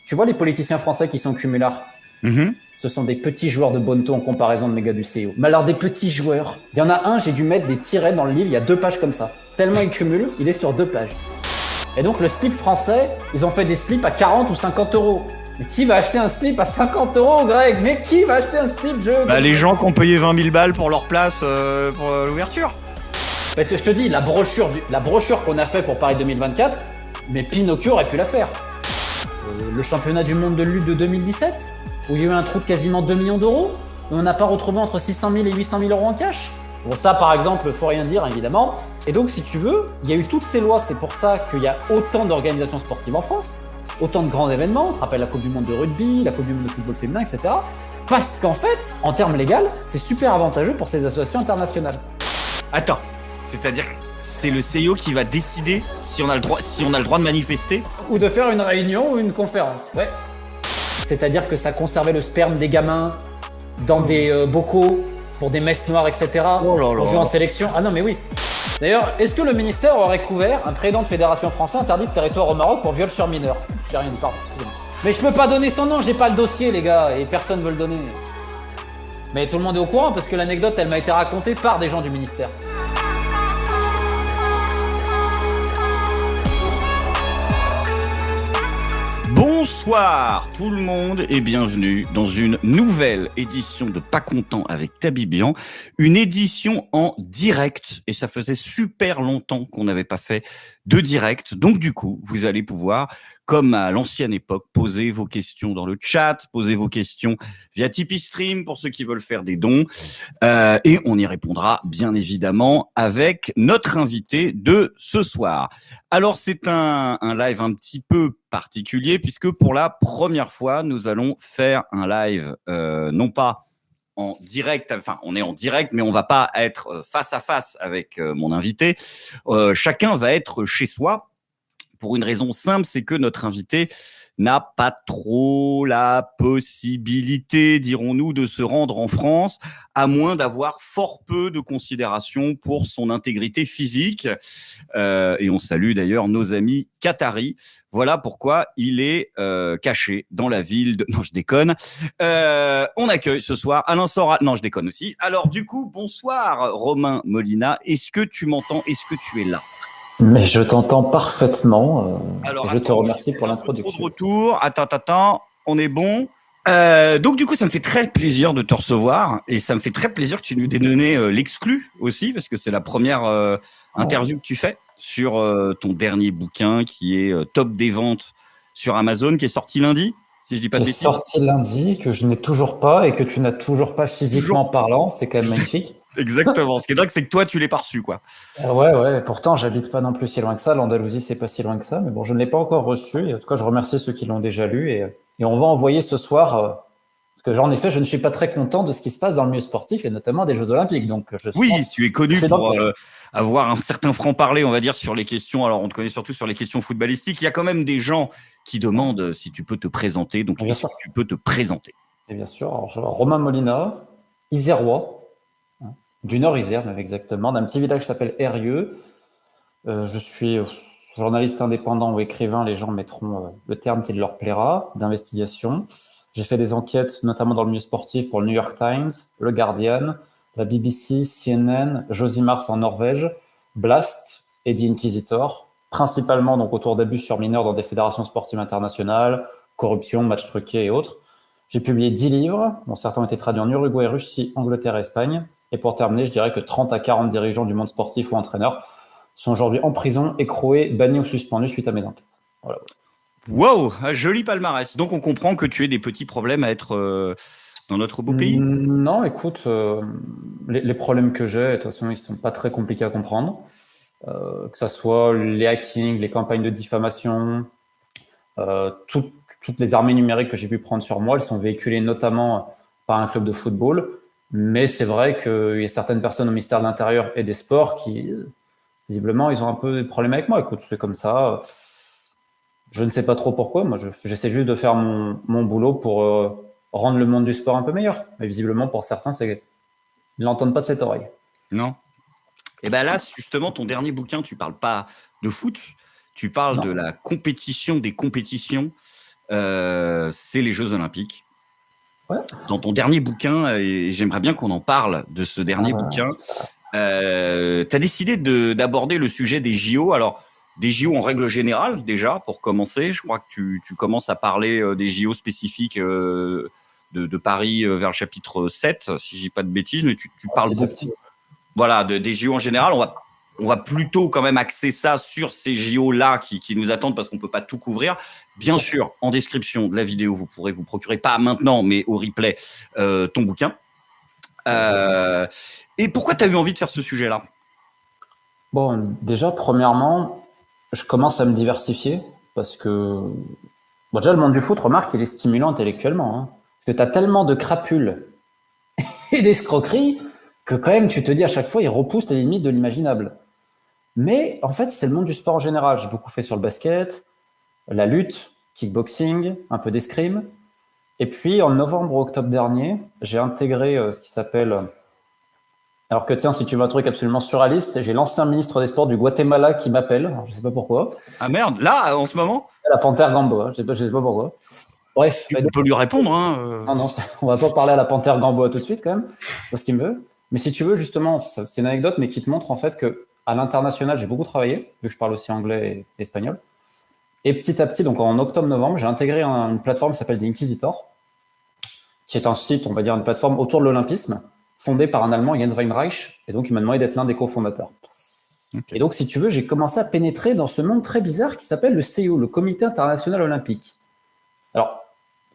Tu vois les politiciens français qui sont cumulards? Ce sont des petits joueurs de Bonneto en comparaison de mes gars du CEO. Mais alors des petits joueurs, il y en a un, j'ai dû mettre des tirets dans le livre, il y a 2 pages comme ça. Tellement il cumule, il est sur 2 pages. Et donc le slip français, ils ont fait des slips à 40 ou 50 euros. Mais qui va acheter un slip à 50 euros, Greg? Mais qui va acheter un slip les gens qui ont payé 20 000 balles pour leur place pour l'ouverture. Bah, je te dis, la brochure qu'on a fait pour Paris 2024, mais Pinocchio aurait pu la faire. Le championnat du monde de lutte de 2017, où il y a eu un trou de quasiment 2 millions d'euros, et on n'a pas retrouvé entre 600 000 et 800 000 euros en cash. Bon, ça, par exemple, faut rien dire, évidemment. Et donc, si tu veux, il y a eu toutes ces lois, c'est pour ça qu'il y a autant d'organisations sportives en France, autant de grands événements, on se rappelle la Coupe du monde de rugby, la Coupe du monde de football féminin, etc. Parce qu'en fait, en termes légaux, c'est super avantageux pour ces associations internationales. Attends, c'est-à-dire que c'est le CIO qui va décider si on a le droit de manifester? Ou de faire une réunion ou une conférence, ouais. C'est-à-dire que ça conservait le sperme des gamins dans des bocaux pour des messes noires, etc. Pour jouer en sélection. Ah non, mais oui. D'ailleurs, est-ce que le ministère aurait couvert un président de fédération française interdit de territoire au Maroc pour viol sur mineur? J'ai rien dit, pardon, excusez-moi. Mais je peux pas donner son nom, j'ai pas le dossier, les gars, et personne veut le donner. Mais tout le monde est au courant parce que l'anecdote, elle m'a été racontée par des gens du ministère. Bonsoir tout le monde et bienvenue dans une nouvelle édition de Pas Content avec Tabibian, une édition en direct et ça faisait super longtemps qu'on n'avait pas fait de direct, donc du coup vous allez pouvoir, comme à l'ancienne époque, poser vos questions dans le chat, poser vos questions via Tipeee Stream pour ceux qui veulent faire des dons et on y répondra bien évidemment avec notre invité de ce soir. Alors c'est un live un petit peu particulier puisque pour la première fois nous allons faire un live non pas en direct, enfin on est en direct mais on va pas être face à face avec mon invité, chacun va être chez soi pour une raison simple, c'est que notre invité n'a pas trop la possibilité, dirons-nous, de se rendre en France, à moins d'avoir fort peu de considération pour son intégrité physique. Et on salue d'ailleurs nos amis qataris. Voilà pourquoi il est caché dans la ville de... Non, je déconne. On accueille ce soir Alain Soral. Non, je déconne aussi. Alors du coup, bonsoir Romain Molina. Est-ce que tu m'entends? Est-ce que tu es là? Mais je t'entends parfaitement. Alors, je te remercie pour l'introduction. De retour. Attends, on est bon. Donc du coup, ça me fait très plaisir de te recevoir et ça me fait très plaisir que tu nous aies donné l'exclu aussi parce que c'est la première interview que tu fais sur ton dernier bouquin qui est top des ventes sur Amazon, qui est sorti lundi, si je dis pas de bêtises. Sorti lundi, que je n'ai toujours pas et que tu n'as toujours pas physiquement parlant, c'est quand même magnifique. Exactement. Ce qui est dingue, c'est que toi, tu l'as pas reçu, quoi. Ouais. Pourtant, j'habite pas non plus si loin que ça. L'Andalousie, c'est pas si loin que ça. Mais bon, je ne l'ai pas encore reçu. Et en tout cas, je remercie ceux qui l'ont déjà lu. Et on va envoyer ce soir, parce que en effet, je ne suis pas très content de ce qui se passe dans le milieu sportif et notamment des Jeux Olympiques. Donc, tu es connu pour avoir un certain franc-parler, on va dire, sur les questions. Alors, on te connaît surtout sur les questions footballistiques. Il y a quand même des gens qui demandent si tu peux te présenter. Donc, est-ce que tu peux te présenter? Et bien sûr. Alors, Romain Molina, Isérois. Du Nord Isère, même exactement, d'un petit village qui s'appelle Eyrieux. Je suis journaliste indépendant ou écrivain, les gens mettront le terme qui leur plaira, d'investigation. J'ai fait des enquêtes, notamment dans le milieu sportif, pour le New York Times, le Guardian, la BBC, CNN, Josimars en Norvège, Blast et The Inquisitor, principalement donc autour d'abus sur mineurs dans des fédérations sportives internationales, corruption, matchs truqués et autres. J'ai publié 10 livres, dont certains ont été traduits en Uruguay, Russie, Angleterre et Espagne. Et pour terminer, je dirais que 30 à 40 dirigeants du monde sportif ou entraîneurs sont aujourd'hui en prison, écroués, bannis ou suspendus suite à mes enquêtes. Voilà. Wow, joli palmarès. Donc on comprend que tu aies des petits problèmes à être dans notre beau pays? Non, écoute, les problèmes que j'ai, de toute façon, ils ne sont pas très compliqués à comprendre. Que ça soit les hackings, les campagnes de diffamation, toutes les armées numériques que j'ai pu prendre sur moi, elles sont véhiculées notamment par un club de football. Mais c'est vrai qu'il y a certaines personnes au ministère de l'Intérieur et des Sports qui, visiblement, ils ont un peu des problèmes avec moi. Écoute, c'est comme ça. Je ne sais pas trop pourquoi. Moi, j'essaie juste de faire mon boulot pour rendre le monde du sport un peu meilleur. Mais visiblement, pour certains, ils ne l'entendent pas de cette oreille. Non. Et bien là, justement, ton dernier bouquin, tu ne parles pas de foot. Tu parles de la compétition des compétitions. c'est les Jeux Olympiques. Ouais. Dans ton dernier bouquin, et j'aimerais bien qu'on en parle de ce dernier bouquin, tu as décidé d'aborder le sujet des JO. Alors, des JO en règle générale, déjà, pour commencer. Je crois que tu commences à parler des JO spécifiques de Paris vers le chapitre 7, si je dis pas de bêtises, mais tu parles beaucoup voilà, des JO en général. On va plutôt quand même axer ça sur ces JO-là qui nous attendent parce qu'on ne peut pas tout couvrir. Bien sûr, en description de la vidéo, vous pourrez vous procurer, pas maintenant, mais au replay, ton bouquin. Et pourquoi tu as eu envie de faire ce sujet-là? Bon, déjà, premièrement, je commence à me diversifier parce que déjà, le monde du foot, remarque, il est stimulant intellectuellement. Hein, parce que tu as tellement de crapules et d'escroqueries que quand même, tu te dis à chaque fois, ils repoussent les limites de l'imaginable. Mais en fait, c'est le monde du sport en général. J'ai beaucoup fait sur le basket, la lutte, kickboxing, un peu d'escrime. Et puis, en novembre ou octobre dernier, j'ai intégré ce qui s'appelle... Alors que tiens, si tu veux un truc absolument surréaliste, j'ai l'ancien ministre des Sports du Guatemala qui m'appelle. Je ne sais pas pourquoi. Ah merde, là, en ce moment? La panthère Gamboa, je ne sais pas pourquoi. Bref. On peut lui répondre. Hein. Non, on va pas parler à la panthère Gamboa tout de suite quand même, parce qu'il me veut. Mais si tu veux, justement, c'est une anecdote, mais qui te montre en fait qu'à l'international, j'ai beaucoup travaillé, vu que je parle aussi anglais et espagnol. Et petit à petit, donc en octobre-novembre, j'ai intégré une plateforme qui s'appelle The Inquisitor, qui est un site, on va dire une plateforme autour de l'olympisme, fondée par un Allemand, Jens Weinreich, et donc il m'a demandé d'être l'un des cofondateurs. Okay. Et donc, si tu veux, j'ai commencé à pénétrer dans ce monde très bizarre qui s'appelle le CIO, le Comité international olympique. Alors,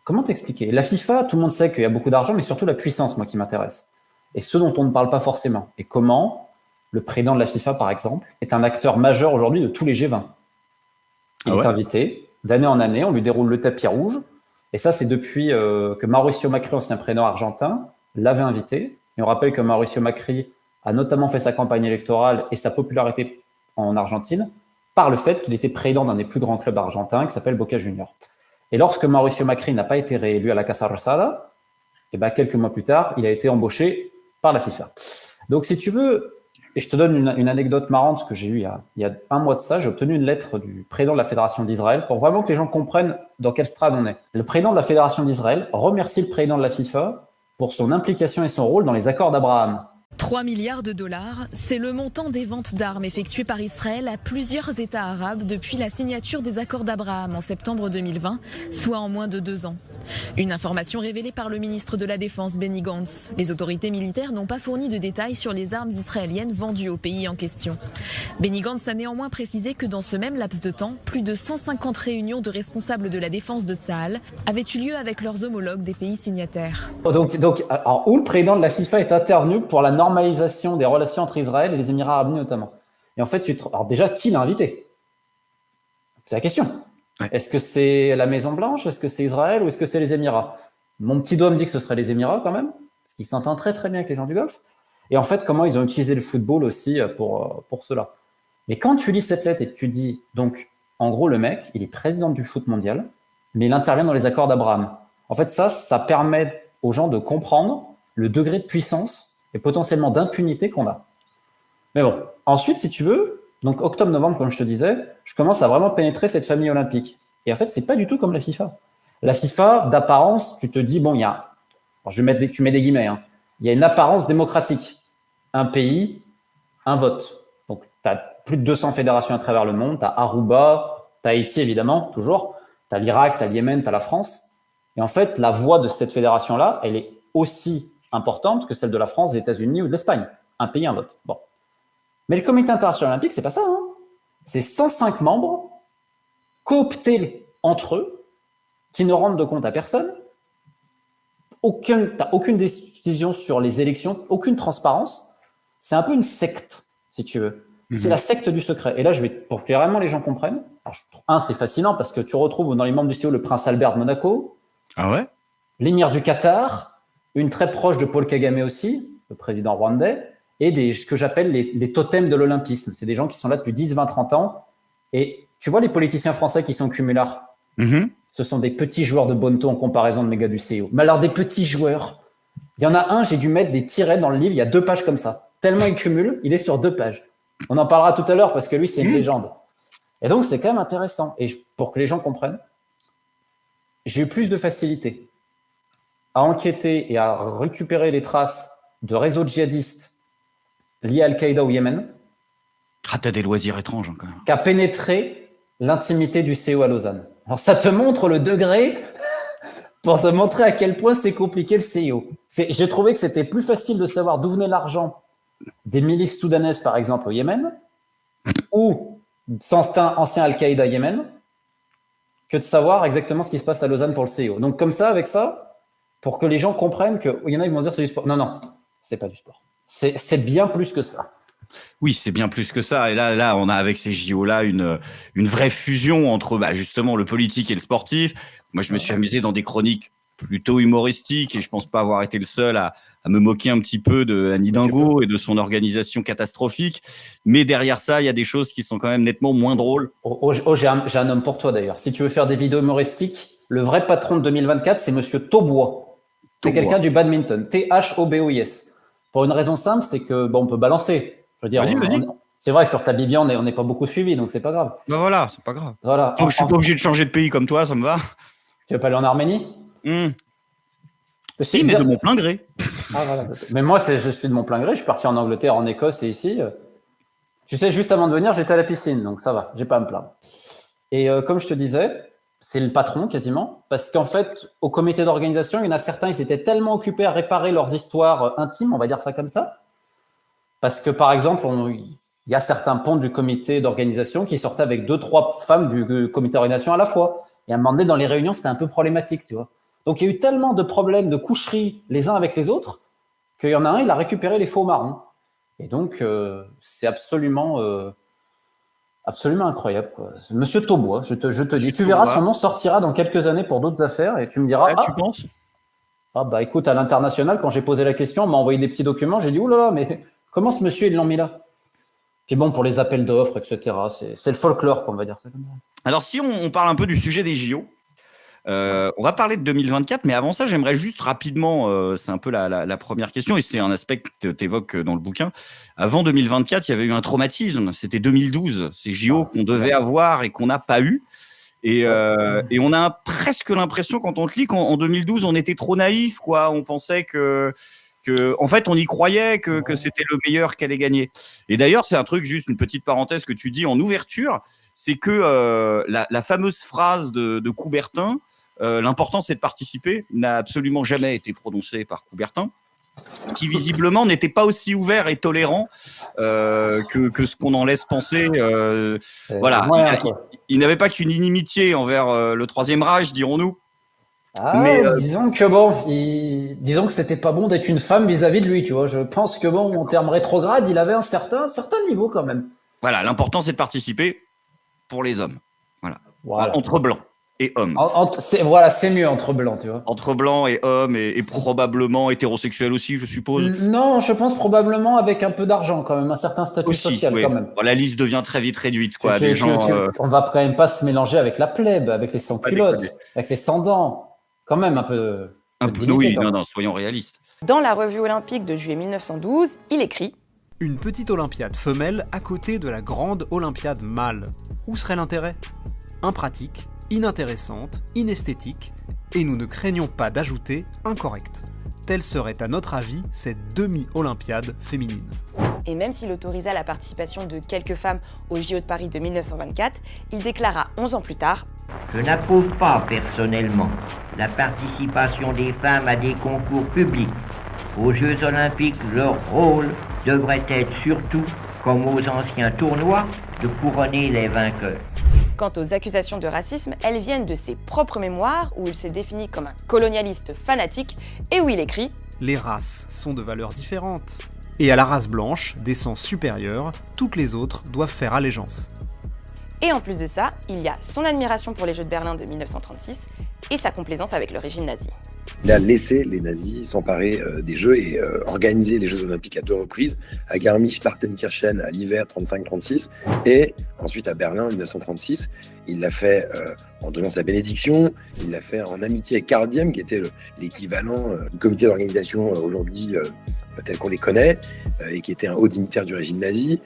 comment t'expliquer? La FIFA, tout le monde sait qu'il y a beaucoup d'argent, mais surtout la puissance, moi, qui m'intéresse. Et ce dont on ne parle pas forcément. Et comment le président de la FIFA, par exemple, est un acteur majeur aujourd'hui de tous les G20. Il est invité, d'année en année, on lui déroule le tapis rouge. Et ça, c'est depuis que Mauricio Macri, ancien président argentin, l'avait invité. Et on rappelle que Mauricio Macri a notamment fait sa campagne électorale et sa popularité en Argentine par le fait qu'il était président d'un des plus grands clubs argentins qui s'appelle Boca Juniors. Et lorsque Mauricio Macri n'a pas été réélu à la Casa Rosada, et ben quelques mois plus tard, il a été embauché par la FIFA. Donc, si tu veux, et je te donne une anecdote marrante que j'ai eue il y a un mois de ça, j'ai obtenu une lettre du président de la Fédération d'Israël pour vraiment que les gens comprennent dans quel stade on est. Le président de la Fédération d'Israël remercie le président de la FIFA pour son implication et son rôle dans les accords d'Abraham. 3 milliards de dollars, c'est le montant des ventes d'armes effectuées par Israël à plusieurs États arabes depuis la signature des accords d'Abraham en septembre 2020, soit en moins de 2 ans. Une information révélée par le ministre de la Défense Benny Gantz. Les autorités militaires n'ont pas fourni de détails sur les armes israéliennes vendues au pays en question. Benny Gantz a néanmoins précisé que dans ce même laps de temps, plus de 150 réunions de responsables de la défense de Tsahal avaient eu lieu avec leurs homologues des pays signataires. Donc alors, où le président de la FIFA est intervenu pour la normalisation des relations entre Israël et les Émirats arabes unis notamment. Et en fait, alors déjà, qui l'a invité? C'est la question. Ouais. Est-ce que c'est la Maison-Blanche? Est-ce que c'est Israël? Ou est-ce que c'est les Émirats? Mon petit doigt me dit que ce serait les Émirats quand même, parce qu'ils s'entendent très très bien avec les gens du Golfe. Et en fait, comment ils ont utilisé le football aussi pour cela. Mais quand tu lis cette lettre et que tu dis, donc, en gros, le mec, il est président du foot mondial, mais il intervient dans les accords d'Abraham. En fait, ça permet aux gens de comprendre le degré de puissance et potentiellement d'impunité qu'on a. Mais bon, ensuite, si tu veux, donc octobre-novembre, comme je te disais, je commence à vraiment pénétrer cette famille olympique. Et en fait, c'est pas du tout comme la FIFA. La FIFA, d'apparence, tu te dis, bon, il y a, alors tu mets des guillemets, hein, il y a une apparence démocratique. Un pays, un vote. Donc, tu as plus de 200 fédérations à travers le monde, tu as Aruba, tu as Haïti, évidemment, toujours, tu as l'Irak, tu as le Yémen, tu as la France. Et en fait, la voix de cette fédération-là, elle est aussi importante que celle de la France, des États-Unis ou de l'Espagne. Un pays, un vote. Bon. Mais le Comité international olympique, c'est pas ça. Hein. C'est 105 membres cooptés entre eux, qui ne rendent de compte à personne. T'as aucune décision sur les élections, aucune transparence. C'est un peu une secte, si tu veux. C'est la secte du secret. Et là, pour que vraiment les gens comprennent. Alors, c'est fascinant parce que tu retrouves dans les membres du CIO le prince Albert de Monaco. Ah ouais? L'émir du Qatar, une très proche de Paul Kagame aussi, le président rwandais, et ce que j'appelle les totems de l'olympisme. C'est des gens qui sont là depuis 10, 20, 30 ans. Et tu vois les politiciens français qui sont cumulards, ce sont des petits joueurs de bonneto en comparaison de mes gars du CIO. Mais alors des petits joueurs, il y en a un, j'ai dû mettre des tirets dans le livre, il y a 2 pages comme ça. Tellement il cumule, il est sur 2 pages. On en parlera tout à l'heure parce que lui, c'est une légende. Et donc, c'est quand même intéressant. Et pour que les gens comprennent, j'ai eu plus de facilité à enquêter et à récupérer les traces de réseaux djihadistes liés à Al-Qaïda au Yémen Ah, t'as des loisirs étranges, hein, quand même. qu'à pénétrer l'intimité du CO à Lausanne. Alors ça te montre le degré pour te montrer à quel point c'est compliqué le CO. J'ai trouvé que c'était plus facile de savoir d'où venait l'argent des milices soudanaises, par exemple, au Yémen, ou ancien Al-Qaïda Yémen, que de savoir exactement ce qui se passe à Lausanne pour le CO. Donc comme ça, avec ça, pour que les gens comprennent qu'il y en a qui vont dire c'est du sport. Non, non, c'est pas du sport. C'est bien plus que ça. Oui, c'est bien plus que ça. Et là, on a avec ces JO-là une vraie fusion entre justement le politique et le sportif. Moi, je me suis amusé dans des chroniques plutôt humoristiques et je pense pas avoir été le seul à me moquer un petit peu de Anne Hidalgo et de son organisation catastrophique. Mais derrière ça, il y a des choses qui sont quand même nettement moins drôles. J'ai un homme pour toi d'ailleurs. Si tu veux faire des vidéos humoristiques, le vrai patron de 2024, c'est Monsieur Taubois. C'est quelqu'un du badminton. Thobois. Pour une raison simple, c'est que on peut balancer. Je veux dire, vas-y. C'est vrai, sur Tabibi, on n'est pas beaucoup suivi, donc c'est pas grave. Ben voilà, c'est pas grave. Voilà. Donc, je suis pas obligé de changer de pays comme toi, ça me va. Tu veux pas aller en Arménie Si, mais de mon plein gré. Ah, voilà. Mais moi, je suis de mon plein gré. Je suis parti en Angleterre, en Écosse et ici. Tu sais, juste avant de venir, j'étais à la piscine, donc ça va, j'ai pas à me plaindre. Et comme je te disais, c'est le patron quasiment, parce qu'en fait, au comité d'organisation, il y en a certains, ils étaient tellement occupés à réparer leurs histoires intimes, on va dire ça comme ça, parce que par exemple, il y a certains pontes du comité d'organisation qui sortaient avec 2-3 femmes du comité d'organisation à la fois. Et à un moment donné, dans les réunions, c'était un peu problématique, tu vois. Donc, il y a eu tellement de problèmes de coucherie les uns avec les autres qu'il y en a un, il a récupéré les faux marrons. Et donc, c'est absolument incroyable, quoi. Monsieur Taubois, je te dis. Tu verras, son nom sortira dans quelques années pour d'autres affaires et tu me diras. Tu penses ? Ah, bah écoute, à l'international, quand j'ai posé la question, on m'a envoyé des petits documents. J'ai dit, oulala, mais comment ce monsieur, ils l'ont mis là ? Puis bon, pour les appels d'offres, etc., c'est le folklore, quoi, on va dire ça comme ça. Alors, si on parle un peu du sujet des JO, on va parler de 2024, mais avant ça, j'aimerais juste rapidement, c'est un peu la première question, et c'est un aspect que tu évoques dans le bouquin. Avant 2024, il y avait eu un traumatisme, c'était 2012, ces JO qu'on devait avoir et qu'on n'a pas eu. Et on a presque l'impression, quand on te lit, qu'en 2012, on était trop naïf, quoi. On pensait en fait, on y croyait que c'était le meilleur qu'elle allait gagner. Et d'ailleurs, c'est un truc, juste une petite parenthèse que tu dis en ouverture, c'est que la fameuse phrase de Coubertin, l'important c'est de participer, n'a absolument jamais été prononcée par Coubertin, qui visiblement n'était pas aussi ouvert et tolérant que ce qu'on en laisse penser. Voilà, il n'avait pas qu'une inimitié envers le Troisième Reich, dirons-nous. Ah, mais disons que c'était pas bon d'être une femme vis-à-vis de lui, tu vois. Je pense que en termes rétrogrades, il avait un certain niveau quand même. Voilà, l'important c'est de participer pour les hommes. Voilà. Entre blancs et hommes. C'est mieux entre blancs, tu vois. Entre blancs et hommes et probablement hétérosexuels aussi, je suppose. Non, je pense probablement avec un peu d'argent quand même, un certain statut aussi, social quand même. Bon, la liste devient très vite réduite, quoi. On va quand même pas se mélanger avec la plèbe, avec les sans-culottes, avec les sans-dents. Quand même un peu oui, non, soyons réalistes. Dans la revue olympique de juillet 1912, il écrit « Une petite olympiade femelle à côté de la grande olympiade mâle. Où serait l'intérêt ? Impratique, inintéressante, inesthétique, et nous ne craignons pas d'ajouter incorrecte. Telle serait à notre avis cette demi-olympiade féminine. » Et même s'il autorisa la participation de quelques femmes aux JO de Paris de 1924, il déclara 11 ans plus tard « Je n'approuve pas personnellement la participation des femmes à des concours publics. Aux Jeux Olympiques, leur rôle devrait être surtout, comme aux anciens tournois, de couronner les vainqueurs. » Quant aux accusations de racisme, elles viennent de ses propres mémoires où il s'est défini comme un colonialiste fanatique et où il écrit « Les races sont de valeurs différentes. Et à la race blanche, des sangs supérieurs, toutes les autres doivent faire allégeance. » Et en plus de ça, il y a son admiration pour les Jeux de Berlin de 1936 et sa complaisance avec le régime nazi. Il a laissé les nazis s'emparer des Jeux et organiser les Jeux Olympiques à 2 reprises, à Garmisch-Partenkirchen à l'hiver 35-36 et ensuite à Berlin en 1936. Il l'a fait en donnant sa bénédiction, il l'a fait en amitié avec Karl Diem, qui était l'équivalent du comité d'organisation aujourd'hui tel qu'on les connaît, et qui était un haut dignitaire du régime nazi.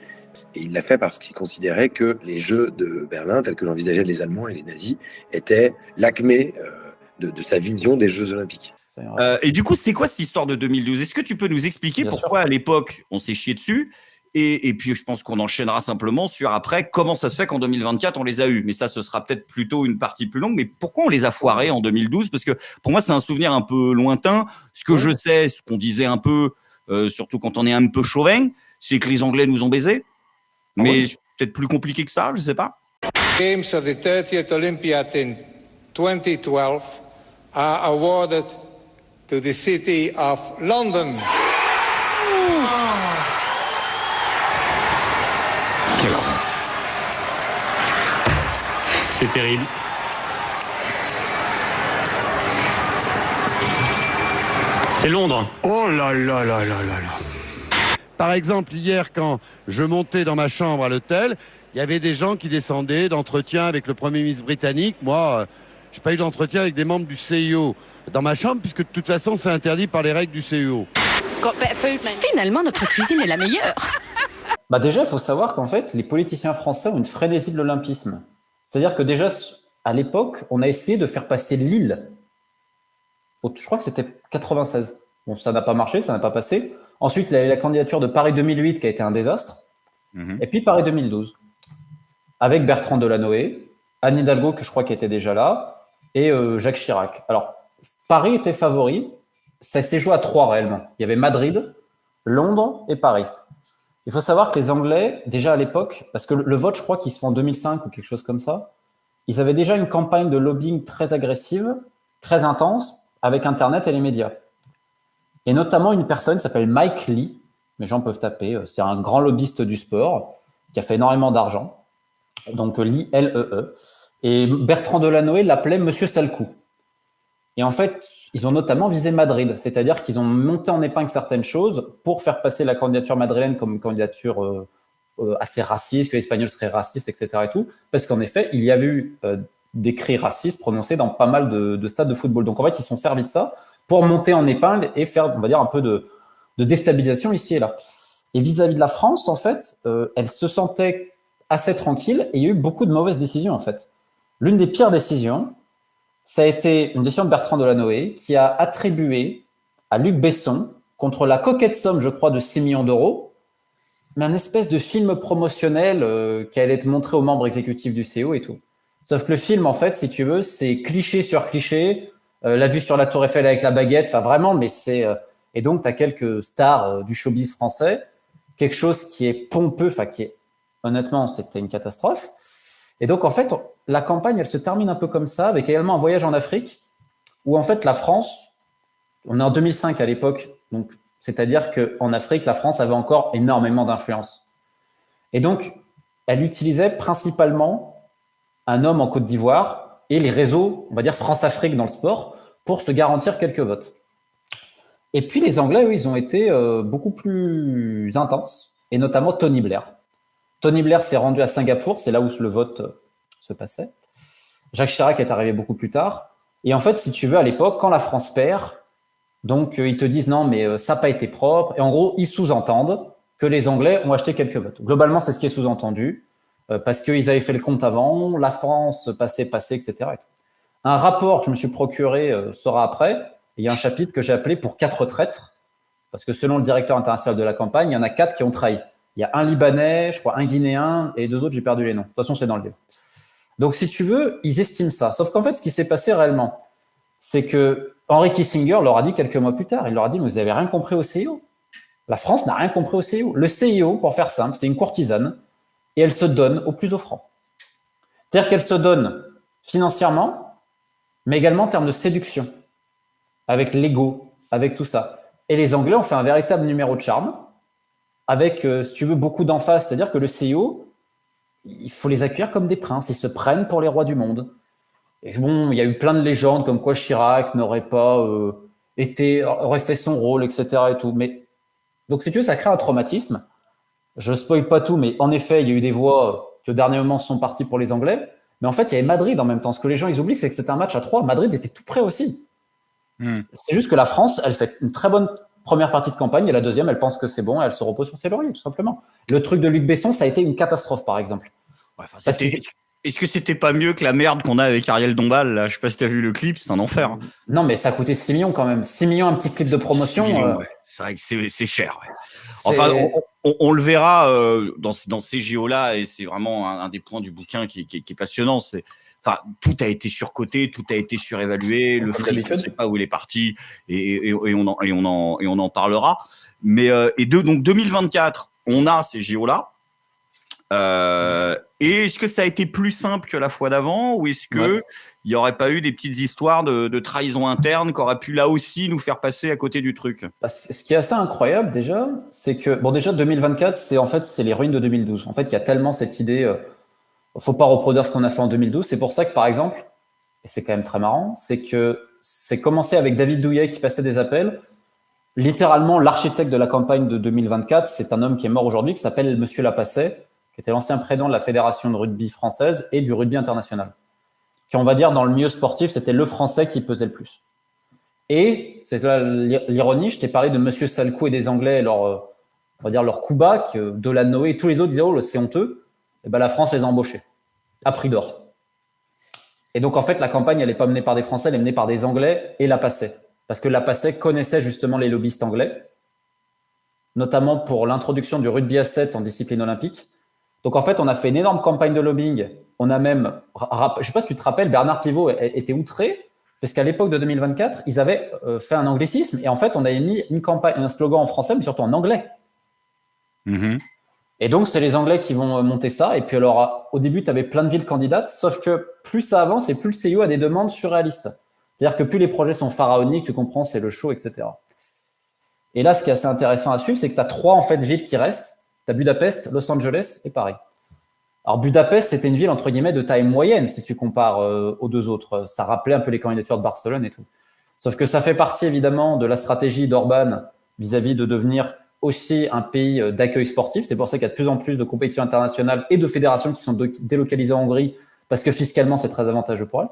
Et il l'a fait parce qu'il considérait que les Jeux de Berlin, tels que l'envisageaient les Allemands et les nazis, étaient l'acmé de sa vision des Jeux Olympiques. Et du coup, c'est quoi cette histoire de 2012 ? Est-ce que tu peux nous expliquer pourquoi à l'époque on s'est chié dessus ? Et puis je pense qu'on enchaînera simplement sur après comment ça se fait qu'en 2024 on les a eus. Mais ça, ce sera peut-être plutôt une partie plus longue. Mais pourquoi on les a foirés en 2012 ? Parce que pour moi, c'est un souvenir un peu lointain. Ce que je sais, ce qu'on disait un peu, surtout quand on est un peu chauvin, c'est que les Anglais nous ont baisés. Mais peut-être plus compliqué que ça, je sais pas. Games of the 30th Olympiad in 2012 are awarded to the city of London. C'est terrible. C'est Londres. Oh là là là là là là. Par exemple, hier, quand je montais dans ma chambre à l'hôtel, il y avait des gens qui descendaient d'entretien avec le Premier ministre britannique. Moi, j'ai pas eu d'entretien avec des membres du CIO dans ma chambre, puisque de toute façon, c'est interdit par les règles du CIO. Finalement, notre cuisine est la meilleure. Bah déjà, il faut savoir qu'en fait, les politiciens français ont une frénésie de l'olympisme. C'est-à-dire que déjà, à l'époque, on a essayé de faire passer Lille. Je crois que c'était 96. Bon, ça n'a pas marché, ça n'a pas passé. Ensuite, il y a eu la candidature de Paris 2008 qui a été un désastre. Et puis Paris 2012. Avec Bertrand Delanoë, Anne Hidalgo, que je crois qui était déjà là, et Jacques Chirac. Alors, Paris était favori. Ça s'est joué à 3 réellement. Il y avait Madrid, Londres et Paris. Il faut savoir que les Anglais, déjà à l'époque, parce que le vote, je crois qu'il se fait en 2005 ou quelque chose comme ça, ils avaient déjà une campagne de lobbying très agressive, très intense, avec Internet et les médias. Et notamment une personne qui s'appelle Mike Lee, les gens peuvent taper, c'est un grand lobbyiste du sport, qui a fait énormément d'argent, donc Lee, L-E-E. Et Bertrand Delanoë l'appelait Monsieur Salcou. Et en fait, ils ont notamment visé Madrid, c'est-à-dire qu'ils ont monté en épingle certaines choses pour faire passer la candidature madrilène comme une candidature assez raciste, que l'Espagnol serait raciste, etc. et tout, parce qu'en effet, il y avait eu des cris racistes prononcés dans pas mal de stades de football. Donc en fait, ils se sont servis de ça pour monter en épingle et faire, on va dire, un peu de déstabilisation ici et là. Et vis-à-vis de la France, en fait, elle se sentait assez tranquille et il y a eu beaucoup de mauvaises décisions, en fait. L'une des pires décisions, ça a été une décision de Bertrand Delanoë qui a attribué à Luc Besson, contre la coquette somme, je crois, de 6 millions d'euros, mais un espèce de film promotionnel qui allait être montré aux membres exécutifs du CO et tout. Sauf que le film, en fait, si tu veux, c'est cliché sur cliché, la vue sur la Tour Eiffel avec la baguette, enfin vraiment, mais c'est... et donc, tu as quelques stars du showbiz français, quelque chose qui est pompeux, enfin qui est... Honnêtement, c'était une catastrophe. Et donc, en fait, la campagne, elle se termine un peu comme ça, avec également un voyage en Afrique, où en fait, la France, on est en 2005 à l'époque, donc c'est-à-dire qu'en Afrique, la France avait encore énormément d'influence. Et donc, elle utilisait principalement un homme en Côte d'Ivoire et les réseaux, on va dire France-Afrique dans le sport, pour se garantir quelques votes. Et puis, les Anglais, eux, ils ont été beaucoup plus intenses, et notamment Tony Blair. Tony Blair s'est rendu à Singapour, c'est là où le vote se passait. Jacques Chirac est arrivé beaucoup plus tard. Et en fait, si tu veux, à l'époque, quand la France perd, donc ils te disent non, mais ça n'a pas été propre. Et en gros, ils sous-entendent que les Anglais ont acheté quelques votes. Globalement, c'est ce qui est sous-entendu, parce qu'ils avaient fait le compte avant, la France passait, etc. Un rapport que je me suis procuré sera après. Il y a un chapitre que j'ai appelé pour 4 traîtres, parce que selon le directeur international de la campagne, il y en a 4 qui ont trahi. Il y a un Libanais, je crois un Guinéen, et 2 autres, j'ai perdu les noms. De toute façon, c'est dans le livre. Donc, si tu veux, ils estiment ça. Sauf qu'en fait, ce qui s'est passé réellement, c'est que Henry Kissinger leur a dit quelques mois plus tard, il leur a dit, mais vous n'avez rien compris au CIO. La France n'a rien compris au CIO. Le CIO, pour faire simple, c'est une courtisane, et elle se donne au plus offrant. C'est-à-dire qu'elle se donne financièrement, mais également en termes de séduction, avec l'ego, avec tout ça. Et les Anglais ont fait un véritable numéro de charme, avec, si tu veux, beaucoup d'emphase. C'est-à-dire que le CIO, il faut les accueillir comme des princes. Ils se prennent pour les rois du monde. Et bon, il y a eu plein de légendes comme quoi Chirac n'aurait pas aurait fait son rôle, etc. et tout. Mais, donc, si tu veux, ça crée un traumatisme. Je ne spoil pas tout, mais en effet, il y a eu des voix qui, au dernier moment, sont parties pour les Anglais. Mais en fait, il y avait Madrid en même temps. Ce que les gens ils oublient, c'est que c'était un match à 3. Madrid était tout près aussi. C'est juste que la France, elle fait une très bonne première partie de campagne et la deuxième, elle pense que c'est bon et elle se repose sur ses lauriers, tout simplement. Le truc de Luc Besson, ça a été une catastrophe, par exemple. Ouais, Est-ce que c'était pas mieux que la merde qu'on a avec Ariel Dombal, là? Je sais pas si t'as vu le clip, c'est un enfer. Non, mais ça a coûté 6 millions quand même. 6 millions, un petit clip de promotion. 6 millions, ouais. C'est vrai que c'est cher. Ouais. Enfin, on le verra dans ces JO-là, et c'est vraiment un des points du bouquin qui est passionnant. Enfin, tout a été surcoté, tout a été surévalué. Le fric, on ne sait pas où il est parti, et on en parlera. Mais donc 2024, on a ces JO-là. Et est-ce que ça a été plus simple que la fois d'avant, ou est-ce que il n'y aurait pas eu des petites histoires de trahison interne qui auraient pu là aussi nous faire passer à côté du truc? Ce qui est assez incroyable déjà, c'est que déjà 2024, c'est les ruines de 2012. En fait, il y a tellement cette idée, faut pas reproduire ce qu'on a fait en 2012. C'est pour ça que par exemple, et c'est quand même très marrant, c'est que c'est commencé avec David Douillet qui passait des appels. Littéralement, l'architecte de la campagne de 2024, c'est un homme qui est mort aujourd'hui, qui s'appelle Monsieur Lapasset, qui était l'ancien président de la Fédération de rugby française et du rugby international. Qui, on va dire, dans le milieu sportif, c'était le français qui pesait le plus. Et c'est là l'ironie, je t'ai parlé de Monsieur Salcou et des Anglais, on va dire leur coup bas, Delanoë et tous les autres disaient « Oh, c'est honteux ». Et ben la France les a embauchés, à prix d'or. Et donc, en fait, la campagne, elle n'est pas menée par des Français, elle est menée par des Anglais et Lapasset. Parce que Lapasset connaissait justement les lobbyistes anglais, notamment pour l'introduction du rugby à 7 en discipline olympique. Donc, en fait, on a fait une énorme campagne de lobbying. On a même, je ne sais pas si tu te rappelles, Bernard Pivot était outré, parce qu'à l'époque de 2024, ils avaient fait un anglicisme. Et en fait, on avait mis une campagne, un slogan en français, mais surtout en anglais. Mm-hmm. Et donc, c'est les Anglais qui vont monter ça. Et puis, alors, au début, tu avais plein de villes candidates, sauf que plus ça avance et plus le CIO a des demandes surréalistes. C'est-à-dire que plus les projets sont pharaoniques, tu comprends, c'est le show, etc. Et là, ce qui est assez intéressant à suivre, c'est que tu as 3 en fait, villes qui restent. Tu as Budapest, Los Angeles et Paris. Alors, Budapest, c'était une ville, entre guillemets, de taille moyenne, si tu compares aux 2 autres. Ça rappelait un peu les candidatures de Barcelone et tout. Sauf que ça fait partie, évidemment, de la stratégie d'Orban vis-à-vis de devenir aussi un pays d'accueil sportif. C'est pour ça qu'il y a de plus en plus de compétitions internationales et de fédérations qui sont délocalisées en Hongrie, parce que fiscalement, c'est très avantageux pour elles.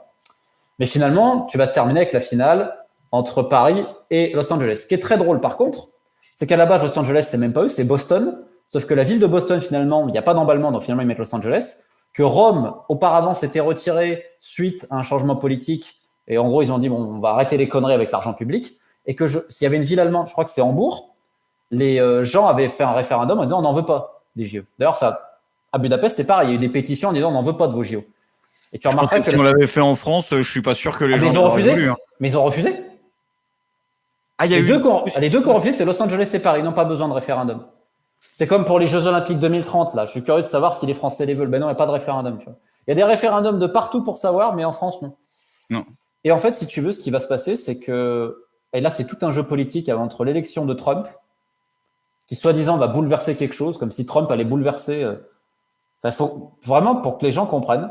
Mais finalement, tu vas terminer avec la finale entre Paris et Los Angeles. Ce qui est très drôle, par contre, c'est qu'à la base, Los Angeles, c'est même pas eux, c'est Boston. Sauf que la ville de Boston, finalement, il n'y a pas d'emballement, donc finalement, ils mettent Los Angeles. Que Rome, auparavant, s'était retiré suite à un changement politique. Et en gros, ils ont dit, bon, on va arrêter les conneries avec l'argent public. Et que s'il y avait une ville allemande, je crois que c'est Hambourg, les gens avaient fait un référendum en disant, on n'en veut pas des JO. D'ailleurs, à Budapest, c'est pareil. Il y a eu des pétitions en disant, on n'en veut pas de vos JO. Et tu remarqueras que si on l'avait fait en France, je suis pas sûr que les gens ils ont refusé. Voulu, hein. Mais ils ont refusé. Ah, il y a les deux qui ont refusé, c'est Los Angeles et Paris. Ils n'ont pas besoin de référendum. C'est comme pour les Jeux Olympiques 2030. Là, je suis curieux de savoir si les Français les veulent. Ben non, il n'y a pas de référendum. Tu vois. Il y a des référendums de partout pour savoir, mais en France, non. Non. Et en fait, si tu veux, ce qui va se passer, c'est que, et là, c'est tout un jeu politique entre l'élection de Trump, qui soi-disant va bouleverser quelque chose, comme si Trump allait bouleverser. Enfin, faut vraiment, pour que les gens comprennent,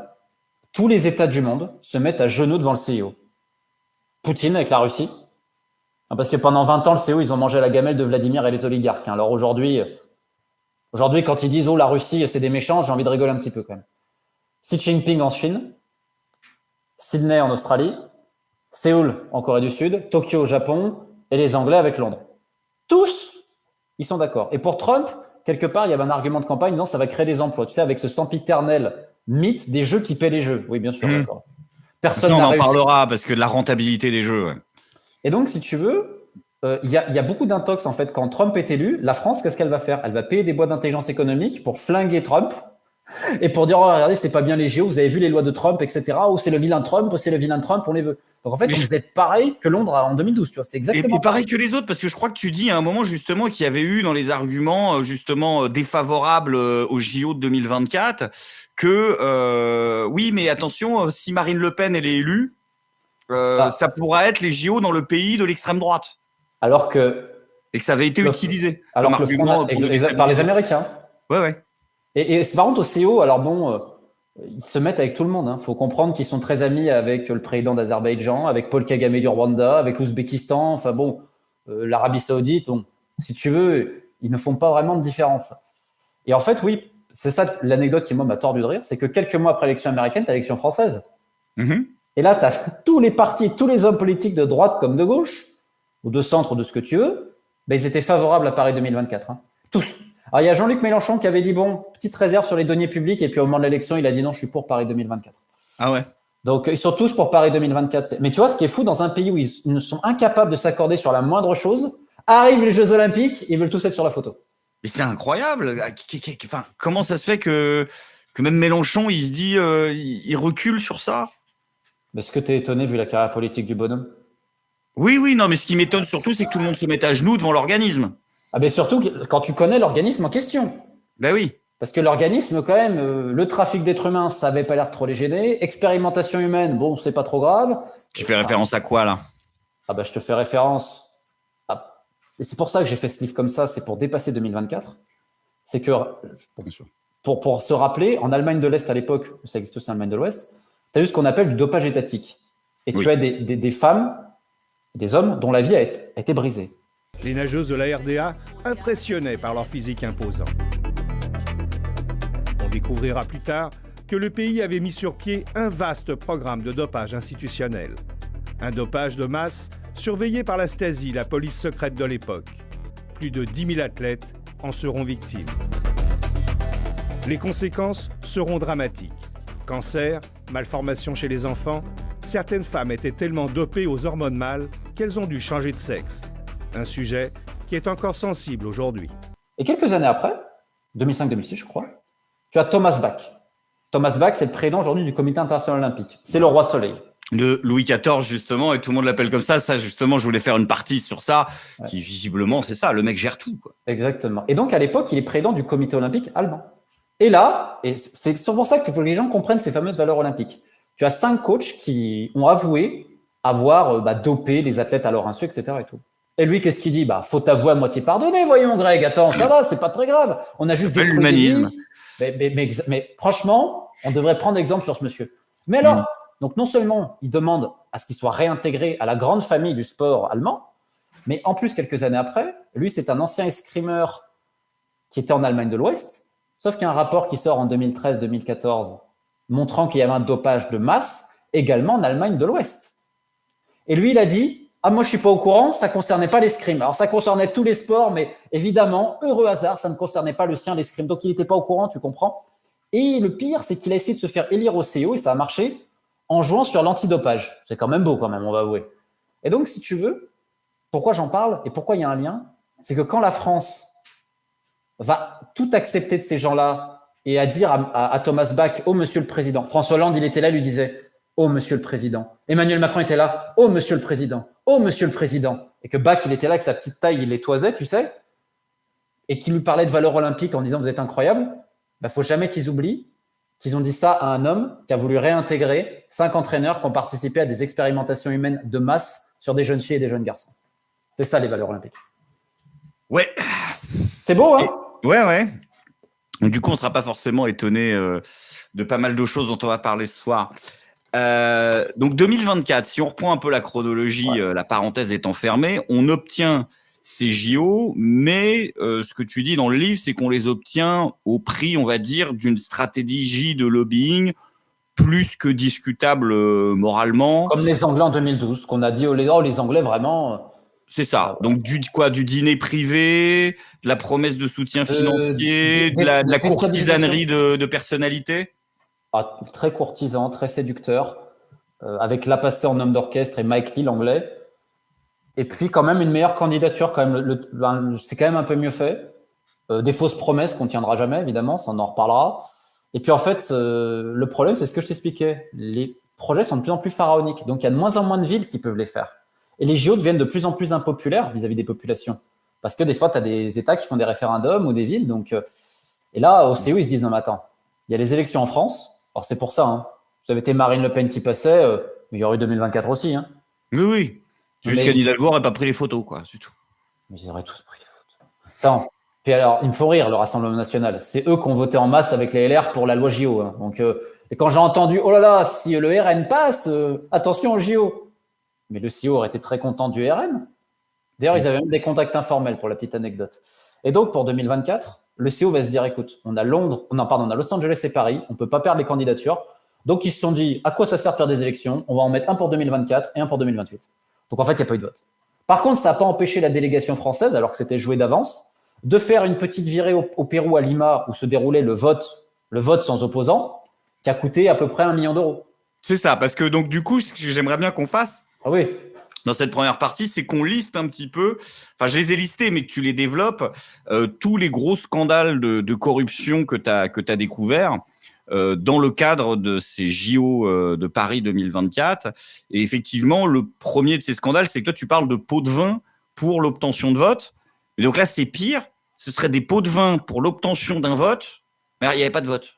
tous les États du monde se mettent à genoux devant le CIO. Poutine avec la Russie. Parce que pendant 20 ans, le CIO, ils ont mangé la gamelle de Vladimir et les oligarques. Alors aujourd'hui, quand ils disent « Oh, la Russie, c'est des méchants », j'ai envie de rigoler un petit peu quand même. Xi Jinping en Chine, Sydney en Australie, Séoul en Corée du Sud, Tokyo au Japon et les Anglais avec Londres. Tous, ils sont d'accord. Et pour Trump, quelque part, il y avait un argument de campagne disant « Ça va créer des emplois ». Tu sais, avec ce sempiternel mythe des jeux qui paient les jeux. Oui, bien sûr, d'accord. Personne n'a réussi. On en parlera parce que de la rentabilité des jeux. Ouais. Et donc, si tu veux, il y a beaucoup d'intox en fait. Quand Trump est élu, la France, qu'est-ce qu'elle va faire? Elle va payer des boîtes d'intelligence économique pour flinguer Trump et pour dire oh, regardez, c'est pas bien les JO, vous avez vu les lois de Trump, etc. Oh, c'est le vilain Trump, oh, c'est le vilain Trump, on les veut. Donc en fait, vous êtes pareil que Londres en 2012, tu vois. C'est exactement et pareil que les autres, parce que je crois que tu dis à un moment justement qu'il y avait eu dans les arguments justement défavorables aux JO de 2024 que oui, mais attention, si Marine Le Pen elle est élue. Ça pourra être les JO dans le pays de l'extrême droite. Alors que. Et que ça avait été utilisé. Alors que par les Américains. Ouais. Et par contre, au CO, alors bon, ils se mettent avec tout le monde. Faut comprendre qu'ils sont très amis avec le président d'Azerbaïdjan, avec Paul Kagame du Rwanda, avec l'Ouzbékistan, enfin bon, l'Arabie Saoudite. Bon, si tu veux, ils ne font pas vraiment de différence. Et en fait, oui, c'est ça l'anecdote qui, moi, m'a tordu de rire, c'est que quelques mois après l'élection américaine, tu as l'élection française. Mm-hmm. Et là, tu as tous les partis, tous les hommes politiques de droite comme de gauche, ou de centre, ou de ce que tu veux, ben, ils étaient favorables à Paris 2024. Hein. Tous. Alors, il y a Jean-Luc Mélenchon qui avait dit, bon, petite réserve sur les deniers publics, et puis au moment de l'élection, il a dit non, je suis pour Paris 2024. Ah ouais. Donc, ils sont tous pour Paris 2024. Mais tu vois, ce qui est fou, dans un pays où ils ne sont incapables de s'accorder sur la moindre chose, arrivent les Jeux Olympiques, ils veulent tous être sur la photo. Mais c'est incroyable. Enfin, comment ça se fait que même Mélenchon, il se dit, il recule sur ça? Est-ce que tu es étonné vu la carrière politique du bonhomme? Oui, non, mais ce qui m'étonne surtout, c'est que tout le monde se mette à genoux devant l'organisme. Ah ben surtout quand tu connais l'organisme en question. Ben oui. Parce que l'organisme, quand même, le trafic d'êtres humains, ça avait pas l'air de trop les gêner. Expérimentation humaine, bon, c'est pas trop grave. Tu fais référence à quoi, là? Ah ben, je te fais référence. Et c'est pour ça que j'ai fait ce livre comme ça, c'est pour dépasser 2024. C'est que, pour se rappeler, en Allemagne de l'Est à l'époque, ça existe aussi en Allemagne de l'Ouest, tu as eu ce qu'on appelle du dopage étatique. Et tu as des femmes, des hommes dont la vie a été brisée. Les nageuses de la RDA impressionnaient par leur physique imposant. On découvrira plus tard que le pays avait mis sur pied un vaste programme de dopage institutionnel. Un dopage de masse surveillé par la Stasi, la police secrète de l'époque. Plus de 10 000 athlètes en seront victimes. Les conséquences seront dramatiques. Cancer, malformations chez les enfants, certaines femmes étaient tellement dopées aux hormones mâles qu'elles ont dû changer de sexe. Un sujet qui est encore sensible aujourd'hui. Et quelques années après, 2005-2006 je crois, tu as Thomas Bach. Thomas Bach, c'est le président aujourd'hui du Comité international olympique. C'est le roi soleil. De Louis XIV, justement, et tout le monde l'appelle comme ça. Ça, justement, je voulais faire une partie sur ça, qui visiblement, c'est ça, le mec gère tout, quoi. Exactement. Et donc, à l'époque, il est président du comité olympique allemand. Et là, et c'est pour ça qu'il faut que les gens comprennent ces fameuses valeurs olympiques. Tu as 5 coachs qui ont avoué avoir dopé les athlètes à leur insu, etc. Et tout. Et lui, qu'est-ce qu'il dit? Faut t'avouer à moitié pardonner, voyons, Greg. Attends, ça va, c'est pas très grave. On a juste détruit l'humanisme. Mais franchement, on devrait prendre exemple sur ce monsieur. Mais alors, donc non seulement il demande à ce qu'il soit réintégré à la grande famille du sport allemand, mais en plus, quelques années après, lui, c'est un ancien escrimeur qui était en Allemagne de l'Ouest, sauf qu'il y a un rapport qui sort en 2013-2014 montrant qu'il y avait un dopage de masse également en Allemagne de l'Ouest. Et lui, il a dit... Ah, moi, je suis pas au courant, ça concernait pas l'escrime. Alors, ça concernait tous les sports, mais évidemment, heureux hasard, ça ne concernait pas le sien, l'escrime. Donc, il n'était pas au courant, tu comprends. Et le pire, c'est qu'il a essayé de se faire élire au CIO, et ça a marché, en jouant sur l'antidopage. C'est quand même beau, quand même, on va avouer. Et donc, si tu veux, pourquoi j'en parle et pourquoi il y a un lien, c'est que quand la France va tout accepter de ces gens-là et à dire à Thomas Bach, oh, monsieur le président, François Hollande, il était là, il lui disait, oh, monsieur le président. Emmanuel Macron était là, oh, monsieur le président. Oh, monsieur le président. Et que Bach, il était là avec sa petite taille, il les toisait, tu sais, et qu'il lui parlait de valeurs olympiques en disant vous êtes incroyable. Faut jamais qu'ils oublient qu'ils ont dit ça à un homme qui a voulu réintégrer 5 entraîneurs qui ont participé à des expérimentations humaines de masse sur des jeunes filles et des jeunes garçons. C'est ça les valeurs olympiques. Ouais. C'est beau, hein? Ouais. Donc, du coup, on ne sera pas forcément étonné de pas mal de choses dont on va parler ce soir. Donc 2024, si on reprend un peu la chronologie, la parenthèse étant fermée, on obtient ces JO, mais ce que tu dis dans le livre, c'est qu'on les obtient au prix, on va dire, d'une stratégie de lobbying plus que discutable moralement. Comme les Anglais en 2012, qu'on a dit, les Anglais vraiment... C'est ça. Donc du dîner privé, de la promesse de soutien financier, de la courtisanerie de personnalité. Très courtisan, très séducteur, avec Lapassé en homme d'orchestre et Mike Lee, l'anglais. Et puis quand même une meilleure candidature, quand même, c'est quand même un peu mieux fait. Des fausses promesses qu'on ne tiendra jamais, évidemment, ça on en reparlera. Et puis en fait, le problème, c'est ce que je t'expliquais. Les projets sont de plus en plus pharaoniques, donc il y a de moins en moins de villes qui peuvent les faire. Et les JO deviennent de plus en plus impopulaires vis-à-vis des populations. Parce que des fois, tu as des États qui font des référendums ou des villes. Donc, et là, au CIO, ils se disent, non mais attends, il y a les élections en France. Alors, c'est pour ça, hein. Si ça avait été Marine Le Pen qui passait, il y aurait eu 2024 aussi. Hein. Oui. Jusqu'à Hidalgo n'aurait pas pris les photos, quoi, c'est tout. Mais ils auraient tous pris les photos. Attends. Puis alors, il me faut rire, le Rassemblement national. C'est eux qui ont voté en masse avec les LR pour la loi JO. Hein. Donc, et quand j'ai entendu, oh là là, si le RN passe, attention au JO. Mais le CIO aurait été très content du RN. D'ailleurs, ils avaient même des contacts informels pour la petite anecdote. Et donc, pour 2024, le CIO va se dire, écoute, on a Los Angeles et Paris, on ne peut pas perdre les candidatures. Donc, ils se sont dit, à quoi ça sert de faire des élections? On va en mettre un pour 2024 et un pour 2028. Donc, en fait, il n'y a pas eu de vote. Par contre, ça n'a pas empêché la délégation française, alors que c'était joué d'avance, de faire une petite virée au Pérou, à Lima, où se déroulait le vote sans opposant, qui a coûté à peu près 1 million d'euros. C'est ça, parce que donc du coup, ce que j'aimerais bien qu'on fasse oui. Dans cette première partie, c'est qu'on liste un petit peu, enfin je les ai listés, mais que tu les développes, tous les gros scandales de corruption que tu as découverts dans le cadre de ces JO de Paris 2024. Et effectivement, le premier de ces scandales, c'est que toi, tu parles de pots de vin pour l'obtention de vote. Et donc là, c'est pire. Ce serait des pots de vin pour l'obtention d'un vote, mais il n'y avait pas de vote.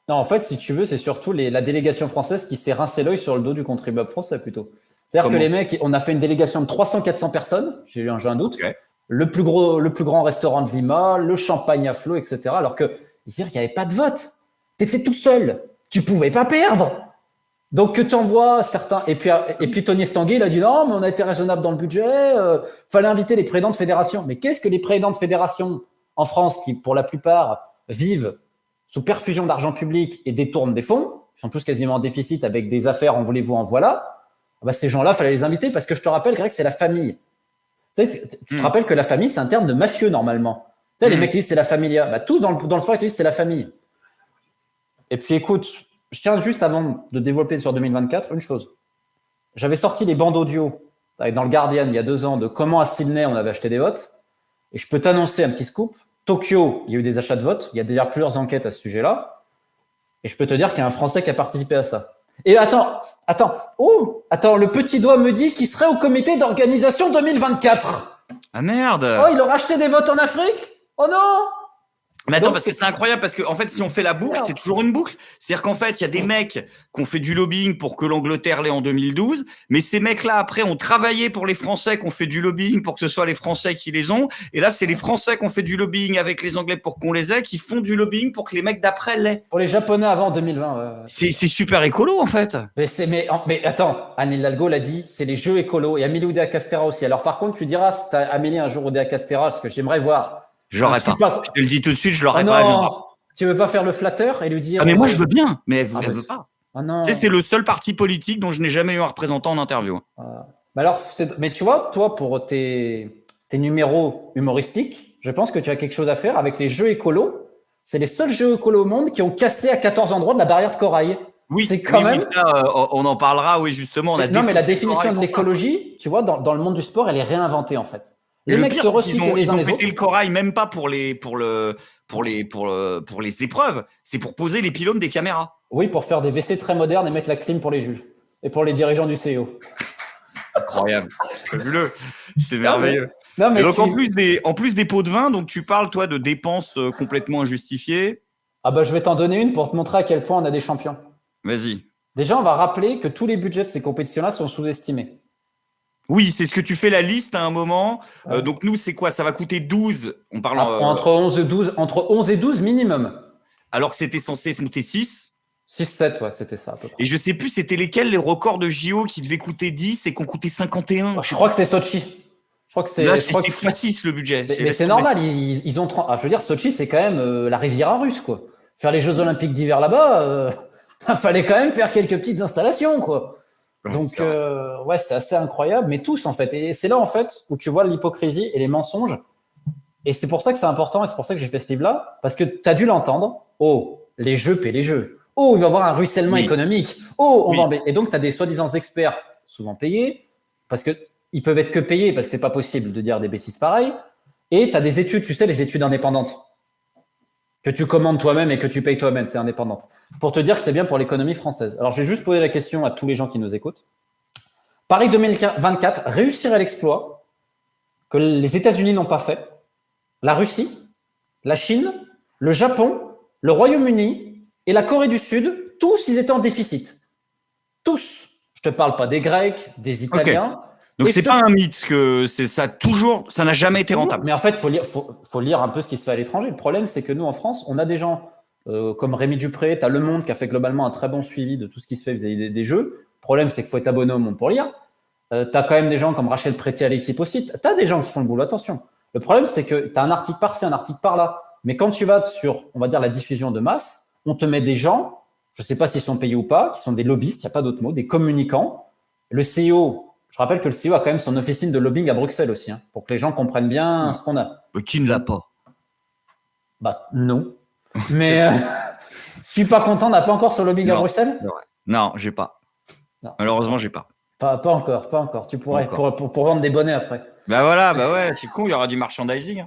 Non, en fait, si tu veux, c'est surtout la délégation française qui s'est rincé l'œil sur le dos du contribuable français, plutôt. C'est-à-dire que les mecs, on a fait une délégation de 300-400 personnes, j'ai eu un doute, okay. le plus grand restaurant de Lima, le champagne à flot, etc. Alors que, il n'y avait pas de vote. Tu étais tout seul. Tu pouvais pas perdre. Donc, que tu envoies certains. Et puis Tony Estanguet, il a dit non, mais on a été raisonnable dans le budget, fallait inviter les présidents de fédération. Mais qu'est-ce que les présidents de fédération en France, qui pour la plupart vivent sous perfusion d'argent public et détournent des fonds, ils sont tous quasiment en déficit avec des affaires en voulez-vous, en voilà. Bah, ces gens-là, il fallait les inviter parce que je te rappelle, Greg, c'est la famille. Tu te rappelles que la famille, c'est un terme de mafieux normalement. Tu sais, les mecs qui disent c'est la familia. Bah, tous dans le sport, ils te disent c'est la famille. Et puis écoute, je tiens juste avant de développer sur 2024 une chose. J'avais sorti les bandes audio dans le Guardian il y a 2 ans de comment à Sydney on avait acheté des votes. Et je peux t'annoncer un petit scoop. Tokyo, il y a eu des achats de votes. Il y a déjà plusieurs enquêtes à ce sujet-là. Et je peux te dire qu'il y a un Français qui a participé à ça. Et attends, le petit doigt me dit qu'il serait au comité d'organisation 2024. Ah merde. Oh, il aura acheté des votes en Afrique? Oh non. Mais attends, parce que c'est incroyable, parce que en fait, si on fait la boucle, c'est toujours une boucle. C'est-à-dire qu'en fait, il y a des mecs qui ont fait du lobbying pour que l'Angleterre l'ait en 2012, mais ces mecs-là, après, ont travaillé pour les Français qui ont fait du lobbying pour que ce soit les Français qui les ont. Et là, c'est les Français qui ont fait du lobbying avec les Anglais pour qu'on les ait, qui font du lobbying pour que les mecs d'après l'aient. Pour les Japonais avant 2020. C'est super écolo, en fait. Mais attends, Anne Hidalgo l'a dit, c'est les jeux écolos. Et Amélie Oudéa-Castéra aussi. Alors par contre, tu diras, si t'as Amélie un jour Oudéa-Castéra, parce que j'aimerais voir. J'aurais pas. Je te le dis tout de suite, je l'aurais pas. Non. Tu veux pas faire le flatteur et lui dire. Ah, mais moi, je veux bien, mais elle veut pas. Ah non. Tu sais, c'est le seul parti politique dont je n'ai jamais eu un représentant en interview. Mais tu vois, toi, pour tes numéros humoristiques, je pense que tu as quelque chose à faire avec les jeux écolos. C'est les seuls jeux écolos au monde qui ont cassé à 14 endroits de la barrière de corail. Oui, c'est quand même. Ça, on en parlera, oui, justement. Non, mais la définition de l'écologie, tu vois, dans le monde du sport, elle est réinventée, en fait. Les mecs se recyclent les uns les autres. Ils ont pété le corail, même pas pour les épreuves, c'est pour poser les pylônes des caméras. Oui, pour faire des WC très modernes et mettre la clim pour les juges et pour les dirigeants du CEO. Incroyable, fabuleux, c'est merveilleux. Non, mais donc en plus des pots de vin, donc tu parles toi de dépenses complètement injustifiées. Ah bah je vais t'en donner une pour te montrer à quel point on a des champions. Vas-y. Déjà, on va rappeler que tous les budgets de ces compétitions-là sont sous-estimés. Oui, c'est ce que tu fais la liste à un moment. Ouais. Donc nous, c'est quoi? Ça va coûter 12. On parle entre 11 et 12 minimum. Alors que c'était censé se monter 6. 6-7, ouais, c'était ça à peu près. Et je sais plus, c'était lesquels les records de JO qui devaient coûter 10 et qu'on coûtait 51. Je crois que c'est Sochi. Je crois que c'est x6 le budget. Mais c'est normal, ils ont 30. Je veux dire, Sochi, c'est quand même la Riviera russe, quoi. Faire les Jeux Olympiques d'hiver là-bas, fallait quand même faire quelques petites installations, quoi. Donc, ouais, c'est assez incroyable, mais tous, en fait. Et c'est là, en fait, où tu vois l'hypocrisie et les mensonges. Et c'est pour ça que c'est important, et c'est pour ça que j'ai fait ce livre-là, parce que tu as dû l'entendre. Oh, les jeux paient les jeux. Oh, il va y avoir un ruissellement économique. Oh, on va... Et donc, tu as des soi-disant experts, souvent payés, parce qu'ils peuvent être que payés, parce que c'est pas possible de dire des bêtises pareilles. Et tu as des études, tu sais, les études indépendantes, que tu commandes toi-même et que tu payes toi-même, c'est indépendante, pour te dire que c'est bien pour l'économie française. Alors, j'ai juste posé la question à tous les gens qui nous écoutent. Paris 2024 réussirait l'exploit que les États-Unis n'ont pas fait, la Russie, la Chine, le Japon, le Royaume-Uni et la Corée du Sud, tous, ils étaient en déficit. Tous. Je te parle pas des Grecs, des Italiens. Okay. Donc, c'est pas un mythe que ça n'a jamais été rentable. Mais en fait, faut lire un peu ce qui se fait à l'étranger. Le problème, c'est que nous, en France, on a des gens comme Rémi Dupré, tu as Le Monde qui a fait globalement un très bon suivi de tout ce qui se fait vis-à-vis des jeux. Le problème, c'est qu'il faut être abonné au Monde pour lire. Tu as quand même des gens comme Rachel Préti à l'équipe aussi. Tu as des gens qui font le boulot, attention. Le problème, c'est que tu as un article par-ci, un article par-là. Mais quand tu vas sur, on va dire, la diffusion de masse, on te met des gens, je ne sais pas s'ils sont payés ou pas, qui sont des lobbyistes, il n'y a pas d'autre mot, des communicants. Le CEO, Je rappelle que le stylo a quand même son officine de lobbying à Bruxelles aussi, hein, pour que les gens comprennent bien ce qu'on a. Qui ne l'a pas? Bah non. Mais je suis pas content, n'a pas encore son lobbying à Bruxelles? Non, j'ai pas. Non. Malheureusement, j'ai pas. Pas encore. Tu pourrais pour vendre des bonnets après. Bah voilà, bah ouais, c'est con, il y aura du merchandising.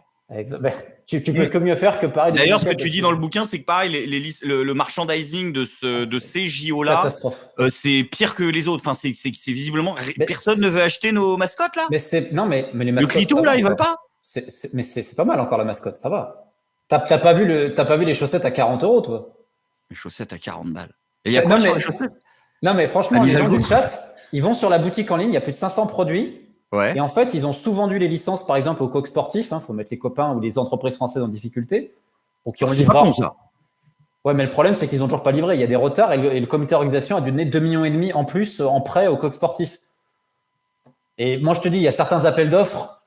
Tu peux que mieux faire que pareil. D'ailleurs, ce que tu dis dans le bouquin, c'est que pareil, le merchandising de ces JO-là, c'est pire que les autres. Enfin, c'est visiblement personne ne veut acheter nos mascottes là. Mais les mascottes. Le Clito là, ils veulent pas. Mais c'est pas mal encore la mascotte, ça va. T'as pas vu les chaussettes à 40 €, toi? Les chaussettes à 40 balles. Et il y a quoi sur les chaussettes? Non, mais franchement, les gens du chat, ils vont sur la boutique en ligne, il y a plus de 500 produits. Ouais. Et en fait, ils ont sous-vendu les licences, par exemple, aux coqs sportifs. Faut mettre les copains ou les entreprises françaises en difficulté. Pour qu'ils ont livré. Ça. Ouais, mais le problème, c'est qu'ils n'ont toujours pas livré. Il y a des retards et le comité d'organisation a dû donner 2,5 millions en plus en prêt aux coqs sportifs. Et moi, je te dis, il y a certains appels d'offres.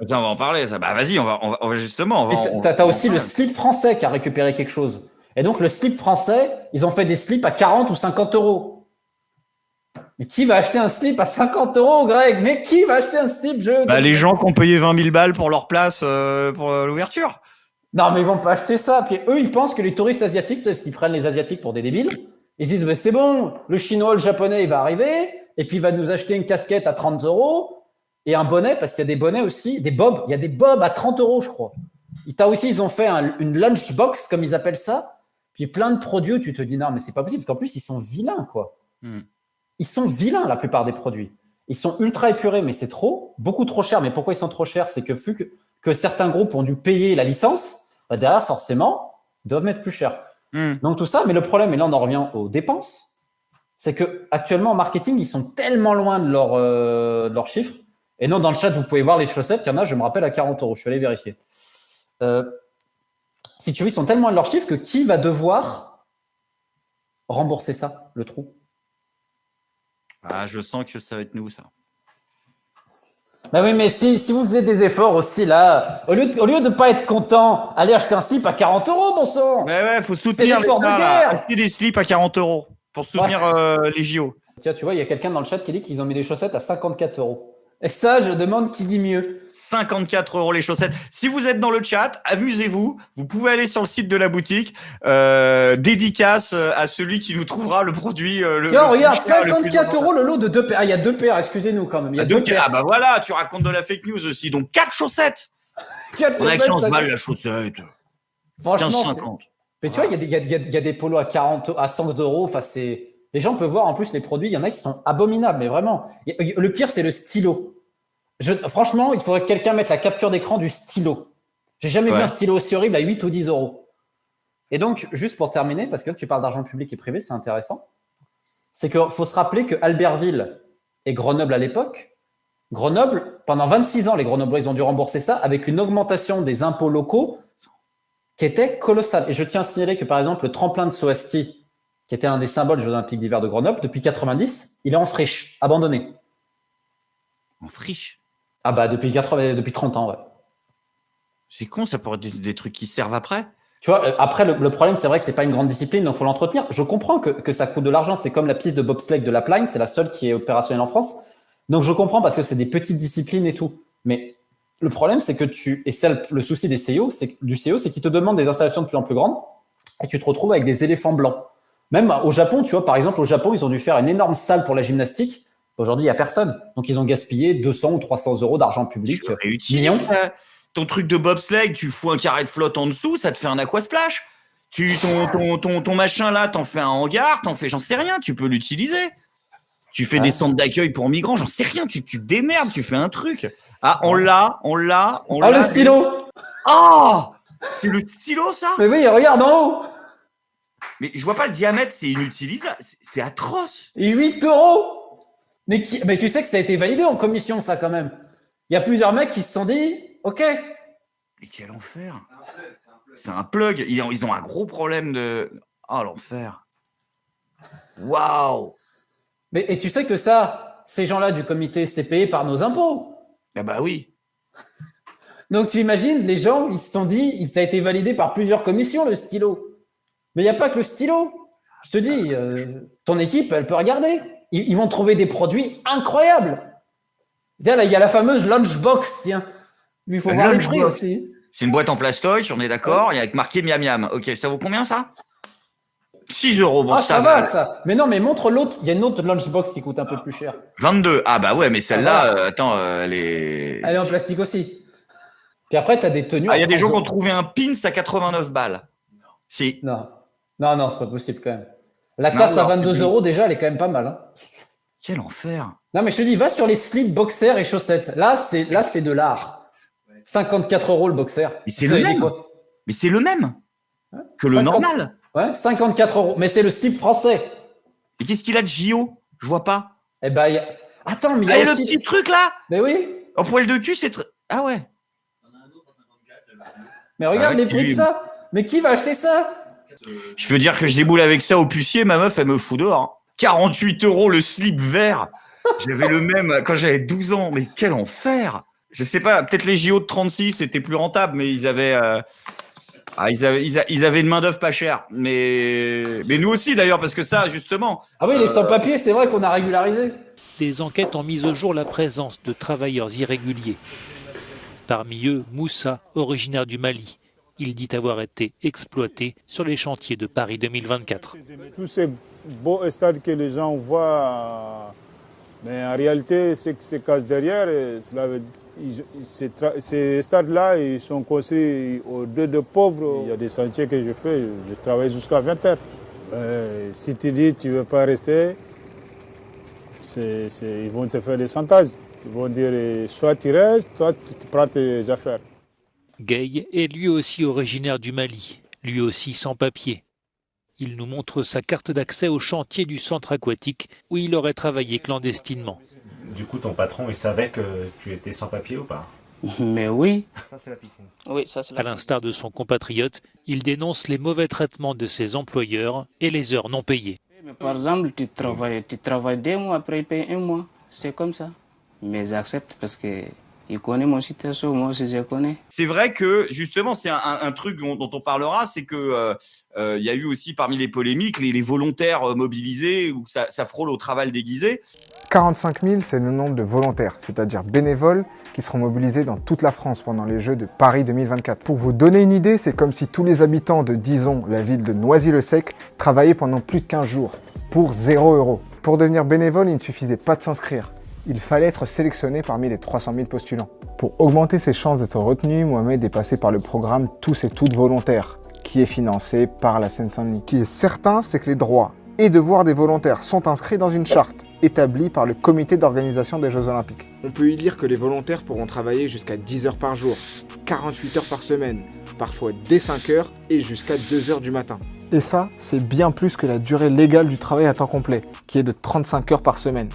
Tiens, on va en parler. Ça. Bah, vas-y, on va justement. T'as aussi le slip français qui a récupéré quelque chose. Et donc, le slip français, ils ont fait des slips à 40 ou 50 €. Mais qui va acheter un slip à 50 €, Greg? Mais qui va acheter un slip? Les gens qui ont payé 20 000 balles pour leur place pour l'ouverture. Non, mais ils vont pas acheter ça. Puis eux, ils pensent que les touristes asiatiques, parce qu'ils prennent les Asiatiques pour des débiles, ils disent, c'est bon, le Chinois, le Japonais, il va arriver, et puis il va nous acheter une casquette à 30 € et un bonnet, parce qu'il y a des bonnets aussi, des bobs. Il y a des bobs à 30 €, je crois. Ils ont fait une lunchbox, comme ils appellent ça, puis plein de produits où tu te dis, non, mais c'est pas possible, parce qu'en plus, ils sont vilains, quoi. Ils sont vilains, la plupart des produits. Ils sont ultra épurés, mais c'est trop, beaucoup trop cher. Mais pourquoi ils sont trop chers? C'est que certains groupes ont dû payer la licence, derrière, forcément, ils doivent mettre plus cher. Donc tout ça, mais le problème, et là on en revient aux dépenses, c'est que actuellement en marketing, ils sont tellement loin de leurs chiffres. Et non, dans le chat, vous pouvez voir les chaussettes, il y en a, je me rappelle, à 40 €. Je suis allé vérifier. Si tu veux, ils sont tellement loin de leurs chiffres que qui va devoir rembourser ça, le trou? Je sens que ça va être nous, ça. Bah oui, mais si vous faisiez des efforts aussi, là, au lieu de pas être content, allez acheter un slip à 40 €, bon sang. Ouais, faut soutenir l'effort de guerre. Acheter des slips à 40 € pour soutenir les JO. Tiens, tu vois, il y a quelqu'un dans le chat qui dit qu'ils ont mis des chaussettes à 54 €. Et ça, je demande qui dit mieux. 54 € les chaussettes. Si vous êtes dans le chat, amusez-vous. Vous pouvez aller sur le site de la boutique. Dédicace à celui qui nous trouvera le produit. Regarde, 54 € le lot de 2 paires. Il y a 2 paires, excusez-nous quand même. Il y a 2 paires. Ah bah voilà, tu racontes de la fake news aussi. Donc 4 chaussettes. On a 15 balles la chaussette. Franchement, 15,50. Mais tu vois, il y a des polos à 100 €. Enfin, les gens peuvent voir en plus les produits. Il y en a qui sont abominables, mais vraiment. Le pire, c'est le stylo. Franchement, il faudrait que quelqu'un mette la capture d'écran du stylo. J'ai jamais vu un stylo aussi horrible à 8 ou 10 €. Et donc, juste pour terminer, parce que là, tu parles d'argent public et privé, c'est intéressant. C'est qu'il faut se rappeler que Albertville et Grenoble à l'époque, Grenoble, pendant 26 ans, les Grenoblois, ils ont dû rembourser ça avec une augmentation des impôts locaux qui était colossale. Et je tiens à signaler que, par exemple, le tremplin de saut à ski, qui était un des symboles des Jeux Olympiques d'hiver de Grenoble, depuis 90, il est en friche, abandonné. En friche? Ah bah depuis 30 ans, ouais. C'est con, ça pourrait être des trucs qui servent après. Tu vois, après, le problème, c'est vrai que c'est pas une grande discipline, donc il faut l'entretenir. Je comprends que ça coûte de l'argent. C'est comme la piste de bobsleigh de Lapline, c'est la seule qui est opérationnelle en France. Donc je comprends parce que c'est des petites disciplines et tout. Mais le problème, c'est que le souci du CIO, c'est qu'ils te demandent des installations de plus en plus grandes et tu te retrouves avec des éléphants blancs. Même au Japon, tu vois, par exemple, au Japon, ils ont dû faire une énorme salle pour la gymnastique. Aujourd'hui, il n'y a personne. Donc, ils ont gaspillé 200 ou 300 € d'argent public. Millions. Ton truc de bobsleigh, tu fous un carré de flotte en dessous, ça te fait un aquasplash. Ton machin là, t'en fais un hangar, j'en sais rien, tu peux l'utiliser. Tu fais des centres d'accueil pour migrants, j'en sais rien, tu te démerdes, tu fais un truc. Ah, on l'a. Le stylo. Oh, c'est le stylo, ça? Mais oui, regarde en haut. Mais je vois pas le diamètre, c'est inutilisable, c'est atroce. 8 €. Mais tu sais que ça a été validé en commission, ça, quand même. Il y a plusieurs mecs qui se sont dit, OK. Mais quel enfer. C'est un plug. Ils ont un gros problème de... Oh, l'enfer. Waouh. Et tu sais que ça, ces gens-là du comité, c'est payé par nos impôts. Ah bah oui. Donc, tu imagines, les gens, ils se sont dit, ça a été validé par plusieurs commissions, le stylo. Mais il n'y a pas que le stylo. Je te dis, ton équipe, elle peut regarder. ils vont trouver des produits incroyables. Tiens, là, il y a la fameuse Lunchbox, tiens. Il faut voir les prix aussi. C'est une boîte en plastoc, on est d'accord, et avec marqué miam miam. Ok, ça vaut combien ça? 6 €. Bon, ça va, ça. Mais non, mais montre l'autre. Il y a une autre Lunchbox qui coûte un peu plus cher. 22. Ah bah ouais, mais celle-là, attends, elle est... Elle est en plastique aussi. Puis après, tu as des tenues. Ah, il y a des gens qui ont trouvé un pins à 89 balles. Si. Non, c'est pas possible quand même. La tasse à 22 € déjà, elle est quand même pas mal. Hein. Quel enfer. Non, mais je te dis, va sur les slips, boxers et chaussettes. Là, c'est de l'art. 54 € le boxer. Mais c'est le même. Mais c'est le même que le normal. Ouais, 54 €. Mais c'est le slip français. Et qu'est-ce qu'il a de JO? Je vois pas. Eh ben, attends, mais il y a aussi... le petit truc là. Mais oui. En poil de cul, c'est... Ah ouais. Mais regarde les prix de ça. Mais qui va acheter ça? Je peux dire que je déboule avec ça au pucier, ma meuf, elle me fout dehors. 48 € le slip vert. J'avais le même quand j'avais 12 ans. Mais quel enfer. Je sais pas, peut-être les JO de 36, c'était plus rentable, mais ils avaient une main-d'œuvre pas chère. Mais nous aussi, d'ailleurs, parce que ça, justement... Ah oui, les sans-papiers, c'est vrai qu'on a régularisé. Des enquêtes ont mis au jour la présence de travailleurs irréguliers. Parmi eux, Moussa, originaire du Mali. Il dit avoir été exploité sur les chantiers de Paris 2024. Tous ces beaux stades que les gens voient, mais en réalité, ce qui se cache derrière, cela veut dire, ces stades-là, ils sont construits aux deux de pauvres. Il y a des chantiers que je fais, je travaille jusqu'à 20 heures. Si tu dis que tu ne veux pas rester, ils vont te faire des chantages. Ils vont dire soit tu restes, soit tu prends tes affaires. Gay est lui aussi originaire du Mali, lui aussi sans papier. Il nous montre sa carte d'accès au chantier du centre aquatique où il aurait travaillé clandestinement. Du coup, ton patron, il savait que tu étais sans papier ou pas? Mais oui. Ça, c'est la piscine. Oui, ça, c'est la piscine. À l'instar de son compatriote, il dénonce les mauvais traitements de ses employeurs et les heures non payées. Mais par exemple, tu travailles 2 mois, après il paye 1 mois. C'est comme ça. Mais j'accepte parce que il connaît mon situation, moi aussi je connais. C'est vrai que justement, c'est un truc dont on parlera, c'est que il y a eu aussi parmi les polémiques les volontaires mobilisés où ça frôle au travail déguisé. 45 000, c'est le nombre de volontaires, c'est-à-dire bénévoles qui seront mobilisés dans toute la France pendant les Jeux de Paris 2024. Pour vous donner une idée, c'est comme si tous les habitants de Dizon, la ville de Noisy-le-Sec, travaillaient pendant plus de 15 jours pour 0 €. Pour devenir bénévole, il ne suffisait pas de s'inscrire. Il fallait être sélectionné parmi les 300 000 postulants. Pour augmenter ses chances d'être retenu, Mohamed est passé par le programme Tous et Toutes Volontaires, qui est financé par la Seine-Saint-Denis. Ce qui est certain, c'est que les droits et devoirs des volontaires sont inscrits dans une charte établie par le comité d'organisation des Jeux Olympiques. On peut y lire que les volontaires pourront travailler jusqu'à 10 heures par jour, 48 heures par semaine, parfois dès 5 heures et jusqu'à 2 heures du matin. Et ça, c'est bien plus que la durée légale du travail à temps complet, qui est de 35 heures par semaine.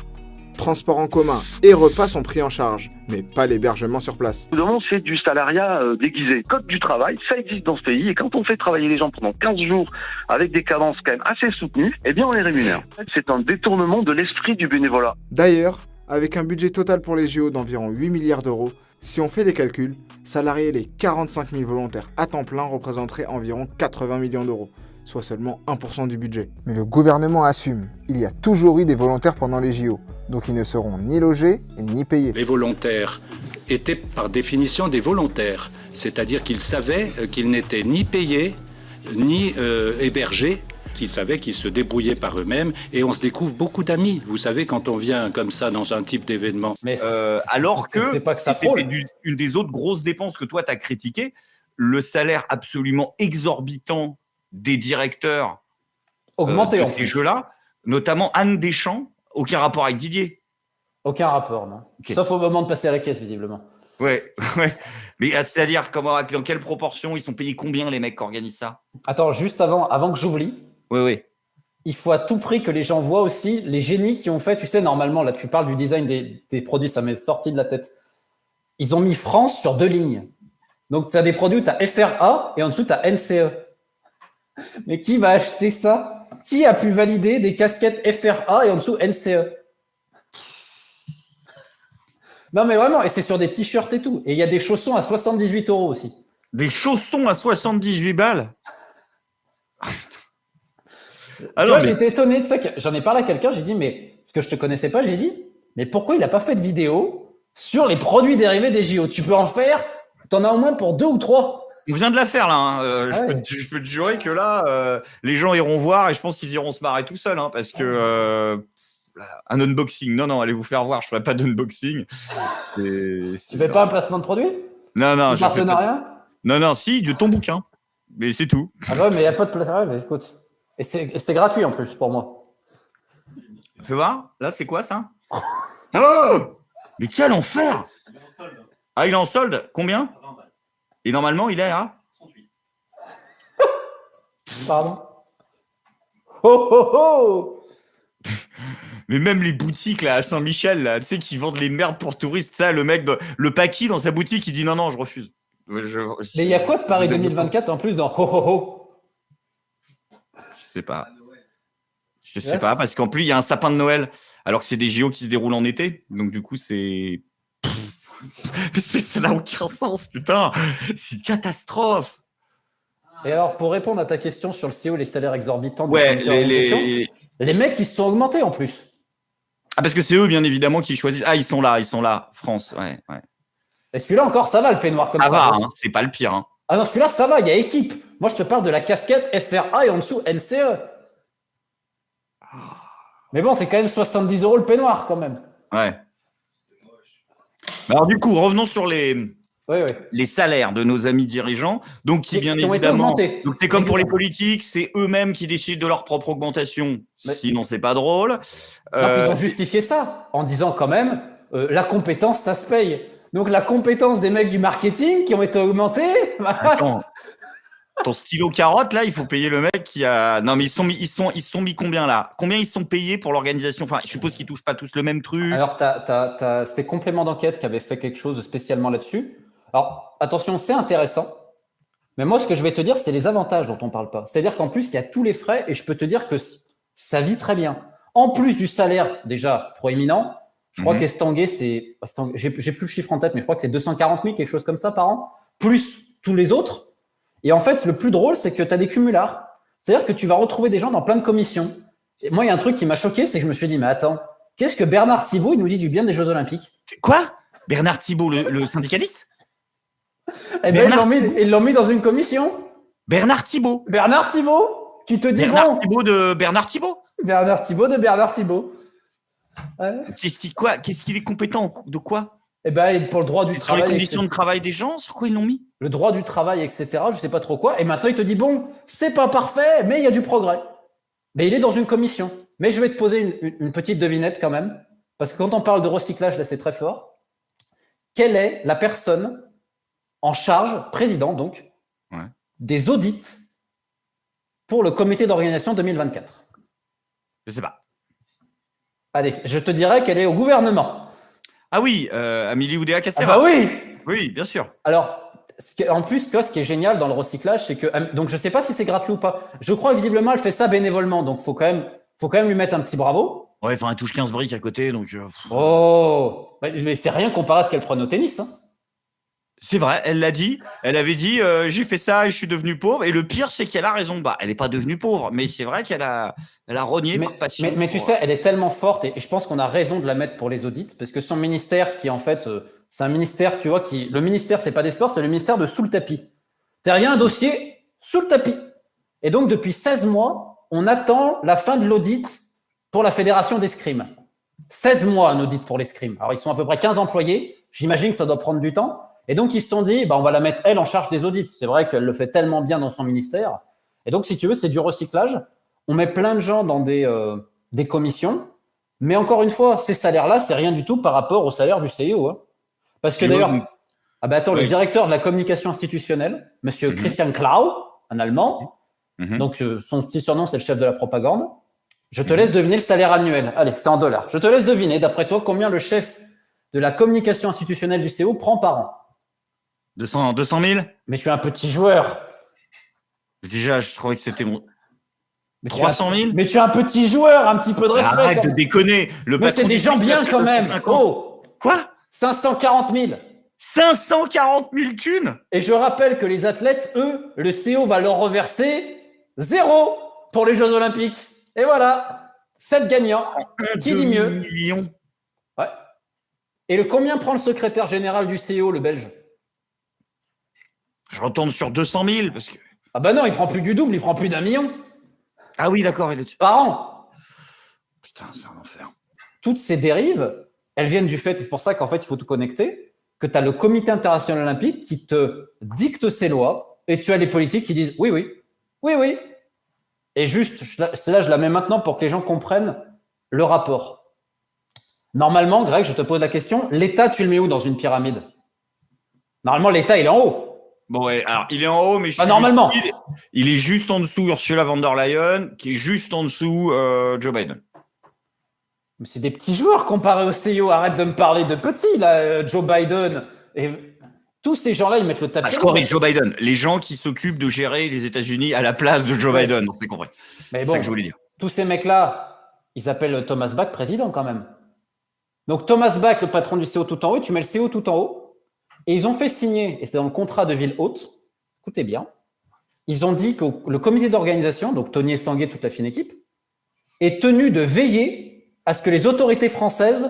Transport en commun et repas sont pris en charge, mais pas l'hébergement sur place. Tout le monde, c'est du salariat déguisé. Code du travail, ça existe dans ce pays, et quand on fait travailler les gens pendant 15 jours avec des cadences quand même assez soutenues, eh bien on les rémunère. C'est un détournement de l'esprit du bénévolat. D'ailleurs, avec un budget total pour les JO d'environ 8 milliards d'euros, si on fait les calculs, salarier les 45 000 volontaires à temps plein représenterait environ 80 millions d'euros, soit seulement 1% du budget. Mais le gouvernement assume, il y a toujours eu des volontaires pendant les JO, donc ils ne seront ni logés ni payés. Les volontaires étaient par définition des volontaires, c'est-à-dire qu'ils savaient qu'ils n'étaient ni payés, ni hébergés, ils savaient qu'ils se débrouillaient par eux-mêmes, et on se découvre beaucoup d'amis, vous savez, quand on vient comme ça dans un type d'événement. Mais alors que c'était une des autres grosses dépenses que toi tu as critiqué, le salaire absolument exorbitant des directeurs de ces jeux-là, notamment Anne Deschamps, aucun rapport avec Didier. Aucun rapport, non. Okay. Sauf au moment de passer à la caisse, visiblement. Ouais. Mais c'est-à-dire, dans quelle proportion, ils sont payés combien, les mecs qui organisent ça? Attends, juste avant que j'oublie. Oui. Il faut à tout prix que les gens voient aussi les génies qui ont fait, tu sais, normalement, là, tu parles du design des produits, ça m'est sorti de la tête. Ils ont mis France sur 2 lignes. Donc, tu as des produits où tu as FRA et en dessous, tu as NCE. Mais qui va acheter ça? Qui a pu valider des casquettes FRA et en dessous NCE? Non mais vraiment, et c'est sur des t-shirts et tout. Et il y a des chaussons à 78 € aussi. Des chaussons à 78 balles? Alors, j'étais étonné de ça. J'en ai parlé à quelqu'un, j'ai dit, mais parce que je te connaissais pas, j'ai dit, mais pourquoi il n'a pas fait de vidéo sur les produits dérivés des JO? Tu peux en faire, t'en as au moins pour 2 ou 3. On vient de la faire là. Hein. Ouais. Je peux te jurer que là, les gens iront voir et je pense qu'ils iront se marrer tout seuls, hein, parce que un unboxing. Non, allez vous faire voir. Je ferai pas d'unboxing. Tu fais pas un placement de produit? Non. Un partenariat? Non, si, de ton bouquin. Mais c'est tout. Ah bah ouais, mais il n'y a pas de placement. Mais écoute, et c'est gratuit en plus pour moi. Fais voir. Là, c'est quoi ça? Oh, mais quel enfer! Ah, il est en solde. Combien? Et normalement, il est à 38. Pardon. Oh. Mais même les boutiques là à Saint-Michel, là, tu sais, qui vendent les merdes pour touristes, ça, le mec, le paquis dans sa boutique, il dit non, je refuse. Mais il y a quoi de Paris 2024 en plus dans Je sais pas. Je sais pas, parce qu'en plus, il y a un sapin de Noël, alors que c'est des JO qui se déroulent en été. Donc, du coup, c'est. Ça n'a aucun sens, putain. C'est une catastrophe. Et alors, pour répondre à ta question sur le CO, les salaires exorbitants, les mecs, ils se sont augmentés en plus. Ah, parce que c'est eux, bien évidemment, qui choisissent. Ah, ils sont là, France, ouais. Et celui-là encore, ça va, le peignoir comme ça. Va, hein, c'est pas le pire. Hein. Ah non, celui-là, ça va, il y a équipe. Moi, je te parle de la casquette FRA et en dessous NCE. Mais bon, c'est quand même 70 € le peignoir, quand même. Ouais. Alors, du coup, revenons sur les salaires de nos amis dirigeants. Donc, qui bien évidemment. Donc, c'est comme pour les politiques, c'est eux-mêmes qui décident de leur propre augmentation. Sinon, c'est pas drôle. Ils ont justifié ça en disant quand même la compétence, ça se paye. Donc, la compétence des mecs du marketing qui ont été augmentés. Attends. Ton stylo carotte, là, il faut payer le mec qui a. Non, mais ils sont mis combien là? Combien ils sont payés pour l'organisation? Enfin, je suppose qu'ils touchent pas tous le même truc. Alors, c'était Complément d'enquête qui avait fait quelque chose spécialement là-dessus. Alors, attention, c'est intéressant. Mais moi, ce que je vais te dire, c'est les avantages dont on parle pas. C'est-à-dire qu'en plus, il y a tous les frais et je peux te dire que ça vit très bien. En plus du salaire déjà proéminent, je crois qu'Estanguet, c'est. J'ai plus le chiffre en tête, mais je crois que c'est 240 000, quelque chose comme ça par an, plus tous les autres. Et en fait, le plus drôle, c'est que tu as des cumulards. C'est-à-dire que tu vas retrouver des gens dans plein de commissions. Et moi, il y a un truc qui m'a choqué, c'est que je me suis dit, mais attends, qu'est-ce que Bernard Thibault, il nous dit du bien des Jeux Olympiques? Quoi? Bernard Thibault, le syndicaliste? Eh bien, ils l'ont mis dans une commission. Bernard Thibault? Bernard Thibault? Tu te dis Bernard Thibault de Bernard Thibault? Bernard Thibault de Bernard Thibault. Ouais. Qu'est-ce qu'il est compétent de quoi? Eh ben, pour le droit du travail. Sur les conditions de travail des gens, sur quoi ils l'ont mis? Le droit du travail, etc. Je sais pas trop quoi. Et maintenant, il te dit, bon, c'est pas parfait, mais il y a du progrès. Mais il est dans une commission. Mais je vais te poser une petite devinette quand même. Parce que quand on parle de recyclage, là, c'est très fort. Quelle est la personne en charge, président donc, des audits pour le comité d'organisation 2024? Je sais pas. Allez, je te dirais qu'elle est au gouvernement. Ah oui, Amélie Oudéa-Castéra. Ah bah oui. Oui, bien sûr. Alors, en plus, tu vois, ce qui est génial dans le recyclage, c'est que donc je sais pas si c'est gratuit ou pas. Je crois visiblement elle fait ça bénévolement, donc faut quand même lui mettre un petit bravo. Ouais, enfin elle touche 15 briques à côté, donc. Oh, mais c'est rien comparé à ce qu'elle prend au tennis. Hein. C'est vrai, elle l'a dit. Elle avait dit j'ai fait ça et je suis devenue pauvre. Et le pire, c'est qu'elle a raison. Bah, elle n'est pas devenue pauvre, mais c'est vrai qu'elle a rogné par passion. Mais tu sais, elle est tellement forte et je pense qu'on a raison de la mettre pour les audits parce que son ministère, qui en fait, c'est un ministère, tu vois, le ministère, c'est pas des sports, c'est le ministère de sous le tapis. T'as rien un dossier sous le tapis. Et donc, depuis 16 mois, on attend la fin de l'audit pour la fédération d'escrime. 16 mois un audit pour l'escrime. Alors, ils sont à peu près 15 employés. J'imagine que ça doit prendre du temps. Et donc, ils se sont dit, on va la mettre, elle, en charge des audits. C'est vrai qu'elle le fait tellement bien dans son ministère. Et donc, si tu veux, c'est du recyclage. On met plein de gens dans des commissions. Mais encore une fois, ces salaires-là, c'est rien du tout par rapport au salaire du CEO. Hein. Parce que d'ailleurs, le directeur de la communication institutionnelle, monsieur Christian Klau, un Allemand, donc son petit surnom, c'est le chef de la propagande. Je te laisse deviner le salaire annuel. Allez, c'est en dollars. Je te laisse deviner, d'après toi, combien le chef de la communication institutionnelle du CEO prend par an. 200 000? Mais tu es un petit joueur. Déjà, je trouvais que c'était mon. 300 000? Mais tu es un petit joueur, un petit peu de respect. Arrête de déconner. Mais c'est des gens bien quand même. Oh, quoi? 540 000. 540 000 thunes? Et je rappelle que les athlètes, eux, le CO va leur reverser 0 pour les Jeux Olympiques. Et voilà. 7 gagnants. Qui dit mieux? Millions. Ouais. Et combien prend le secrétaire général du CEO, le Belge? Je retombe sur 200 000 parce que. Ah bah non, il prend plus du double, il prend plus d'1 million. Ah oui, d'accord. Par an. Putain, c'est un enfer. Toutes ces dérives, elles viennent du fait, c'est pour ça qu'en fait, il faut tout connecter, que tu as le comité international olympique qui te dicte ses lois et tu as les politiques qui disent oui, oui, oui, oui. Et juste, celle-là, je la mets maintenant pour que les gens comprennent le rapport. Normalement, Greg, je te pose la question, l'État, tu le mets où dans une pyramide? Normalement, l'État, il est en haut. Bon, ouais, alors, il est en haut, mais normalement. Il est juste en dessous Ursula von der Leyen, qui est juste en dessous Joe Biden. Mais c'est des petits joueurs comparés au CEO. Arrête de me parler de petits, là, Joe Biden. Et tous ces gens-là, ils mettent le tapis. Je corrige, Joe Biden. Les gens qui s'occupent de gérer les États-Unis à la place de Joe Biden, c'est compris. Mais c'est bon, ça que je voulais dire. Tous ces mecs-là, ils appellent Thomas Bach président quand même. Donc Thomas Bach, le patron du CEO tout en haut, tu mets le CEO tout en haut. Et ils ont fait signer, et c'est dans le contrat de ville haute, écoutez bien, ils ont dit que le comité d'organisation, donc Tony Estanguet, toute la fine équipe, est tenu de veiller à ce que les autorités françaises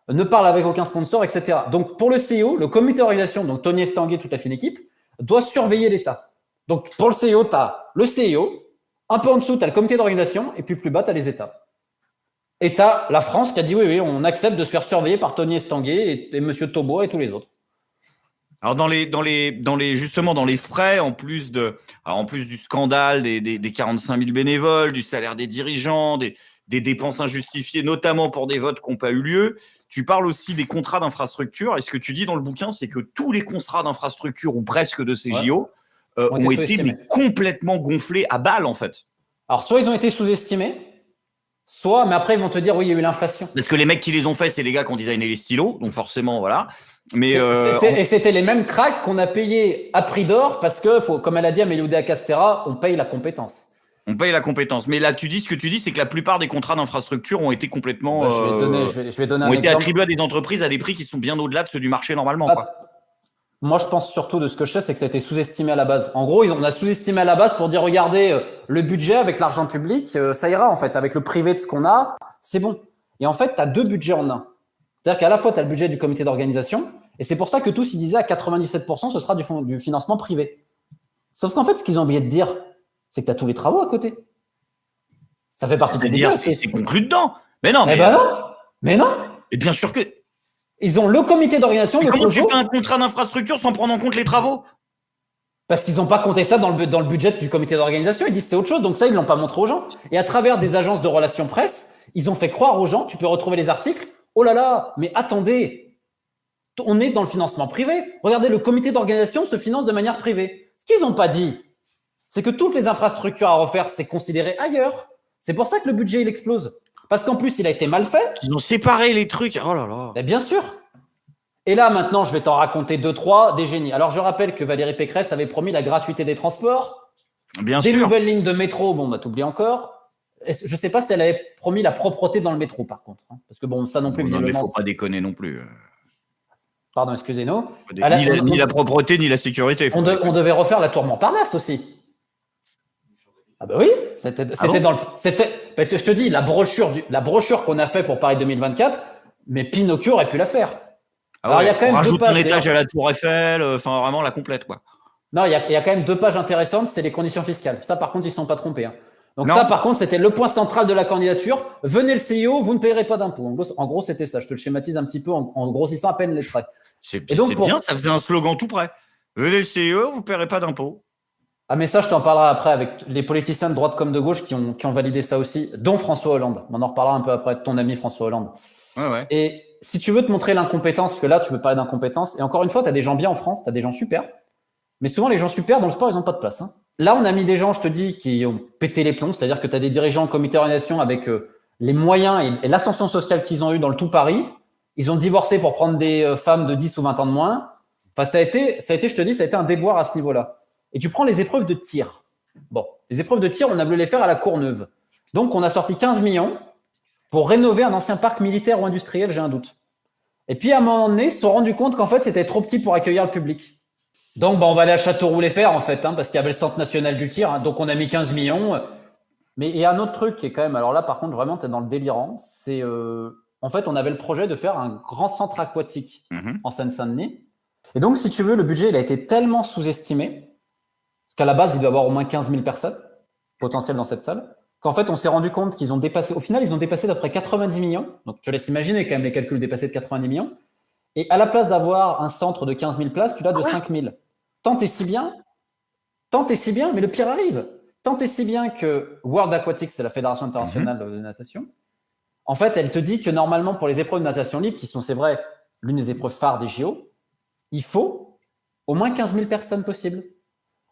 ne parlent avec aucun sponsor, etc. Donc pour le CEO, le comité d'organisation, donc Tony Estanguet, toute la fine équipe, doit surveiller l'État. Donc pour le CEO, tu as le CEO, un peu en dessous, tu as le comité d'organisation, et puis plus bas, tu as les États. Et tu as la France qui a dit oui, oui, on accepte de se faire surveiller par Tony Estanguet et M. Taubois et tous les autres. Alors justement dans les frais, en plus du scandale des 45 000 bénévoles, du salaire des dirigeants, des dépenses injustifiées, notamment pour des votes qui n'ont pas eu lieu, tu parles aussi des contrats d'infrastructure. Et ce que tu dis dans le bouquin, c'est que tous les contrats d'infrastructure, ou presque de ces JO, ont été complètement gonflés à balles, en fait. Alors, soit ils ont été sous-estimés, soit, mais après, ils vont te dire, oui, il y a eu l'inflation. Parce que les mecs qui les ont fait, c'est les gars qui ont designé les stylos, donc forcément, voilà. Mais et c'était les mêmes cracks qu'on a payés à prix d'or parce que, comme elle a dit Amélie Oudéa-Castéra, on paye la compétence. On paye la compétence. Mais là, ce que tu dis, c'est que la plupart des contrats d'infrastructure ont été complètement je vais donner ont été attribués à des entreprises à des prix qui sont bien au-delà de ceux du marché normalement. Quoi. Moi, je pense surtout de ce que je sais, c'est que ça a été sous-estimé à la base. En gros, on a sous-estimé à la base pour dire, regardez, le budget avec l'argent public, ça ira en fait. Avec le privé de ce qu'on a, c'est bon. Et en fait, tu as deux budgets en un. C'est-à-dire qu'à la fois, tu as le budget du comité d'organisation, et c'est pour ça que tous, ils disaient à 97%, ce sera du financement privé. Sauf qu'en fait, ce qu'ils ont oublié de dire, c'est que tu as tous les travaux à côté. Ça fait partie du budget. C'est conclu dedans. Mais non, mais non. Et bien sûr que... Ils ont le comité d'organisation. Comment tu fais un contrat d'infrastructure sans prendre en compte les travaux? Parce qu'ils n'ont pas compté ça dans le budget du comité d'organisation. Ils disent c'est autre chose, donc ça, ils ne l'ont pas montré aux gens. Et à travers des agences de relations presse, ils ont fait croire aux gens, tu peux retrouver les articles, oh là là, mais attendez, on est dans le financement privé. Regardez, le comité d'organisation se finance de manière privée. Ce qu'ils n'ont pas dit, c'est que toutes les infrastructures à refaire, c'est considéré ailleurs. C'est pour ça que le budget, il explose. Parce qu'en plus, il a été mal fait. Ils ont séparé les trucs. Oh là là. Mais bien sûr. Et là, maintenant, je vais t'en raconter 2-3 des génies. Alors, je rappelle que Valérie Pécresse avait promis la gratuité des transports. Bien sûr. Des nouvelles lignes de métro. Bon, bah, t'oublies encore. Je ne sais pas si elle avait promis la propreté dans le métro, par contre. Parce que bon, ça non plus, visiblement. Mais il ne faut pas déconner non plus. Pardon, excusez-nous. Ni la propreté, ni la sécurité. On devait refaire la tour Montparnasse aussi. Ah bah oui, c'était dans le... je te dis, la brochure qu'on a fait pour Paris 2024, mais Pinocchio aurait pu la faire. Alors, il y a quand même on rajoute un étage à la Tour Eiffel, enfin vraiment la complète, quoi. Non, il y a quand même 2 pages intéressantes, c'était les conditions fiscales. Ça, par contre, ils ne sont pas trompés. Hein. Donc non. Ça, par contre, c'était le point central de la candidature. Venez le CEO, vous ne payerez pas d'impôts. En gros, c'était ça. Je te le schématise un petit peu en grossissant à peine les traits. C'est bien, ça faisait un slogan tout près. Venez le CEO, vous ne payerez pas d'impôts. Ah mais ça, je t'en parlerai après avec les politiciens de droite comme de gauche qui ont validé ça aussi, dont François Hollande. On en reparlera un peu après, ton ami François Hollande. Ouais. Et si tu veux te montrer l'incompétence, parce que là, tu veux parler d'incompétence, et encore une fois, tu as des gens bien en France, tu as des gens super, mais souvent, les gens super, dans le sport, ils n'ont pas de place. Hein. Là, on a mis des gens, je te dis, qui ont pété les plombs, c'est-à-dire que tu as des dirigeants au comité d'organisation avec les moyens et l'ascension sociale qu'ils ont eu dans le tout Paris. Ils ont divorcé pour prendre des femmes de 10 ou 20 ans de moins. Enfin, ça a été, je te dis, ça a été un déboire à ce niveau-là. Et tu prends les épreuves de tir. Bon, les épreuves de tir, on a voulu les faire à la Courneuve. Donc, on a sorti 15 millions pour rénover un ancien parc militaire ou industriel, j'ai un doute. Et puis, à un moment donné, ils se sont rendus compte qu'en fait, c'était trop petit pour accueillir le public. Donc, on va aller à Châteauroux les faire, en fait, parce qu'il y avait le Centre national du tir. Donc, on a mis 15 millions. Mais il y a un autre truc qui est quand même, alors là par contre vraiment tu es dans le délirant, c'est en fait on avait le projet de faire un grand centre aquatique en Seine-Saint-Denis. Et donc si tu veux, le budget il a été tellement sous-estimé, parce qu'à la base il doit y avoir au moins 15 000 personnes potentielles dans cette salle, qu'en fait on s'est rendu compte qu'ils ont dépassé, au final ils ont dépassé d'à peu près 90 millions, donc je te laisse imaginer quand même les calculs dépassés de 90 millions, et à la place d'avoir un centre de 15 000 places, tu l'as de 5 000. Tant et si bien, mais le pire arrive. Tant et si bien que World Aquatics, c'est la Fédération internationale de natation, en fait, elle te dit que normalement, pour les épreuves de natation libre, qui sont, c'est vrai, l'une des épreuves phares des JO, il faut au moins 15 000 personnes possibles.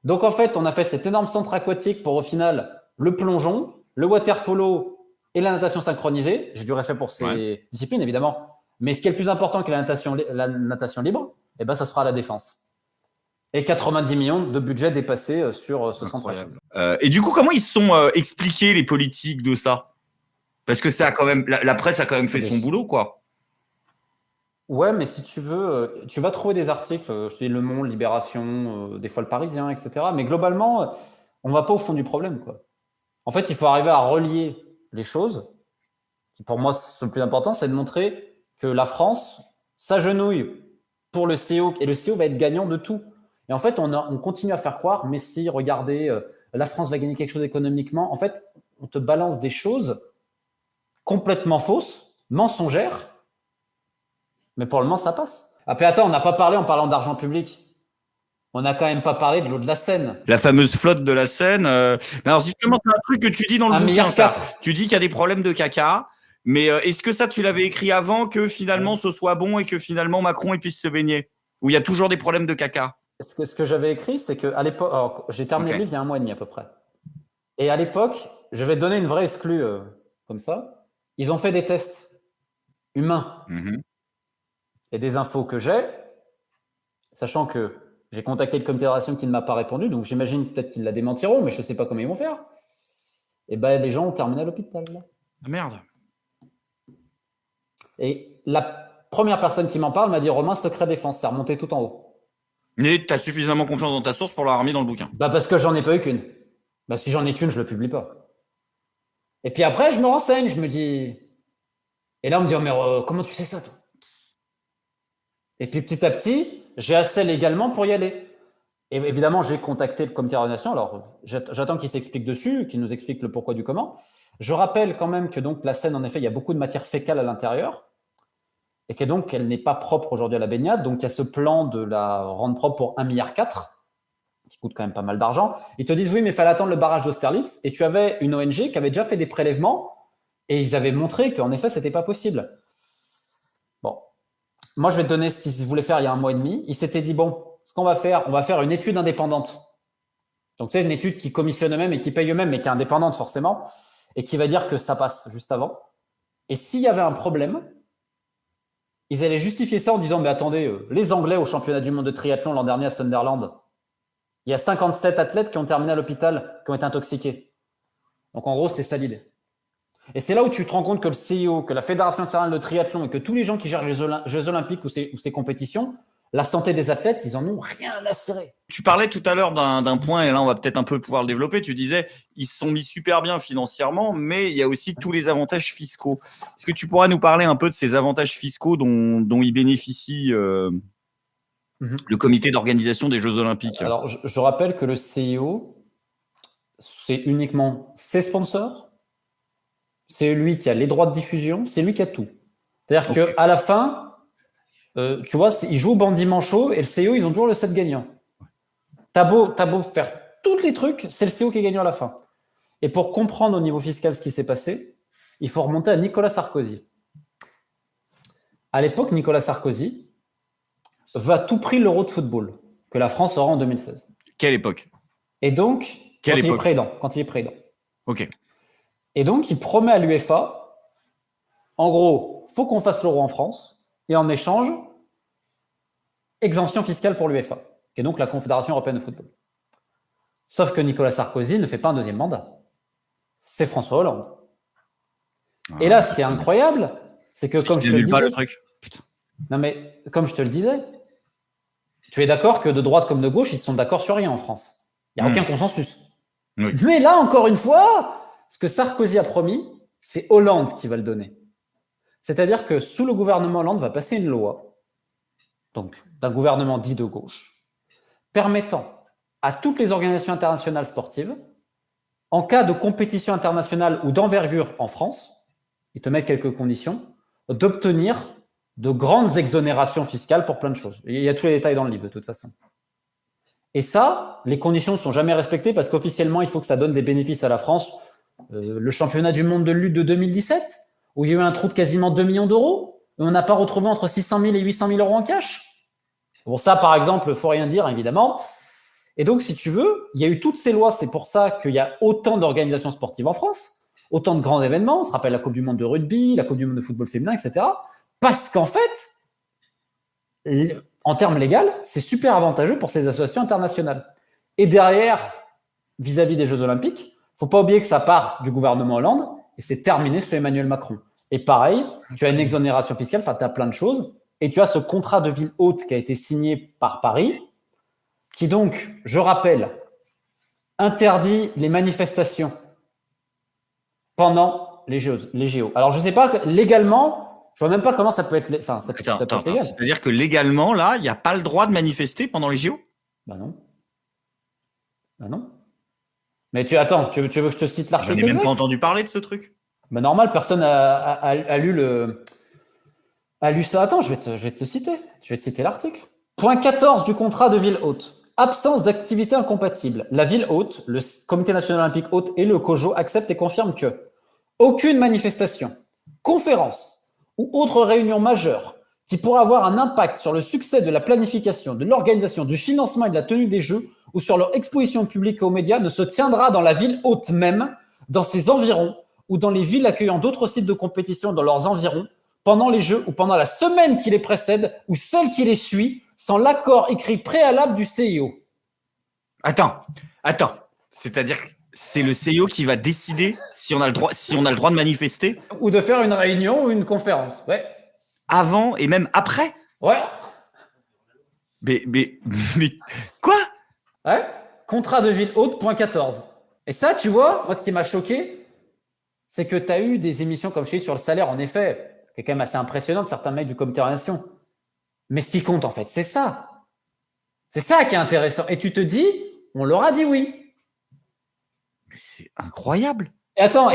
Donc, en fait, on a fait cet énorme centre aquatique pour, au final, le plongeon, le water polo et la natation synchronisée. J'ai du respect pour ces disciplines, évidemment. Mais ce qui est le plus important que la natation libre, eh ben, ça sera la défense. Et 90 millions de budget dépassé sur ce centre. Et du coup, comment ils se sont expliqués les politiques de ça? Parce que ça a quand même, la presse a quand même fait son boulot, quoi. Ouais, mais si tu veux, tu vas trouver des articles, je te dis Le Monde, Libération, des fois Le Parisien, etc. Mais globalement, on ne va pas au fond du problème, quoi. En fait, il faut arriver à relier les choses. Pour moi, le plus important, c'est de montrer que la France s'agenouille pour le CO, et le CO va être gagnant de tout. Et en fait, on continue à faire croire, mais si, regardez, la France va gagner quelque chose économiquement. En fait, on te balance des choses complètement fausses, mensongères, mais pour le moment, ça passe. Après, attends, on n'a pas parlé en parlant d'argent public. On n'a quand même pas parlé de l'eau de la Seine. La fameuse flotte de la Seine. Alors, justement, c'est un truc que tu dis dans le bouquin. Tu dis qu'il y a des problèmes de caca. Mais est-ce que ça, tu l'avais écrit avant que finalement ce soit bon et que finalement Macron puisse se baigner? Ou il y a toujours des problèmes de caca? Ce que j'avais écrit, c'est qu'à l'époque, j'ai terminé le livre il y a 1 mois et demi à peu près. Et à l'époque, je vais te donner une vraie exclue comme ça. Ils ont fait des tests humains. Et des infos que j'ai, sachant que j'ai contacté le comité de rédaction qui ne m'a pas répondu, donc j'imagine peut-être qu'ils la démentiront, mais je ne sais pas comment ils vont faire. Et ben les gens ont terminé à l'hôpital. Ah merde. Et la première personne qui m'en parle m'a dit Romain, secret défense, c'est remonté tout en haut. Mais tu as suffisamment confiance dans ta source pour l'avoir mis dans le bouquin. Bah parce que j'en ai pas eu qu'une. Bah si j'en ai qu'une, je le publie pas. Et puis après, je me renseigne, je me dis. Et là, on me dit oh, mais comment tu sais ça, toi? Et puis petit à petit, j'ai assez légalement pour y aller. Et évidemment, j'ai contacté le comité d'organisation. Alors, j'attends qu'il s'explique dessus, qu'il nous explique le pourquoi du comment. Je rappelle quand même que donc la Seine, en effet, il y a beaucoup de matière fécale à l'intérieur. Et que donc, elle n'est pas propre aujourd'hui à la baignade. Donc, il y a ce plan de la rendre propre pour 1,4 milliard, qui coûte quand même pas mal d'argent. Ils te disent, oui, mais il fallait attendre le barrage d'Austerlitz. Et tu avais une ONG qui avait déjà fait des prélèvements et ils avaient montré qu'en effet, ce n'était pas possible. Bon. Moi, je vais te donner ce qu'ils voulaient faire il y a 1 mois et demi. Ils s'étaient dit, bon, ce qu'on va faire, on va faire une étude indépendante. Donc, c'est une étude qui commissionne eux-mêmes et qui paye eux-mêmes, mais qui est indépendante forcément, et qui va dire que ça passe juste avant. Et s'il y avait un problème, ils allaient justifier ça en disant, mais attendez, les Anglais au championnat du monde de triathlon l'an dernier à Sunderland, il y a 57 athlètes qui ont terminé à l'hôpital, qui ont été intoxiqués. Donc en gros, c'est ça l'idée. Et c'est là où tu te rends compte que le CIO, que la Fédération internationale de triathlon et que tous les gens qui gèrent les Jeux olympiques ou ces compétitions, la santé des athlètes, ils en ont rien à cirer. Tu parlais tout à l'heure d'un point, et là on va peut-être un peu pouvoir le développer. Tu disais, ils se sont mis super bien financièrement, mais il y a aussi tous les avantages fiscaux. Est-ce que tu pourras nous parler un peu de ces avantages fiscaux dont il bénéficie le comité d'organisation des Jeux Olympiques? Alors, je rappelle que le CIO, c'est uniquement ses sponsors, c'est lui qui a les droits de diffusion, c'est lui qui a tout. C'est-à-dire qu'à la fin, tu vois, ils jouent au bandit manchot et le CEO, ils ont toujours le set gagnant. T'as beau faire tous les trucs, c'est le CEO qui est gagnant à la fin. Et pour comprendre au niveau fiscal ce qui s'est passé, il faut remonter à Nicolas Sarkozy. À l'époque, Nicolas Sarkozy veut à tout prix l'Euro de football que la France aura en 2016. Quelle époque? Et donc, quand il est président. Ok. Et donc, il promet à l'UEFA, en gros, faut qu'on fasse l'Euro en France. Et en échange, exemption fiscale pour l'UEFA, qui est donc la Confédération européenne de football. Sauf que Nicolas Sarkozy ne fait pas un deuxième mandat. C'est François Hollande. Et là, ce qui est incroyable, c'est que comme je te le disais... pas le truc. Putain. Non mais, comme je te le disais, tu es d'accord que de droite comme de gauche, ils sont d'accord sur rien en France. Il n'y a aucun consensus. Oui. Mais là, encore une fois, ce que Sarkozy a promis, c'est Hollande qui va le donner. C'est-à-dire que sous le gouvernement Hollande va passer une loi, donc d'un gouvernement dit de gauche, permettant à toutes les organisations internationales sportives, en cas de compétition internationale ou d'envergure en France, ils te mettent quelques conditions, d'obtenir de grandes exonérations fiscales pour plein de choses. Il y a tous les détails dans le livre, de toute façon. Et ça, les conditions ne sont jamais respectées parce qu'officiellement, il faut que ça donne des bénéfices à la France. Le championnat du monde de lutte de 2017, où il y a eu un trou de quasiment 2 millions d'euros, et on n'a pas retrouvé entre 600 000 et 800 000 euros en cash. Bon, ça, par exemple, il ne faut rien dire, évidemment. Et donc, si tu veux, il y a eu toutes ces lois. C'est pour ça qu'il y a autant d'organisations sportives en France, autant de grands événements. On se rappelle la Coupe du monde de rugby, la Coupe du monde de football féminin, etc. Parce qu'en fait, en termes légaux, c'est super avantageux pour ces associations internationales. Et derrière, vis-à-vis des Jeux Olympiques, il ne faut pas oublier que ça part du gouvernement Hollande et c'est terminé sous Emmanuel Macron. Et pareil, tu as une exonération fiscale, enfin, tu as plein de choses. Et tu as ce contrat de ville haute qui a été signé par Paris, qui donc, je rappelle, interdit les manifestations pendant les JO. Alors, je ne sais pas, légalement, je ne vois même pas comment ça peut être, enfin, ça peut être légal. C'est-à-dire que légalement, là, il n'y a pas le droit de manifester pendant les JO ? Bah non. Bah non. Mais attends, tu veux que je te cite l'article ? Je n'ai même pas entendu parler de ce truc. Bah normal, personne a lu ça. Attends, je vais te le citer. Je vais te citer l'article. Point 14 du contrat de ville haute. Absence d'activité incompatible. La ville haute, le Comité national olympique haute et le COJO acceptent et confirment que aucune manifestation, conférence ou autre réunion majeure qui pourra avoir un impact sur le succès de la planification, de l'organisation, du financement et de la tenue des Jeux ou sur leur exposition publique aux médias ne se tiendra dans la ville haute même, dans ses environs ou dans les villes accueillant d'autres sites de compétition dans leurs environs, pendant les Jeux ou pendant la semaine qui les précède ou celle qui les suit, sans l'accord écrit préalable du CIO. Attends. C'est-à-dire que c'est le CIO qui va décider si on a le droit de manifester ? Ou de faire une réunion ou une conférence, ouais. Avant et même après ? Ouais. Mais quoi ? Ouais. Contrat de ville haute, point 14. Et ça, tu vois, moi, ce qui m'a choqué, c'est que tu as eu des émissions, comme je dis, sur le salaire, en effet, qui est quand même assez impressionnant de certains mecs du comité organisation. Mais ce qui compte, en fait, c'est ça. C'est ça qui est intéressant. Et tu te dis, on leur a dit oui. C'est incroyable. Et attends,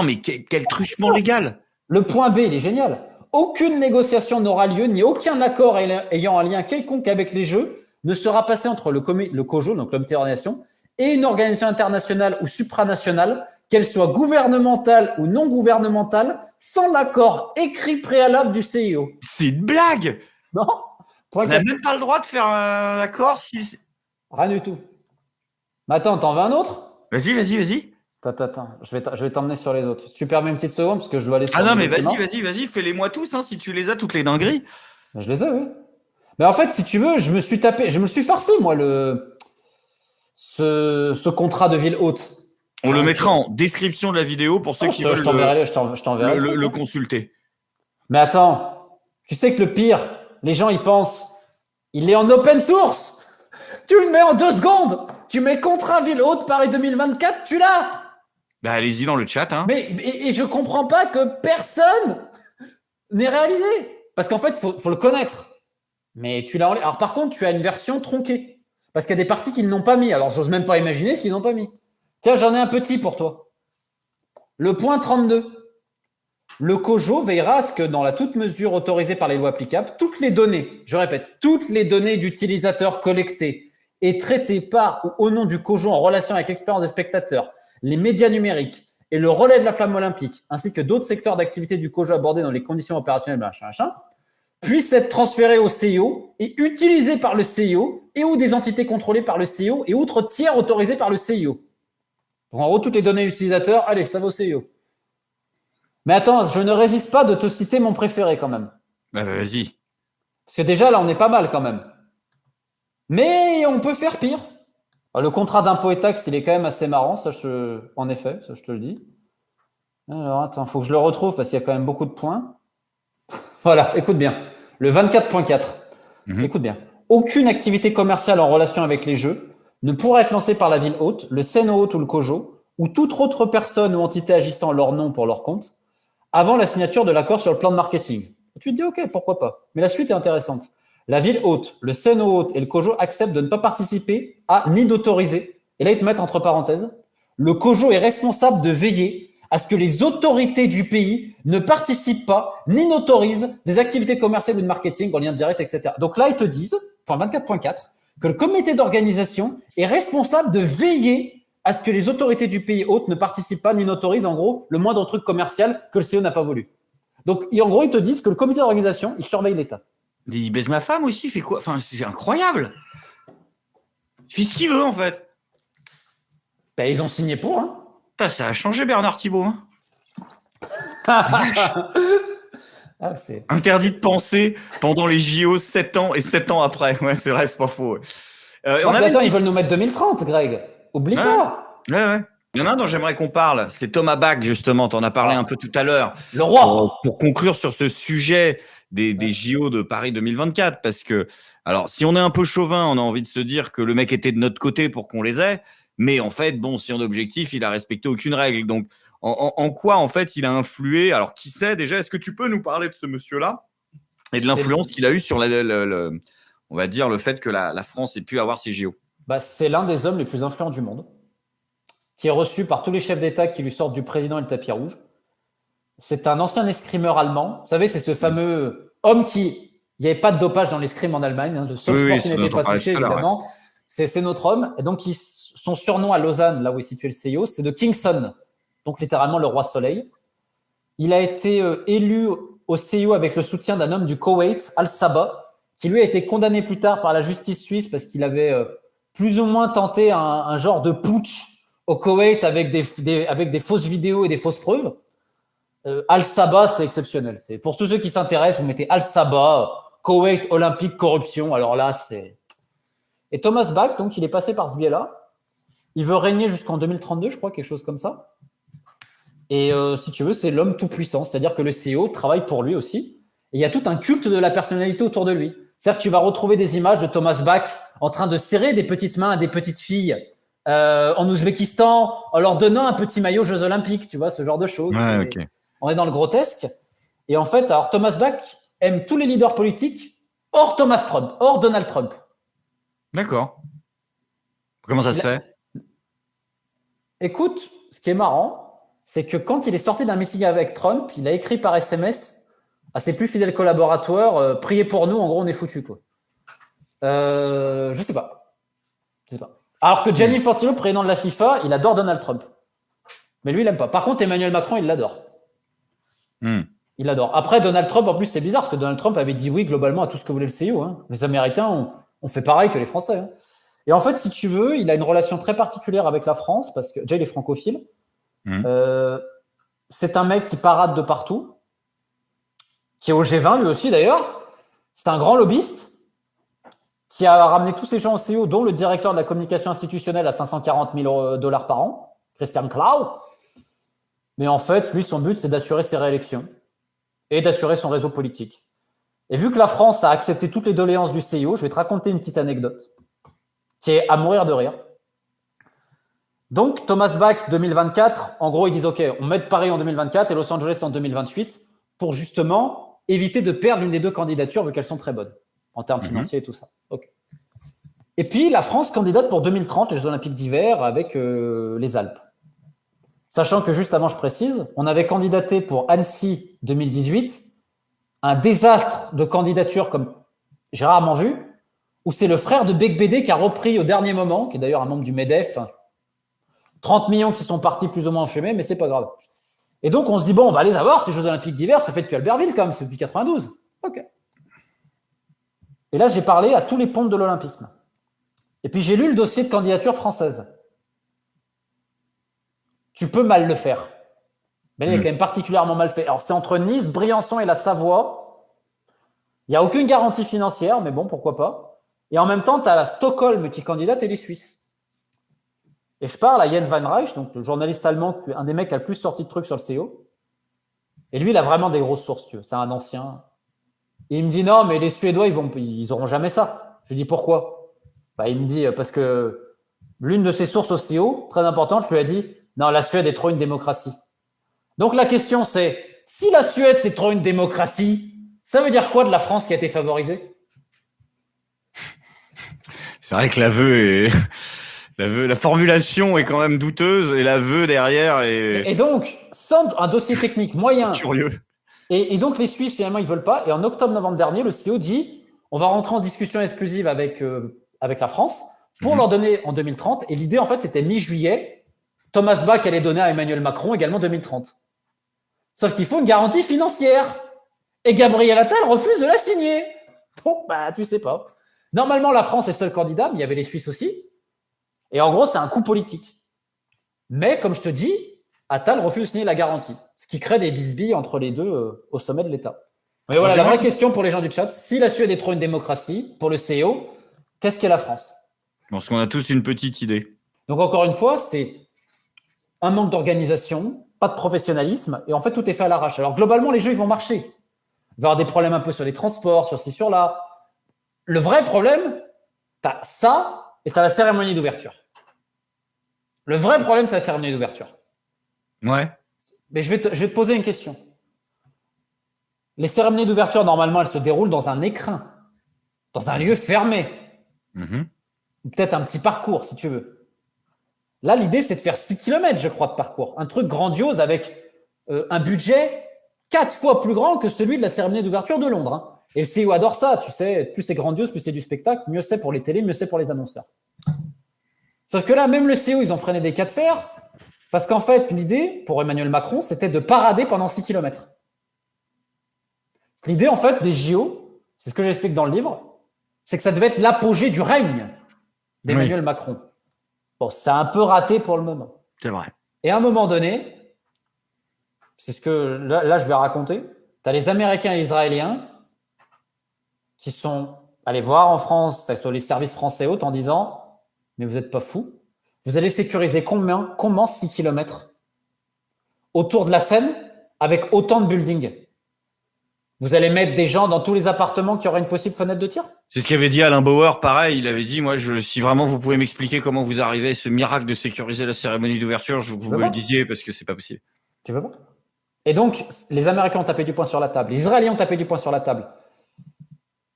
mais quel truchement légal. Le point B, il est génial. Aucune négociation n'aura lieu, ni aucun accord ayant un lien quelconque avec les Jeux ne sera passé entre le COJO, donc le comité d'organisation, et une organisation internationale ou supranationale, qu'elle soit gouvernementale ou non gouvernementale, sans l'accord écrit préalable du CIO. C'est une blague. Non. On n'a même pas le droit de faire un accord si... Rien du tout. Mais attends, t'en veux un autre ? Vas-y. Attends, je vais t'emmener sur les autres. Si tu permets une petite seconde, parce que je dois aller sur... Ah non, mais vas-y, fais-les-moi tous, si tu les as, toutes les dingueries. Je les ai, oui. Mais en fait, si tu veux, je me suis farci, moi, ce contrat de ville haute. On le mettra en description de la vidéo pour ceux qui veulent le consulter. Mais attends, tu sais que le pire, les gens, ils pensent, il est en open source. Tu le mets en 2 secondes. Tu mets contrat ville haute Paris 2024, tu l'as. Bah, allez-y dans le chat. Mais et je comprends pas que personne n'ait réalisé. Parce qu'en fait, faut le connaître. Mais tu l'as enlevé. Alors par contre, tu as une version tronquée. Parce qu'il y a des parties qu'ils n'ont pas mis. Alors j'ose même pas imaginer ce qu'ils n'ont pas mis. Tiens, j'en ai un petit pour toi. Le point 32. Le COJO veillera à ce que dans la toute mesure autorisée par les lois applicables, toutes les données, je répète, toutes les données d'utilisateurs collectées et traitées par ou au nom du COJO en relation avec l'expérience des spectateurs, les médias numériques et le relais de la flamme olympique, ainsi que d'autres secteurs d'activité du COJO abordés dans les conditions opérationnelles, puissent être transférés au CIO et utilisés par le CIO et ou des entités contrôlées par le CIO et autres tiers autorisés par le CIO. Donc en gros, toutes les données utilisateurs, allez, ça va au CIO. Mais attends, je ne résiste pas de te citer mon préféré quand même. Bah, vas-y. Parce que déjà, là, on est pas mal quand même. Mais on peut faire pire. Le contrat d'impôt et taxes, il est quand même assez marrant, en effet, ça je te le dis. Alors attends, il faut que je le retrouve parce qu'il y a quand même beaucoup de points. Voilà, écoute bien. Le 24.4. Écoute bien. Aucune activité commerciale en relation avec les Jeux ne pourra être lancée par la ville haute, le CNO haute ou le COJO ou toute autre personne ou entité agissant en leur nom pour leur compte avant la signature de l'accord sur le plan de marketing. Et tu te dis, OK, pourquoi pas. Mais la suite est intéressante. La ville hôte, le CNO hôte et le COJO acceptent de ne pas participer à ni d'autoriser. Et là, ils te mettent entre parenthèses. Le COJO est responsable de veiller à ce que les autorités du pays ne participent pas ni n'autorisent des activités commerciales ou de marketing en lien direct, etc. Donc là, ils te disent, point 24.4, que le comité d'organisation est responsable de veiller à ce que les autorités du pays hôte ne participent pas ni n'autorisent, en gros, le moindre truc commercial que le CEO n'a pas voulu. Donc, en gros, ils te disent que le comité d'organisation, il surveille l'État. Il baise ma femme aussi, il fait quoi? Enfin, c'est incroyable. Il fait ce qu'il veut, en fait. Ben, ils ont signé pour, hein. Putain, ça a changé Bernard Thibault, hein. Interdit de penser pendant les JO 7 ans et 7 ans après. Ouais, c'est vrai, c'est pas faux. Attends, ils veulent nous mettre 2030, Greg. Oublie pas. Ouais. Il y en a un dont j'aimerais qu'on parle, c'est Thomas Bach, justement. Tu en as parlé un peu tout à l'heure. Le roi. Pour conclure sur ce sujet des JO de Paris 2024. Parce que, alors, si on est un peu chauvin, on a envie de se dire que le mec était de notre côté pour qu'on les ait. Mais en fait, bon, si on est objectif, il a respecté aucune règle. Donc, en quoi, en fait, il a influé? Alors, qui sait déjà? Est-ce que tu peux nous parler de ce monsieur-là et de l'influence qu'il a eu sur, on va dire, le fait que la France ait pu avoir ses JO? Bah, c'est l'un des hommes les plus influents du monde, qui est reçu par tous les chefs d'État qui lui sortent du président et le tapis rouge. C'est un ancien escrimeur allemand. Vous savez, c'est ce fameux homme qui... Il n'y avait pas de dopage dans l'escrime en Allemagne. Hein, le seul sport qui n'était pas touché, évidemment. Ouais. C'est notre homme. Et donc, son surnom à Lausanne, là où est situé le CIO, c'est de Kingston. Donc, littéralement, le roi soleil. Il a été élu au CIO avec le soutien d'un homme du Koweït, Al-Sabah, qui lui a été condamné plus tard par la justice suisse parce qu'il avait plus ou moins tenté un genre de putsch au Koweït avec des fausses vidéos et des fausses preuves. Al-Sabah, c'est exceptionnel. C'est pour tous ceux qui s'intéressent, vous mettez Al-Sabah, Koweït, Olympique, corruption. Alors là, c'est... Et Thomas Bach, donc, il est passé par ce biais-là. Il veut régner jusqu'en 2032, je crois, quelque chose comme ça. Et si tu veux, c'est l'homme tout-puissant. C'est-à-dire que le CEO travaille pour lui aussi. Et il y a tout un culte de la personnalité autour de lui. C'est-à-dire que tu vas retrouver des images de Thomas Bach en train de serrer des petites mains à des petites filles en Ouzbékistan, en leur donnant un petit maillot Jeux Olympiques, tu vois, ce genre de choses. Ouais, okay. On est dans le grotesque. Et en fait, alors Thomas Bach aime tous les leaders politiques hors Donald Trump. D'accord. Comment ça se fait? Écoute, ce qui est marrant, c'est que quand il est sorti d'un meeting avec Trump, il a écrit par SMS à ses plus fidèles collaborateurs, priez pour nous, en gros, on est foutus, quoi. Je sais pas. Alors que Gianni Infantino, président de la FIFA, il adore Donald Trump. Mais lui, il l'aime pas. Par contre, Emmanuel Macron, il l'adore. Il l'adore. Après, Donald Trump, en plus, c'est bizarre, parce que Donald Trump avait dit oui, globalement, à tout ce que voulait le CIO. Hein. Les Américains ont fait pareil que les Français. Hein. Et en fait, si tu veux, il a une relation très particulière avec la France, parce que déjà, il est francophile. C'est un mec qui parade de partout, qui est au G20, lui aussi, d'ailleurs. C'est un grand lobbyiste qui a ramené tous ces gens au CEO, dont le directeur de la communication institutionnelle à 540 000 $ par an, Christian Klau. Mais en fait, lui, son but, c'est d'assurer ses réélections et d'assurer son réseau politique. Et vu que la France a accepté toutes les doléances du CIO, je vais te raconter une petite anecdote qui est à mourir de rire. Donc, Thomas Bach 2024, en gros, ils disent « Ok, on met Paris en 2024 et Los Angeles en 2028 pour justement éviter de perdre l'une des deux candidatures vu qu'elles sont très bonnes en termes financiers et tout ça. » Okay. Et puis, la France candidate pour 2030, les Jeux Olympiques d'hiver avec les Alpes. Sachant que juste avant, je précise, on avait candidaté pour Annecy 2018, un désastre de candidature comme j'ai rarement vu, où c'est le frère de Becbédé qui a repris au dernier moment, qui est d'ailleurs un membre du MEDEF, 30 millions qui sont partis plus ou moins en fumée, mais c'est pas grave. Et donc, on se dit, bon, on va les avoir, ces Jeux Olympiques d'hiver, ça fait depuis Albertville quand même, c'est depuis 92. OK. Et là, j'ai parlé à tous les pontes de l'olympisme. Et puis, j'ai lu le dossier de candidature française. Tu peux mal le faire. Mais il est quand même particulièrement mal fait. Alors, c'est entre Nice, Briançon et la Savoie. Il n'y a aucune garantie financière, mais bon, pourquoi pas. Et en même temps, tu as la Stockholm qui candidate et les Suisses. Et je parle à Jens Van Reich, donc le journaliste allemand, un des mecs qui a le plus sorti de trucs sur le CEO. Et lui, il a vraiment des grosses sources, tu veux. C'est un ancien. Et il me dit, non, mais les Suédois, ils auront jamais ça. Je lui dis, pourquoi? Bah, il me dit, parce que l'une de ses sources au CEO, très importante, lui a dit, Non, la Suède est trop une démocratie. Donc la question c'est, si la Suède c'est trop une démocratie, ça veut dire quoi de la France qui a été favorisée? C'est vrai que la formulation est quand même douteuse et l'aveu derrière est... Et donc, sans un dossier technique moyen... Curieux. Et donc les Suisses, finalement, ils veulent pas. Et en octobre-novembre dernier, le CEO dit, on va rentrer en discussion exclusive avec la France pour leur donner en 2030. Et l'idée, en fait, c'était mi-juillet, Thomas Bach allait donner à Emmanuel Macron également 2030. Sauf qu'il faut une garantie financière. Et Gabriel Attal refuse de la signer. Bon, bah, tu sais pas. Normalement, la France est le seul candidat, mais il y avait les Suisses aussi. Et en gros, c'est un coup politique. Mais, comme je te dis, Attal refuse de signer la garantie. Ce qui crée des bisbilles entre les deux au sommet de l'État. Mais voilà, la vraie question pour les gens du chat, si la Suède est trop une démocratie, pour le CEO, qu'est-ce qu'est la France? Je pense qu'on a tous une petite idée. Donc, encore une fois, c'est un manque d'organisation, pas de professionnalisme, et en fait, tout est fait à l'arrache. Alors, globalement, les jeux, ils vont marcher. Il va y avoir des problèmes un peu sur les transports, sur ci, sur là. Le vrai problème, t'as ça et t'as la cérémonie d'ouverture. Le vrai problème, c'est la cérémonie d'ouverture. Ouais. Mais je vais te poser une question. Les cérémonies d'ouverture, normalement, elles se déroulent dans un écrin, dans un lieu fermé. Ou peut-être un petit parcours, si tu veux. Là, l'idée, c'est de faire 6 km, je crois, de parcours. Un truc grandiose avec un budget 4 fois plus grand que celui de la cérémonie d'ouverture de Londres. Hein. Et le CEO adore ça, tu sais. Plus c'est grandiose, plus c'est du spectacle, mieux c'est pour les télés, mieux c'est pour les annonceurs. Sauf que là, même le CEO, ils ont freiné des cas de fer. Parce qu'en fait, l'idée, pour Emmanuel Macron, c'était de parader pendant 6 km. L'idée, en fait, des JO, c'est ce que j'explique dans le livre, c'est que ça devait être l'apogée du règne d'Emmanuel Macron. Bon, c'est un peu raté pour le moment. C'est vrai. Et à un moment donné, c'est ce que là je vais raconter, tu as les Américains et les Israéliens qui sont allés voir en France, sur les services français hautes, en disant « Mais vous n'êtes pas fous, vous allez sécuriser comment 6 km autour de la Seine avec autant de buildings? Vous allez mettre des gens dans tous les appartements qui auraient une possible fenêtre de tir ?» C'est ce qu'avait dit Alain Bauer, pareil. Il avait dit, moi, si vraiment vous pouvez m'expliquer comment vous arrivez à ce miracle de sécuriser la cérémonie d'ouverture, je veux que vous me le disiez parce que c'est pas possible. Tu veux pas? Et donc, les Américains ont tapé du poing sur la table, les Israéliens ont tapé du poing sur la table.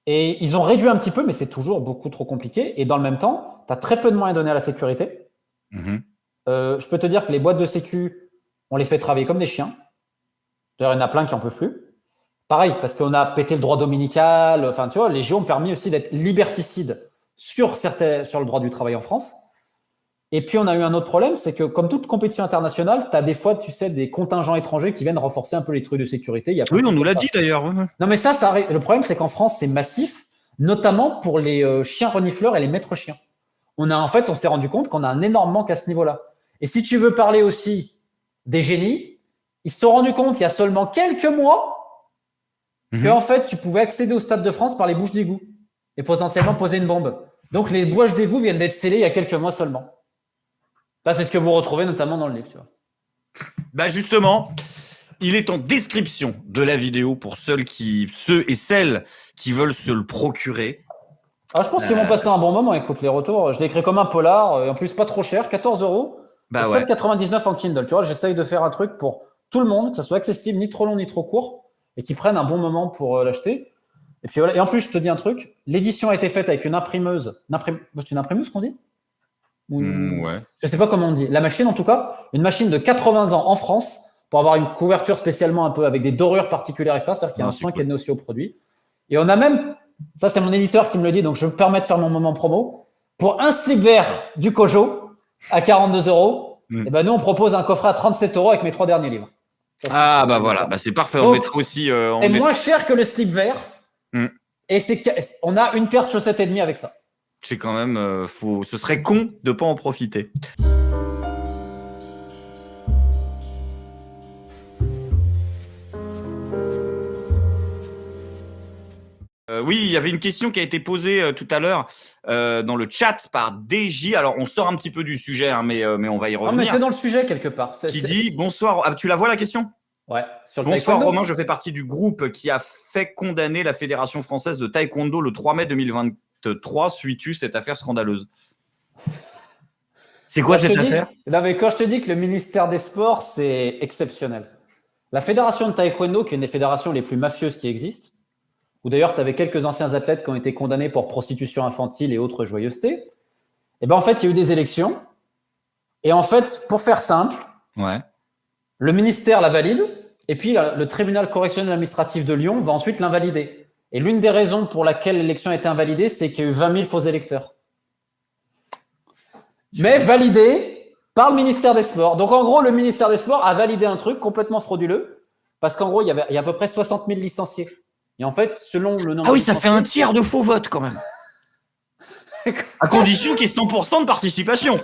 Et ils ont réduit un petit peu, mais c'est toujours beaucoup trop compliqué. Et dans le même temps, tu as très peu de moyens donnés à la sécurité. Je peux te dire que les boîtes de sécu, on les fait travailler comme des chiens. D'ailleurs, il y en a plein qui n'en peuvent plus. Pareil, parce qu'on a pété le droit dominical. Enfin, tu vois, les JO ont permis aussi d'être liberticides sur le droit du travail en France. Et puis, on a eu un autre problème, c'est que comme toute compétition internationale, tu as des fois, tu sais, des contingents étrangers qui viennent renforcer un peu les trucs de sécurité. Oui, on nous l'a dit d'ailleurs. Non, mais ça arrive. Le problème, c'est qu'en France, c'est massif, notamment pour les chiens renifleurs et les maîtres chiens. On s'est rendu compte qu'on a un énorme manque à ce niveau-là. Et si tu veux parler aussi des génies, ils se sont rendus compte il y a seulement quelques mois qu'en fait, tu pouvais accéder au Stade de France par les bouches d'égout et potentiellement poser une bombe. Donc, les bouches d'égout viennent d'être scellées il y a quelques mois seulement. Ça, c'est ce que vous retrouvez notamment dans le livre. Tu vois. Bah justement, il est en description de la vidéo pour ceux et celles qui veulent se le procurer. Alors, je pense qu'ils vont passer un bon moment. Écoute, les retours, je l'ai écrit comme un polar, et en plus pas trop cher, 14 €, et 7,99 en Kindle. Tu vois, j'essaye de faire un truc pour tout le monde, que ça soit accessible, ni trop long ni trop court, et qu'ils prennent un bon moment pour l'acheter. Et puis voilà. Et en plus, je te dis un truc, l'édition a été faite avec une imprimeuse. C'est une imprimeuse qu'on dit? Ouais. Je sais pas comment on dit. La machine, en tout cas, une machine de 80 ans en France pour avoir une couverture spécialement un peu avec des dorures particulières, etc. C'est-à-dire qu'il y a un soin qui est donné aussi au produit. Et on a même, ça c'est mon éditeur qui me le dit, donc je me permets de faire mon moment promo, pour un slip vert du Kojo à 42 €, et ben nous on propose un coffret à 37 € avec mes 3 derniers livres. Ah bah voilà, bah c'est parfait. Donc, on mettra aussi. C'est moins cher que le slip vert, et on a une paire de chaussettes et demie avec ça. C'est quand même, ce serait con de pas en profiter. Oui, il y avait une question qui a été posée tout à l'heure dans le chat par DJ. Alors, on sort un petit peu du sujet, hein, mais on va y revenir. Non, mais t'es dans le sujet quelque part. Qui dit « Bonsoir ». Ah, tu la vois la question? Ouais. Sur le Bonsoir taekwondo. Romain, je fais partie du groupe qui a fait condamner la Fédération française de taekwondo le 3 mai 2023. Suis-tu cette affaire scandaleuse? C'est quoi cette affaire? Non, mais quand je te dis que le ministère des Sports, c'est exceptionnel. La fédération de taekwondo, qui est une des fédérations les plus mafieuses qui existent, où d'ailleurs tu avais quelques anciens athlètes qui ont été condamnés pour prostitution infantile et autres joyeusetés, et ben en fait, il y a eu des élections. Et en fait, pour faire simple, le ministère la valide, et puis le tribunal correctionnel administratif de Lyon va ensuite l'invalider. Et l'une des raisons pour laquelle l'élection a été invalidée, c'est qu'il y a eu 20 000 faux électeurs. Mais validé par le ministère des Sports. Donc en gros, le ministère des Sports a validé un truc complètement frauduleux, parce qu'en gros, il y a à peu près 60 000 licenciés. Et en fait, selon le nombre Ah oui, ça fait un tiers de faux votes quand même. À condition qu'il y ait 100% de participation.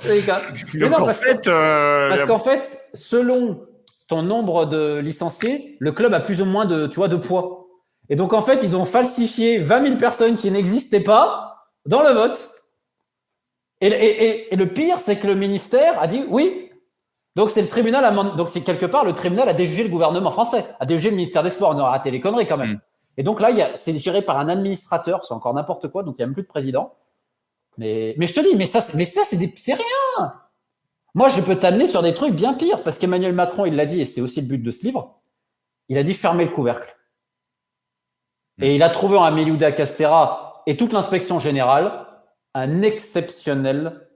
Parce qu'en fait, selon ton nombre de licenciés, le club a plus ou moins de poids. Et donc, en fait, ils ont falsifié 20 000 personnes qui n'existaient pas dans le vote. Et le pire, c'est que le ministère a dit oui. Donc, c'est le tribunal, donc c'est quelque part, le tribunal a déjugé le gouvernement français, a déjugé le ministère des Sports. On aura raté les conneries quand même. Et donc là, c'est géré par un administrateur, c'est encore n'importe quoi, donc il n'y a même plus de président. Mais je te dis, mais ça c'est rien. Moi, je peux t'amener sur des trucs bien pires, parce qu'Emmanuel Macron, il l'a dit, et c'est aussi le but de ce livre, il a dit fermer le couvercle. Et il a trouvé en Amélie Castera et toute l'inspection générale un exceptionnel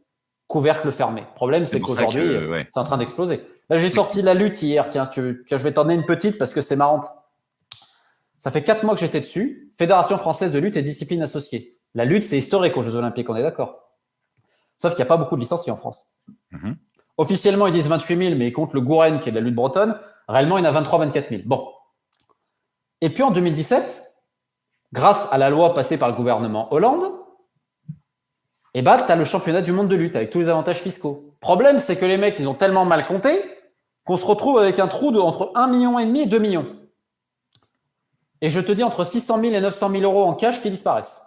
couvercle fermé. Le problème, c'est qu'aujourd'hui, c'est en train d'exploser. Là, j'ai sorti La Lutte hier. Tiens, je vais t'en donner une petite parce que c'est marrante. Ça fait 4 mois que j'étais dessus. Fédération française de lutte et discipline associée. La lutte, c'est historique aux Jeux Olympiques, on est d'accord. Sauf qu'il n'y a pas beaucoup de licenciés en France. Officiellement, ils disent 28 000, mais ils comptent le Gouren, qui est de la lutte bretonne. Réellement, il y en a 23-24 000. Bon. Et puis en 2017, grâce à la loi passée par le gouvernement Hollande, tu as le championnat du monde de lutte avec tous les avantages fiscaux. Problème, c'est que les mecs, ils ont tellement mal compté qu'on se retrouve avec un trou entre 1,5 million et 2 millions. Et je te dis entre 600 000 et 900 000 euros en cash qui disparaissent.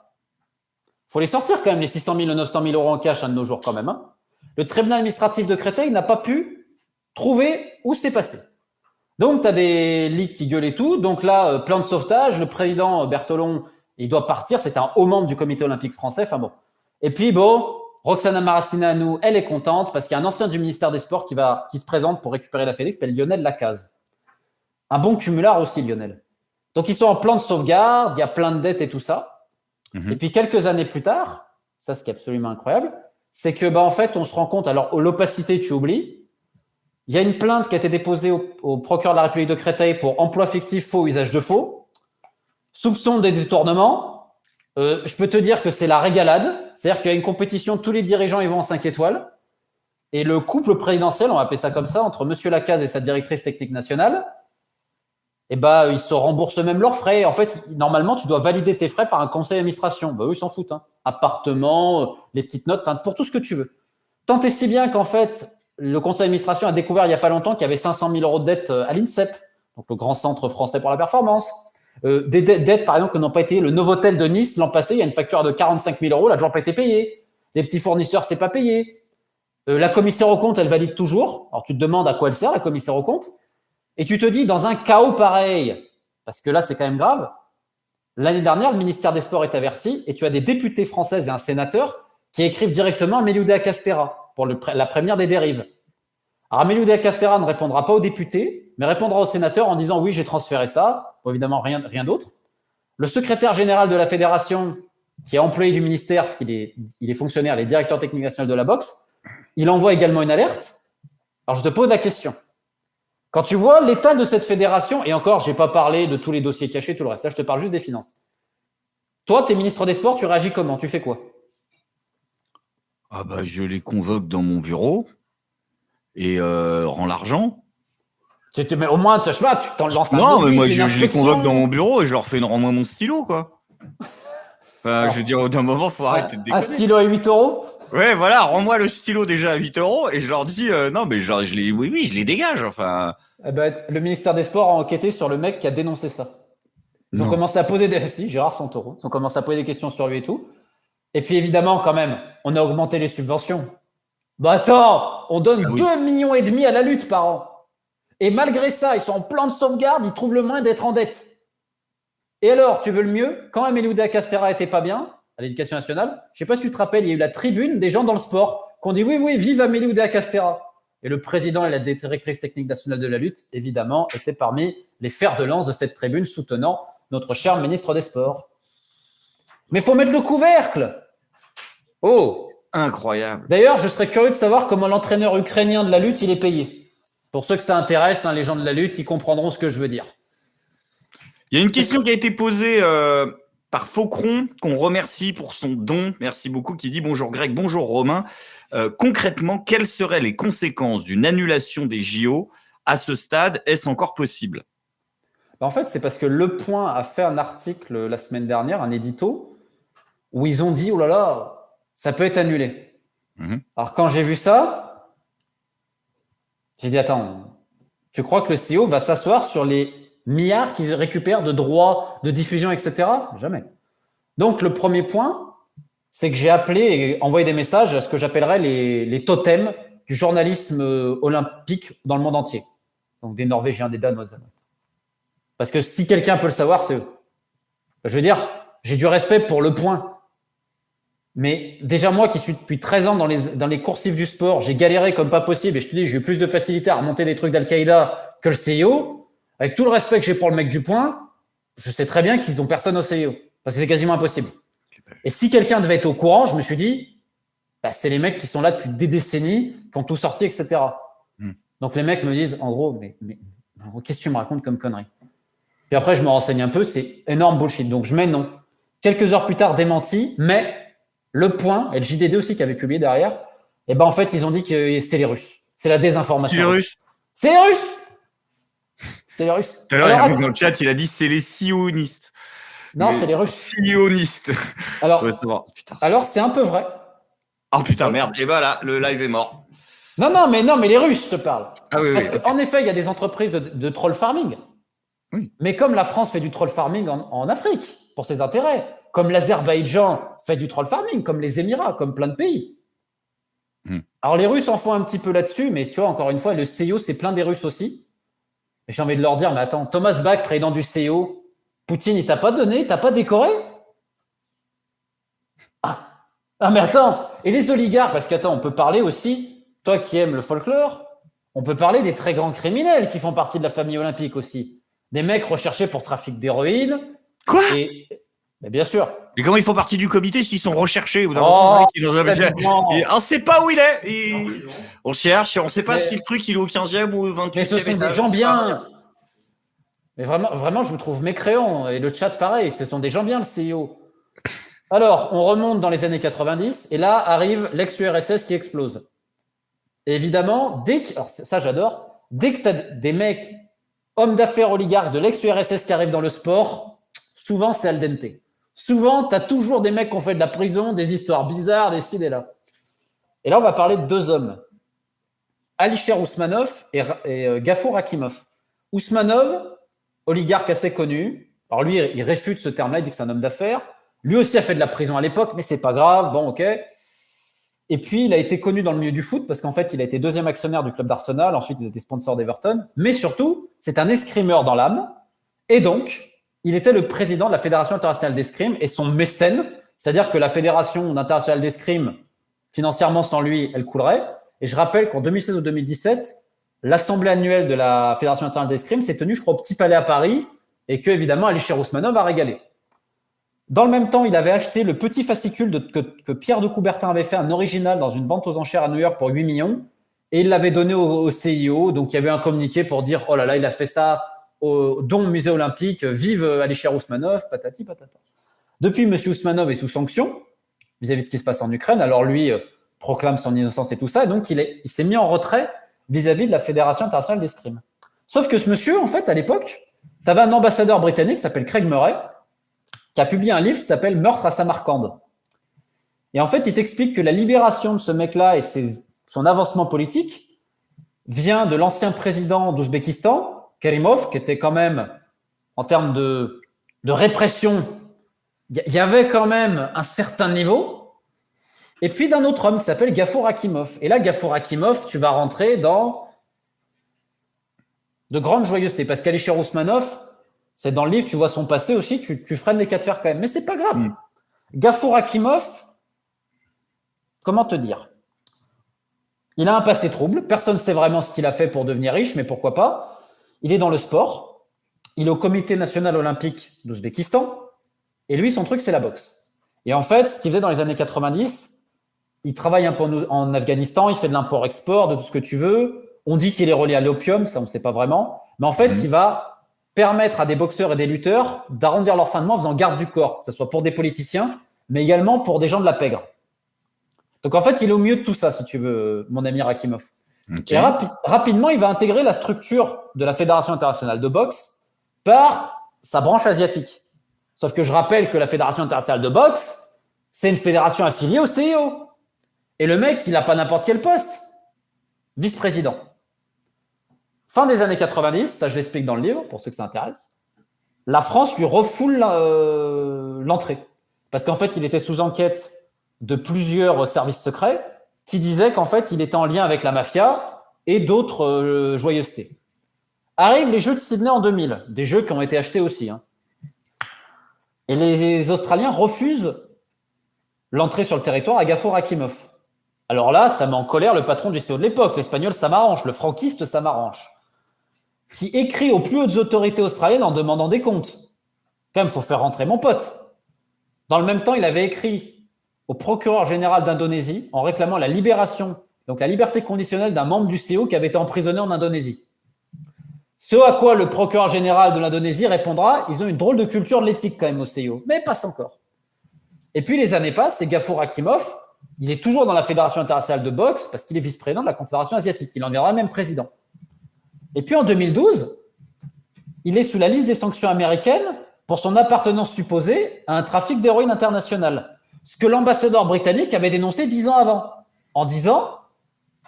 Faut les sortir quand même, les 600 000 et 900 000 euros en cash, de nos jours quand même. Hein. Le tribunal administratif de Créteil n'a pas pu trouver où c'est passé. Donc, tu as des ligues qui gueulent et tout. Donc là, plan de sauvetage, le président Berthelon, il doit partir. C'est un haut membre du comité olympique français. Enfin bon. Et puis, Roxana Maracineanu, elle est contente parce qu'il y a un ancien du ministère des Sports qui se présente pour récupérer la Félix, qui s'appelle Lionel Lacaze. Un bon cumulard aussi, Lionel. Donc, ils sont en plan de sauvegarde, il y a plein de dettes et tout ça. Et puis, quelques années plus tard, ça, ce qui est absolument incroyable, c'est que, en fait, on se rend compte, alors, l'opacité, tu oublies, il y a une plainte qui a été déposée au procureur de la République de Créteil pour emploi fictif, faux, usage de faux, soupçon des détournements. Je peux te dire que c'est la régalade. C'est-à-dire qu'il y a une compétition, tous les dirigeants, ils vont en 5 étoiles. Et le couple présidentiel, on va appeler ça comme ça, entre Monsieur Lacaze et sa directrice technique nationale, ils se remboursent même leurs frais. En fait, normalement, tu dois valider tes frais par un conseil d'administration. Eux, ils s'en foutent. Hein. Appartement, les petites notes, pour tout ce que tu veux. Tant et si bien qu'en fait, le conseil d'administration a découvert il n'y a pas longtemps qu'il y avait 500 000 euros de dettes à l'INSEP, donc le grand centre français pour la performance. Des dettes, par exemple, qui n'ont pas été. Le Novotel de Nice, l'an passé, il y a une facture de 45 000 euros, elle n'a toujours pas été payée. Les petits fournisseurs, c'est pas payé. La commissaire aux comptes, elle valide toujours. Alors, tu te demandes à quoi elle sert, la commissaire aux comptes. Et tu te dis, dans un chaos pareil, parce que là, c'est quand même grave, l'année dernière, le ministère des Sports est averti et tu as des députés françaises et un sénateur qui écrivent directement à Amélie Castera pour la première des dérives. Alors, Amélie Castera ne répondra pas aux députés, mais répondra aux sénateurs en disant « Oui, j'ai transféré ça ». Bon, évidemment, rien d'autre. Le secrétaire général de la fédération, qui est employé du ministère, parce qu'il est fonctionnaire, il est directeur technique national de la boxe, il envoie également une alerte. Alors, je te pose la question. Quand tu vois l'état de cette fédération, et encore, je n'ai pas parlé de tous les dossiers cachés, tout le reste. Là, je te parle juste des finances. Toi, tu es ministre des Sports, tu réagis comment? Tu fais quoi? Je les convoque dans mon bureau et rends l'argent. Mais au moins, tu t'en lances un. Non, mais moi, je les convoque dans mon bureau et je leur fais rends-moi mon stylo, quoi. Je veux dire, au d'un moment, il faut arrêter de déconner. Un stylo à 8 euros? Ouais, voilà, rends-moi le stylo déjà à 8 euros et je leur dis non, mais genre, je les dégage. Enfin. Le ministère des Sports a enquêté sur le mec qui a dénoncé ça. Ils ont commencé à poser Gérard Santoro, ils ont commencé à poser des questions sur lui et tout. Et puis évidemment, quand même, on a augmenté les subventions. Attends, on donne 2,5 millions à la lutte par an. Et malgré ça, ils sont en plan de sauvegarde, ils trouvent le moyen d'être en dette. Et alors, tu veux le mieux? Quand Amélie Castera était pas bien, à l'Éducation nationale, je sais pas si tu te rappelles, il y a eu la tribune des gens dans le sport qu'on dit oui, vive Amélie Oudéa-Castéra. Et le président et la directrice technique nationale de la lutte, évidemment, étaient parmi les fers de lance de cette tribune soutenant notre cher ministre des Sports. Mais il faut mettre le couvercle. Oh, incroyable. D'ailleurs, je serais curieux de savoir comment l'entraîneur ukrainien de la lutte, il est payé. Pour ceux que ça intéresse, les gens de la lutte, ils comprendront ce que je veux dire. Il y a une question qui a été posée par Faucron, qu'on remercie pour son don. Merci beaucoup, qui dit « Bonjour Greg, bonjour Romain. Concrètement, quelles seraient les conséquences d'une annulation des JO à ce stade? Est-ce encore possible ?» En fait, c'est parce que Le Point a fait un article la semaine dernière, un édito, où ils ont dit « Oh là là, ça peut être annulé. » Alors, quand j'ai vu ça, j'ai dit « Attends, tu crois que le CEO va s'asseoir sur les milliards qu'ils récupèrent de droits de diffusion, etc. » Jamais. Donc, le premier point, c'est que j'ai appelé et envoyé des messages à ce que j'appellerais les totems du journalisme olympique dans le monde entier. Donc, des Norvégiens, des Danois, des Allemands. Parce que si quelqu'un peut le savoir, c'est eux. Je veux dire, j'ai du respect pour Le Point. Mais déjà, moi qui suis depuis 13 ans dans les coursifs du sport, j'ai galéré comme pas possible. Et je te dis, j'ai eu plus de facilité à remonter des trucs d'Al-Qaïda que le CIO. Avec tout le respect que j'ai pour le mec du Point, je sais très bien qu'ils n'ont personne au CIO. Parce que c'est quasiment impossible. Et si quelqu'un devait être au courant, je me suis dit, c'est les mecs qui sont là depuis des décennies, qui ont tout sorti, etc. Donc les mecs me disent, en gros, mais qu'est-ce que tu me racontes comme connerie? Puis après, je me renseigne un peu, c'est énorme bullshit. Donc je mets non. Quelques heures plus tard, démenti, mais Le Point, et le JDD aussi qui avait publié derrière, et en fait, ils ont dit que c'est les Russes. C'est la désinformation. C'est les Russes. C'est les Russes. C'est les Russes. Tout à l'heure, il y a un mec dans le chat, il a dit c'est les sionistes. Non, c'est les Russes. Sionistes. Alors c'est un peu vrai. Oh putain, merde. Et là, le live est mort. Non, mais les Russes, je te parle. Ah oui, Parce qu'en effet, il y a des entreprises de troll farming. Oui. Mais comme la France fait du troll farming en Afrique, pour ses intérêts, comme l'Azerbaïdjan fait du troll farming, comme les Émirats, comme plein de pays. Alors les Russes en font un petit peu là-dessus, mais tu vois, encore une fois, le CIO, c'est plein des Russes aussi. Et j'ai envie de leur dire, mais attends, Thomas Bach, président du CIO, Poutine, il t'a pas donné, il t'a pas décoré? Ah, mais attends, et les oligarques, parce qu'attends, on peut parler aussi, toi qui aimes le folklore, on peut parler des très grands criminels qui font partie de la famille olympique aussi. Des mecs recherchés pour trafic d'héroïne. Quoi? Mais bien sûr. Et comment ils font partie du comité s'ils sont recherchés ou on ne sait pas où il est. On cherche et on ne sait pas si le truc il est au 15e ou au 28e. Mais ce sont des gens bien. Mais vraiment, je vous trouve mécréant. Et le chat, pareil, ce sont des gens bien, le CIO. Alors, on remonte dans les années 90 et là arrive l'ex-URSS qui explose. Et évidemment, alors ça j'adore, dès que tu as des mecs, hommes d'affaires oligarques de l'ex-URSS qui arrivent dans le sport, souvent c'est al dente. Souvent, tu as toujours des mecs qui ont fait de la prison, des histoires bizarres, des ci, des là. Et là, on va parler de deux hommes. Alisher Ousmanov et Gafour Akimov. Ousmanov, oligarque assez connu. Alors lui, il réfute ce terme-là, il dit que c'est un homme d'affaires. Lui aussi a fait de la prison à l'époque, mais c'est pas grave, bon, ok. Et puis, il a été connu dans le milieu du foot parce qu'en fait, il a été deuxième actionnaire du club d'Arsenal. Ensuite, il a été sponsor d'Everton. Mais surtout, c'est un escrimeur dans l'âme. Et donc, il était le président de la Fédération internationale d'escrime et son mécène. C'est-à-dire que la Fédération internationale d'escrime, financièrement, sans lui, elle coulerait. Et je rappelle qu'en 2016 ou 2017, l'assemblée annuelle de la Fédération internationale d'escrime s'est tenue, je crois, au Petit Palais à Paris et que, évidemment, Alisher Ousmanov a régalé. Dans le même temps, il avait acheté le petit fascicule que Pierre de Coubertin avait fait, un original, dans une vente aux enchères à New York pour 8 millions. Et il l'avait donné au CIO. Donc, il y avait un communiqué pour dire « Oh là là, il a fait ça au don musée olympique. Vive Alisher Ousmanov, patati patata. » Depuis, M. Ousmanov est sous sanction vis-à-vis de ce qui se passe en Ukraine. Alors, lui proclame son innocence et tout ça. Et donc, il s'est mis en retrait vis-à-vis de la Fédération internationale d'escrime. Sauf que ce monsieur, en fait, à l'époque, tu avais un ambassadeur britannique qui s'appelle Craig Murray, qui a publié un livre qui s'appelle « Meurtre à Samarcande ». Et en fait, il t'explique que la libération de ce mec-là et son avancement politique vient de l'ancien président d'Ouzbékistan, Karimov, qui était quand même, en termes de répression, il y avait quand même un certain niveau. Et puis d'un autre homme qui s'appelle Gafour Akimov. Et là, Gafour Akimov, tu vas rentrer dans de grandes joyeusetés. Parce qu'Alisher Ousmanov, c'est dans le livre, tu vois son passé aussi, tu freines les cas de fer quand même. Mais c'est pas grave. Gafour Akimov, comment te dire? Il a un passé trouble. Personne ne sait vraiment ce qu'il a fait pour devenir riche, mais pourquoi pas. Il est dans le sport. Il est au comité national olympique d'Ouzbékistan. Et lui, son truc, c'est la boxe. Et en fait, ce qu'il faisait dans les années 90, il travaille un peu en Afghanistan, il fait de l'import-export, de tout ce que tu veux. On dit qu'il est relié à l'opium, ça on ne sait pas vraiment. Mais en fait, il va permettre à des boxeurs et des lutteurs d'arrondir leur fin de mois en faisant garde du corps, que ce soit pour des politiciens, mais également pour des gens de la pègre. Donc en fait, il est au milieu de tout ça, si tu veux, mon ami Rakimov. Okay. Et rapidement, il va intégrer la structure de la Fédération internationale de boxe par sa branche asiatique. Sauf que je rappelle que la Fédération internationale de boxe, c'est une fédération affiliée au CIO. Et le mec, il n'a pas n'importe quel poste. Vice-président. Fin des années 90, ça je l'explique dans le livre, pour ceux que ça intéresse, la France lui refoule l'entrée. Parce qu'en fait, il était sous enquête de plusieurs services secrets qui disaient qu'en fait, il était en lien avec la mafia et d'autres joyeusetés. Arrivent les Jeux de Sydney en 2000, des jeux qui ont été achetés aussi. Hein. Et les Australiens refusent l'entrée sur le territoire à Gafur Rakimov. Alors là, ça met en colère le patron du CO de l'époque. L'Espagnol, ça m'arrange. Le franquiste, ça m'arrange. Qui écrit aux plus hautes autorités australiennes en demandant des comptes. Quand même, il faut faire rentrer mon pote. Dans le même temps, il avait écrit au procureur général d'Indonésie en réclamant la libération, donc la liberté conditionnelle d'un membre du CO qui avait été emprisonné en Indonésie. Ce à quoi le procureur général de l'Indonésie répondra, ils ont une drôle de culture de l'éthique quand même au CIO, mais passe encore. Et puis les années passent et Gafur Rakimov, il est toujours dans la Fédération internationale de boxe parce qu'il est vice-président de la Confédération asiatique. Il en deviendra même président. Et puis en 2012, il est sous la liste des sanctions américaines pour son appartenance supposée à un trafic d'héroïne international. Ce que l'ambassadeur britannique avait dénoncé 10 ans avant, en disant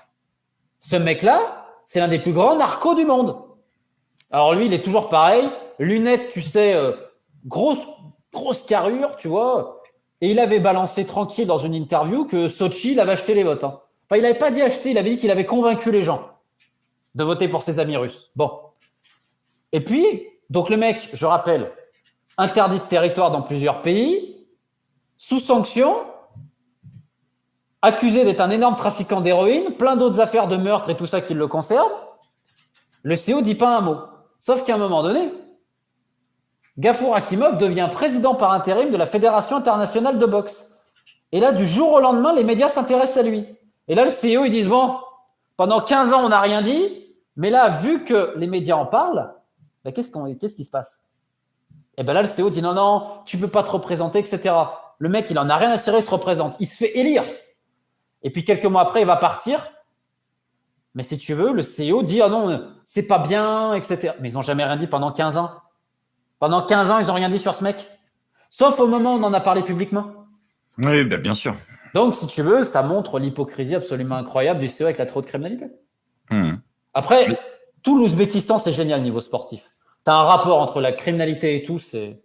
« Ce mec-là, c'est l'un des plus grands narcos du monde. » Alors lui, il est toujours pareil, lunettes, tu sais, grosse carrure, tu vois. Et il avait balancé tranquille dans une interview que Sochi, il avait acheté les votes. Hein. Enfin, il n'avait pas dit acheter, il avait dit qu'il avait convaincu les gens de voter pour ses amis russes. Bon. Et puis, donc le mec, je rappelle, interdit de territoire dans plusieurs pays, sous sanction, accusé d'être un énorme trafiquant d'héroïne, plein d'autres affaires de meurtre et tout ça qui le concernent. Le CO ne dit pas un mot. Sauf qu'à un moment donné, Gafur Rakimov devient président par intérim de la Fédération internationale de boxe. Et là, du jour au lendemain, les médias s'intéressent à lui. Et là, le CEO, ils disent, bon, pendant 15 ans, on n'a rien dit, mais là, vu que les médias en parlent, ben, qu'est-ce qui se passe? Et bien là, le CEO dit, non, tu ne peux pas te représenter, etc. Le mec, il en a rien à cirer, il se représente. Il se fait élire. Et puis, quelques mois après, il va partir. Mais si tu veux, le CEO dit, ah non, c'est pas bien, etc. Mais ils n'ont jamais rien dit pendant 15 ans. Pendant 15 ans, ils n'ont rien dit sur ce mec. Sauf au moment où on en a parlé publiquement. Oui, bah bien sûr. Donc, si tu veux, ça montre l'hypocrisie absolument incroyable du CEO avec la trop haute criminalité. Après, tout l'Ouzbékistan, c'est génial niveau sportif. Tu as un rapport entre la criminalité et tout, c'est...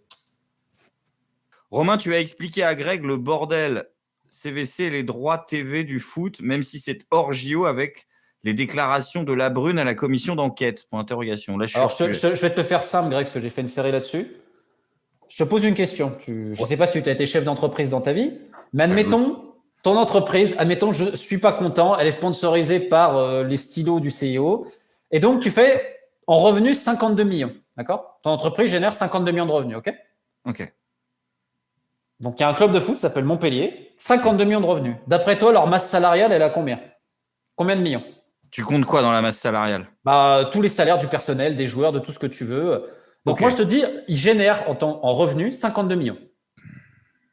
Romain, tu as expliqué à Greg le bordel CVC et les droits TV du foot, même si c'est hors JO avec les déclarations de Labrune à la commission d'enquête, pour interrogation. Là, alors, je vais te faire simple, Greg, parce que j'ai fait une série là-dessus. Je te pose une question. Je ne sais pas si tu as été chef d'entreprise dans ta vie, mais admettons, ton entreprise, admettons que je ne suis pas content, elle est sponsorisée par les stylos du CIO, et donc tu fais en revenu 52 millions, d'accord? Ton entreprise génère 52 millions de revenus, ok? Ok. Donc, il y a un club de foot qui s'appelle Montpellier, 52 millions de revenus. D'après toi, leur masse salariale, elle a combien? Combien de millions? Tu comptes quoi dans la masse salariale? Bah, tous les salaires du personnel, des joueurs, de tout ce que tu veux. Donc, moi, je te dis, ils génèrent en revenus 52 millions.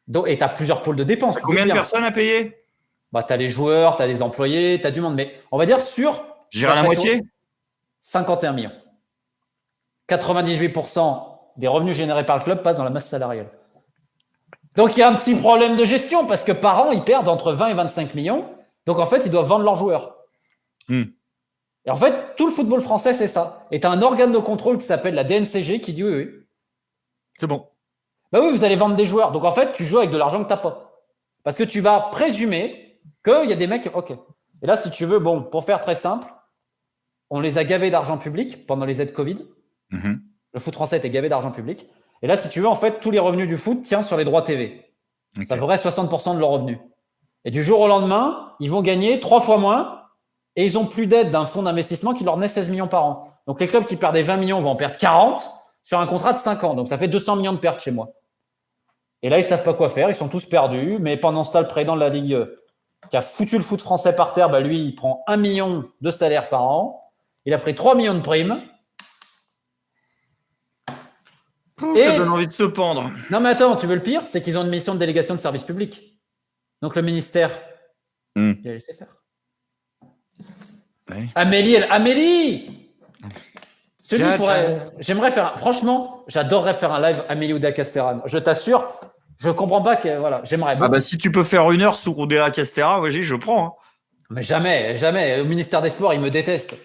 Donc, et tu as plusieurs pôles de dépenses. Combien de personnes à payer? Bah, tu as les joueurs, tu as les employés, tu as du monde. Mais on va dire sur… J'irai la moitié? 51 millions. 98% des revenus générés par le club passent dans la masse salariale. Donc, il y a un petit problème de gestion parce que par an, ils perdent entre 20 et 25 millions. Donc, en fait, ils doivent vendre leurs joueurs. Et en fait, tout le football français, c'est ça. Et tu as un organe de contrôle qui s'appelle la DNCG qui dit oui. C'est bon. Bah oui, vous allez vendre des joueurs. Donc, en fait, tu joues avec de l'argent que tu n'as pas. Parce que tu vas présumer qu'il y a des mecs… OK. Et là, si tu veux, bon, pour faire très simple, on les a gavés d'argent public pendant les aides Covid. Le foot français était gavé d'argent public. Et là, si tu veux, en fait, tous les revenus du foot tiennent sur les droits TV. Okay. Ça ferait 60% de leurs revenus. Et du jour au lendemain, ils vont gagner 3 fois moins et ils ont plus d'aide d'un fonds d'investissement qui leur naît 16 millions par an. Donc les clubs qui perdaient 20 millions vont en perdre 40 sur un contrat de 5 ans. Donc ça fait 200 millions de pertes chez moi. Et là, ils savent pas quoi faire, ils sont tous perdus. Mais pendant ce temps, le président de la Ligue qui a foutu le foot français par terre, lui, il prend 1 million de salaire par an. Il a pris 3 millions de primes. Ça donne envie de se pendre. Non, mais attends, tu veux le pire? C'est qu'ils ont une mission de délégation de service public. Donc le ministère, il a laissé faire. Ouais. Amélie! Je te dis, j'aimerais faire. Franchement, j'adorerais faire un live Amélie Oudéa Castéran. Je t'assure, je comprends pas que. Voilà, j'aimerais. Ah bah si tu peux faire 1 heure sur Oudéa Castéran, vas-y, je prends. Hein. Mais jamais, jamais. Au ministère des Sports, ils me détestent.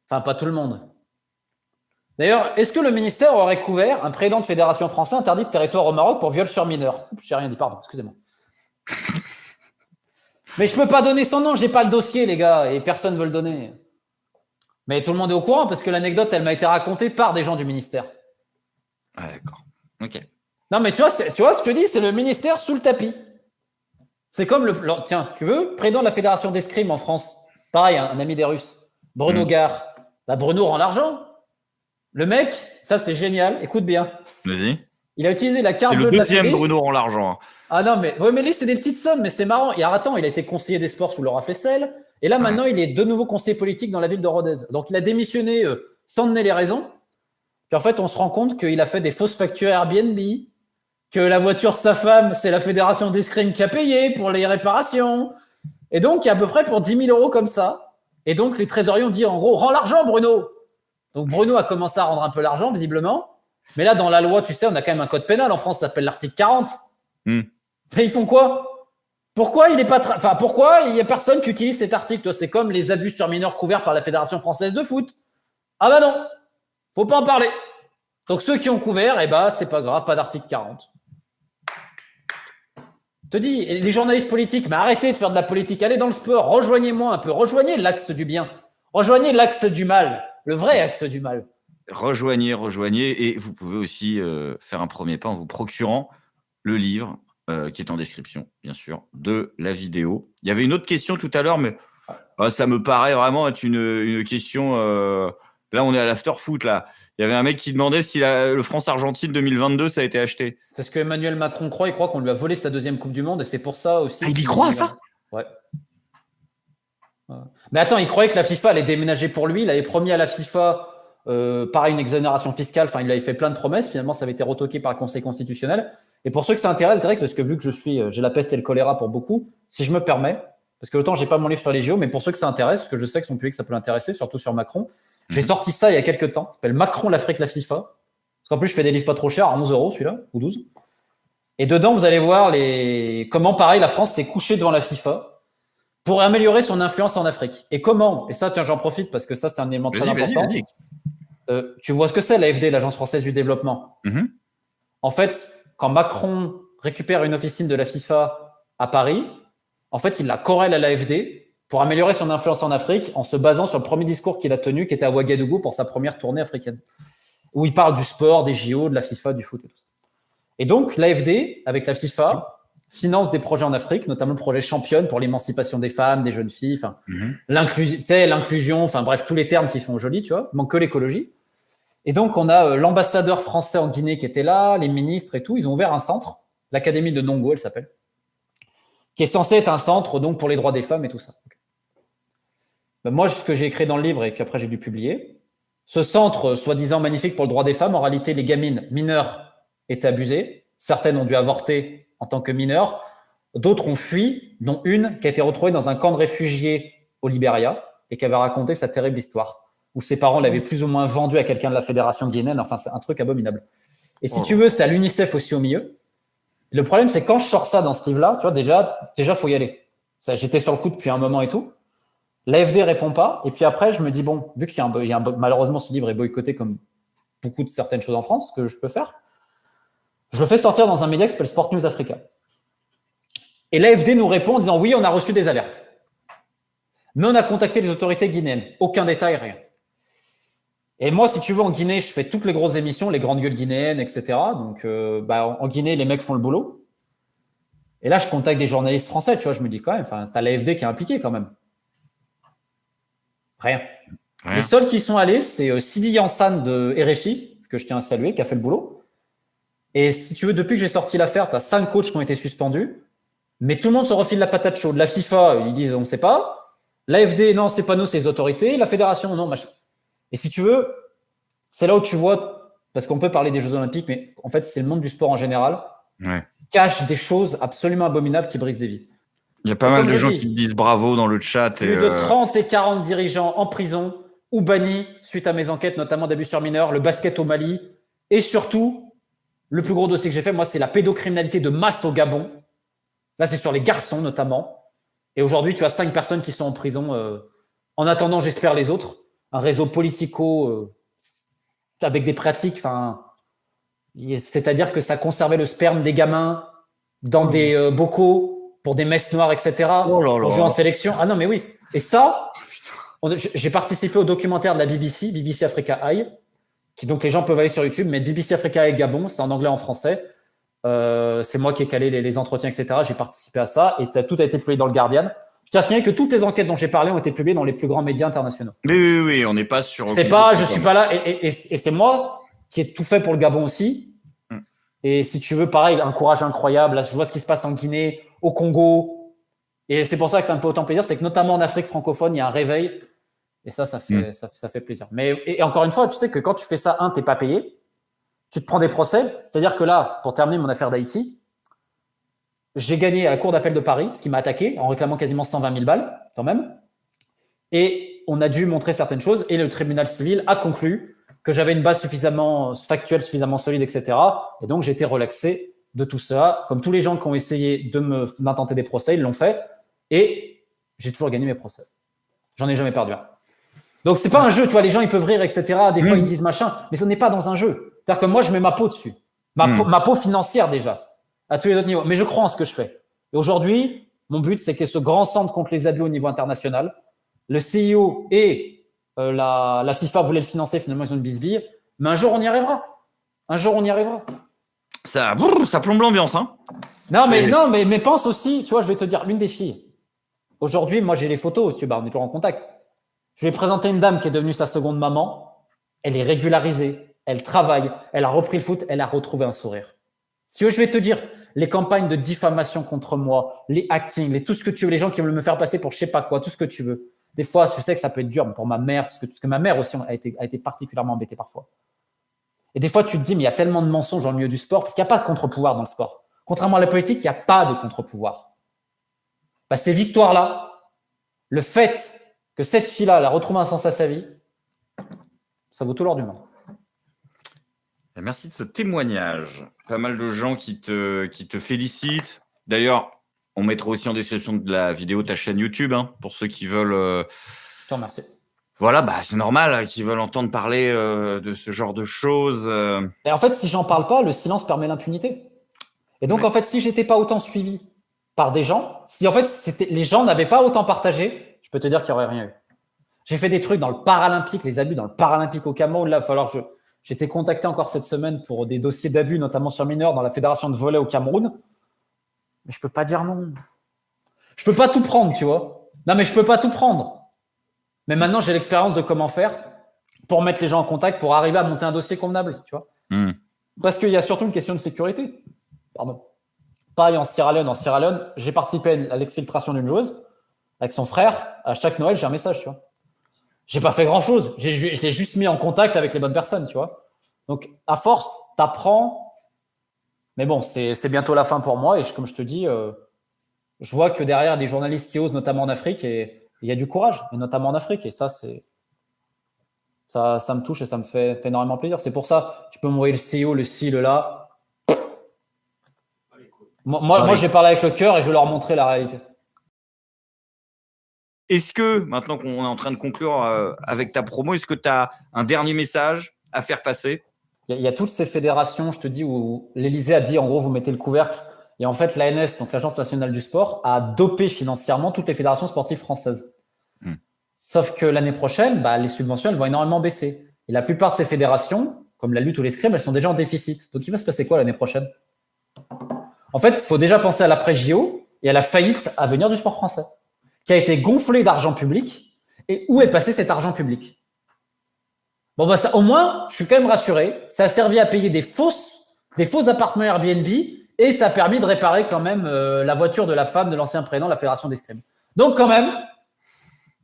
Enfin, pas tout le monde. D'ailleurs, est-ce que le ministère aurait couvert un président de fédération française interdit de territoire au Maroc pour viol sur mineur? J'ai rien dit, pardon, excusez-moi. Mais je peux pas donner son nom, j'ai pas le dossier, les gars, et personne ne veut le donner. Mais tout le monde est au courant parce que l'anecdote, elle m'a été racontée par des gens du ministère. Ah, d'accord. Ok. Non, mais tu vois, ce que je te dis, c'est le ministère sous le tapis. C'est comme tiens, tu veux, président de la fédération d'escrime en France. Pareil, un ami des Russes. Bruno Gare. Bah, Bruno rend l'argent. Le mec, ça c'est génial, écoute bien. Vas-y. Il a utilisé la carte bleue de la Fédé. Le deuxième Bruno rend l'argent. Hein. Ah non, mais lui, c'est des petites sommes, mais c'est marrant. Et attends, il a été conseiller des sports sous Laura Flessel. Et là, maintenant, il est de nouveau conseiller politique dans la ville de Rodez. Donc, il a démissionné sans donner les raisons. Puis en fait, on se rend compte qu'il a fait des fausses factures Airbnb, que la voiture de sa femme, c'est la fédération d'escrime qui a payé pour les réparations. Et donc, il y a à peu près pour 10 000 € comme ça. Et donc, les trésoriers ont dit, en gros, rends l'argent, Bruno. Donc, Bruno a commencé à rendre un peu l'argent, visiblement. Mais là, dans la loi, tu sais, on a quand même un code pénal. En France, ça s'appelle l'article 40. Mais ils font quoi? Pourquoi il y a personne qui utilise cet article? C'est comme les abus sur mineurs couverts par la Fédération française de foot. Ah bah non, faut pas en parler. Donc ceux qui ont couvert, c'est pas grave, pas d'article 40. Je te dis, les journalistes politiques, mais arrêtez de faire de la politique, allez dans le sport, rejoignez-moi un peu, rejoignez l'axe du bien, rejoignez l'axe du mal, le vrai axe du mal. Rejoignez, et vous pouvez aussi faire un premier pas en vous procurant le livre qui est en description, bien sûr, de la vidéo. Il y avait une autre question tout à l'heure, mais ça me paraît vraiment être une question... là, on est à l'after-foot, là. Il y avait un mec qui demandait si le France-Argentine 2022, ça a été acheté. C'est ce que Emmanuel Macron croit. Il croit qu'on lui a volé sa deuxième Coupe du Monde, et c'est pour ça aussi... Ah, il y croit à ça? Ouais. Mais attends, il croyait que la FIFA allait déménager pour lui. Il avait promis à la FIFA... pareil, une exonération fiscale, il avait fait plein de promesses, finalement ça avait été retoqué par le Conseil constitutionnel. Et pour ceux que ça intéresse, Greg, parce que vu que j'ai la peste et le choléra pour beaucoup, si je me permets, parce que autant j'ai pas mon livre sur les JO, mais pour ceux que ça intéresse, parce que je sais que son public ça peut l'intéresser, surtout sur Macron, j'ai sorti ça il y a quelques temps, ça s'appelle Macron, l'Afrique, la FIFA, parce qu'en plus je fais des livres pas trop chers, à 11 € celui-là, ou 12. Et dedans vous allez voir comment pareil la France s'est couchée devant la FIFA pour améliorer son influence en Afrique. Et comment? Et ça, tiens, j'en profite parce que ça c'est un élément très important. Tu vois ce que c'est, l'AFD, l'Agence française du développement. En fait, quand Macron récupère une officine de la FIFA à Paris, en fait, il la corrèle à l'AFD pour améliorer son influence en Afrique en se basant sur le premier discours qu'il a tenu, qui était à Ouagadougou pour sa première tournée africaine, où il parle du sport, des JO, de la FIFA, du foot et tout ça. Et donc, l'AFD, avec la FIFA, finance des projets en Afrique, notamment le projet Championne pour l'émancipation des femmes, des jeunes filles, l'inclusion, bref, tous les termes qui sont jolis, tu vois, il manque que l'écologie. Et donc, on a l'ambassadeur français en Guinée qui était là, les ministres et tout, ils ont ouvert un centre, l'Académie de Nongo, elle s'appelle, qui est censé être un centre donc pour les droits des femmes et tout ça. Moi, ce que j'ai écrit dans le livre et qu'après j'ai dû publier, ce centre, soi-disant magnifique pour le droit des femmes, en réalité, les gamines mineures étaient abusées, certaines ont dû avorter en tant que mineures, d'autres ont fui, dont une qui a été retrouvée dans un camp de réfugiés au Libéria et qui avait raconté sa terrible histoire, où ses parents l'avaient plus ou moins vendue à quelqu'un de la fédération guinéenne. Enfin, c'est un truc abominable. Et si tu veux, c'est à l'UNICEF aussi au milieu. Le problème, c'est quand je sors ça dans ce livre-là, tu vois, déjà, faut y aller. J'étais sur le coup depuis un moment et tout. L'AFD répond pas. Et puis après, je me dis, bon, vu qu'il y a malheureusement, ce livre est boycotté comme beaucoup de certaines choses en France, que je peux faire, je le fais sortir dans un média qui s'appelle Sport News Africa. Et l'AFD nous répond en disant, oui, on a reçu des alertes. Mais on a contacté les autorités guinéennes. Aucun détail, rien. Et moi, si tu veux, en Guinée, je fais toutes les grosses émissions, les grandes gueules guinéennes, etc. Donc, en Guinée, les mecs font le boulot. Et là, je contacte des journalistes français, tu vois, je me dis quand même, t'as l'AFD qui est impliqué quand même. Rien. Les seuls qui sont allés, c'est Sidi Yansan de RFI, que je tiens à saluer, qui a fait le boulot. Et si tu veux, depuis que j'ai sorti l'affaire, tu as 5 coachs qui ont été suspendus. Mais tout le monde se refile la patate chaude. La FIFA, ils disent on ne sait pas. L'AFD, non, c'est pas nous, c'est les autorités. La fédération, non, machin. Et si tu veux, c'est là où tu vois, parce qu'on peut parler des Jeux Olympiques, mais en fait, c'est le monde du sport en général, cache des choses absolument abominables qui brisent des vies. Il y a pas mal de gens qui me disent bravo dans le chat. Plus de 30 et 40 dirigeants en prison ou bannis suite à mes enquêtes, notamment d'abus sur mineurs, le basket au Mali. Et surtout, le plus gros dossier que j'ai fait, moi, c'est la pédocriminalité de masse au Gabon. Là, c'est sur les garçons, notamment. Et aujourd'hui, tu as 5 personnes qui sont en prison. En attendant, j'espère les autres. Un réseau politico avec des pratiques. C'est-à-dire que ça conservait le sperme des gamins dans des bocaux pour des messes noires, etc. Pour jouer en sélection. Ah non, mais oui. Et ça, j'ai participé au documentaire de la BBC, BBC Africa Eye, qui donc les gens peuvent aller sur YouTube, mais BBC Africa Eye Gabon, c'est en anglais, en français. C'est moi qui ai calé les entretiens, etc. J'ai participé à ça et tout a été publié dans le Guardian. Je tiens à signaler que toutes les enquêtes dont j'ai parlé ont été publiées dans les plus grands médias internationaux. Mais oui, on n'est pas sur. C'est pas, je suis pas là et c'est moi qui ai tout fait pour le Gabon aussi. Et si tu veux, pareil, un courage incroyable. Là, je vois ce qui se passe en Guinée, au Congo, et c'est pour ça que ça me fait autant plaisir, c'est que notamment en Afrique francophone, il y a un réveil et ça fait ça fait plaisir. Mais et encore une fois, tu sais que quand tu fais ça, t'es pas payé. Tu te prends des procès, c'est-à-dire que là, pour terminer mon affaire d'Haïti, j'ai gagné à la Cour d'appel de Paris, ce qui m'a attaqué, en réclamant quasiment 120 000 balles, quand même. Et on a dû montrer certaines choses, et le tribunal civil a conclu que j'avais une base suffisamment factuelle, suffisamment solide, etc. Et donc, j'ai été relaxé de tout ça. Comme tous les gens qui ont essayé d'intenter des procès, ils l'ont fait. Et j'ai toujours gagné mes procès. J'en ai jamais perdu un. Donc, c'est pas un jeu, tu vois, les gens, ils peuvent rire, etc. Des fois, ils disent machin, mais ce n'est pas dans un jeu. C'est-à-dire que moi, je mets ma peau dessus. Ma peau financière, déjà, à tous les autres niveaux. Mais je crois en ce que je fais. Et aujourd'hui, mon but, c'est que ce grand centre contre les abus au niveau international, le CIO et la FIFA voulaient le financer, finalement, ils ont une bisbille. Mais un jour, on y arrivera. Un jour, on y arrivera. Ça plombe l'ambiance, hein. Non, mais pense aussi, tu vois, je vais te dire, l'une des filles. Aujourd'hui, moi, j'ai les photos, on est toujours en contact. Je vais présenter une dame qui est devenue sa seconde maman. Elle est régularisée. Elle travaille, elle a repris le foot, elle a retrouvé un sourire. Si tu veux, je vais te dire, les campagnes de diffamation contre moi, les hackings, tout ce que tu veux, les gens qui veulent me faire passer pour je sais pas quoi, tout ce que tu veux. Des fois, je sais que ça peut être dur pour ma mère, parce que ma mère aussi a été particulièrement embêtée parfois. Et des fois, tu te dis, mais il y a tellement de mensonges dans le milieu du sport, parce qu'il n'y a pas de contre-pouvoir dans le sport. Contrairement à la politique, il n'y a pas de contre-pouvoir. Ces victoires-là, le fait que cette fille-là, elle a retrouvé un sens à sa vie, ça vaut tout l'or du monde. Merci de ce témoignage. Pas mal de gens qui te félicitent. D'ailleurs, on mettra aussi en description de la vidéo ta chaîne YouTube, hein, pour ceux qui veulent. Je te remercie. Voilà, c'est normal, qui veulent entendre parler de ce genre de choses. Et en fait, si j'en parle pas, le silence permet l'impunité. Et donc, en fait, si j'étais pas autant suivi par des gens, si en fait les gens n'avaient pas autant partagé, je peux te dire qu'il n'y aurait rien eu. J'ai fait des trucs dans le Paralympique, les abus dans le Paralympique au Cameroun. Là, il va falloir que j'ai été contacté encore cette semaine pour des dossiers d'abus, notamment sur mineurs, dans la fédération de volley au Cameroun. Mais je peux pas dire non. Je peux pas tout prendre, tu vois. Non, mais je peux pas tout prendre. Mais maintenant, j'ai l'expérience de comment faire pour mettre les gens en contact, pour arriver à monter un dossier convenable, tu vois. Parce qu'il y a surtout une question de sécurité. Pardon. Pareil en Sierra Leone, j'ai participé à l'exfiltration d'une joueuse avec son frère. À chaque Noël, j'ai un message, tu vois. J'ai pas fait grand-chose. Je l'ai juste mis en contact avec les bonnes personnes, tu vois. Donc, à force, t'apprends. Mais bon, c'est bientôt la fin pour moi. Et comme je te dis, je vois que derrière, des journalistes qui osent, notamment en Afrique, et il y a du courage, et notamment en Afrique. Et ça, ça me touche et ça me fait énormément plaisir. C'est pour ça, tu peux m'envoyer le CEO, le ci, le là. Moi, j'ai parlé avec le cœur et je vais leur montrer la réalité. Est-ce que, maintenant qu'on est en train de conclure avec ta promo, est-ce que tu as un dernier message à faire passer ? Il y a toutes ces fédérations, je te dis, où l'Élysée a dit, en gros, vous mettez le couvercle. Et en fait, l'ANS, donc l'Agence nationale du sport, a dopé financièrement toutes les fédérations sportives françaises. Sauf que l'année prochaine, les subventions, elles vont énormément baisser. Et la plupart de ces fédérations, comme la lutte ou l'escrime, elles sont déjà en déficit. Donc, il va se passer quoi l'année prochaine ? En fait, il faut déjà penser à l'après-JO et à la faillite à venir du sport français, qui a été gonflé d'argent public Et où est passé cet argent public? Bon, bah ça, au moins, je suis quand même rassuré. Ça a servi à payer des faux appartements Airbnb et ça a permis de réparer quand même la voiture de la femme de l'ancien président de la Fédération d'escrime. Donc quand même.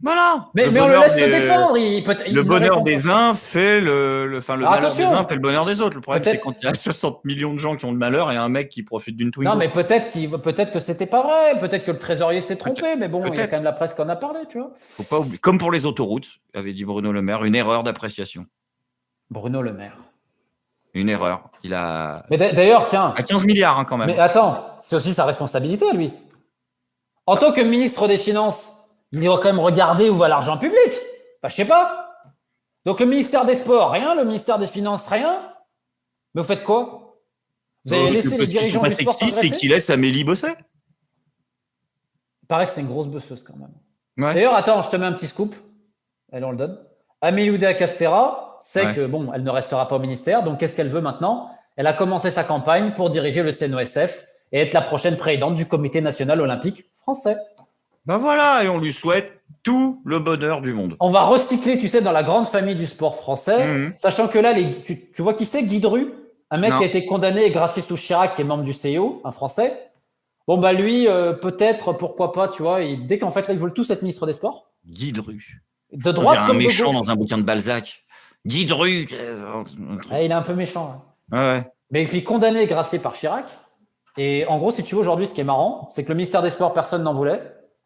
Voilà. Mais on le laisse se défendre. Le bonheur des uns fait le malheur des uns fait le bonheur des autres. Le problème, c'est quand il y a 60 millions de gens qui ont le malheur et un mec qui profite d'une Twingo. Non, mais peut-être que c'était pas vrai. Peut-être que le trésorier s'est trompé. Mais bon, il y a quand même la presse qui en a parlé, tu vois. Faut pas oublier. Comme pour les autoroutes, avait dit Bruno Le Maire, une erreur d'appréciation. Bruno Le Maire. Une erreur. Il a. Mais d'ailleurs, tiens. À 15 milliards, quand même. Mais attends, c'est aussi sa responsabilité, lui. En tant que ministre des Finances, il doit quand même regarder où va l'argent public. Bah, je sais pas. Donc, le ministère des Sports, rien. Le ministère des Finances, rien. Mais vous faites quoi? Vous avez laissé les dirigeants du sport s'agresser? C'est qu'il laisse Amélie bosser. Il paraît que c'est une grosse bosseuse, quand même. Ouais. D'ailleurs, attends, je te mets un petit scoop. Allez, on le donne. Amélie Oudéa-Castéra sait que, bon, elle ne restera pas au ministère. Donc, qu'est-ce qu'elle veut maintenant? Elle a commencé sa campagne pour diriger le CNOSF et être la prochaine présidente du Comité national olympique français. Ben voilà, et on lui souhaite tout le bonheur du monde. On va recycler, tu sais, dans la grande famille du sport français, sachant que là, tu vois qui c'est, Guy Dru, un mec qui a été condamné et gracié sous Chirac, qui est membre du CIO, un Français. Bon, bah lui, peut-être, pourquoi pas, tu vois, dès qu'en fait, là, ils veulent tous être ministre des Sports. Guy Dru. De droite comme de gauche. Un méchant dans un bouquin de Balzac. Guy Dru. Ah, il est un peu méchant. Ouais. Mais puis condamné et gracié par Chirac. Et en gros, si tu veux, aujourd'hui, ce qui est marrant, c'est que le ministère des Sports, personne n'en voulait.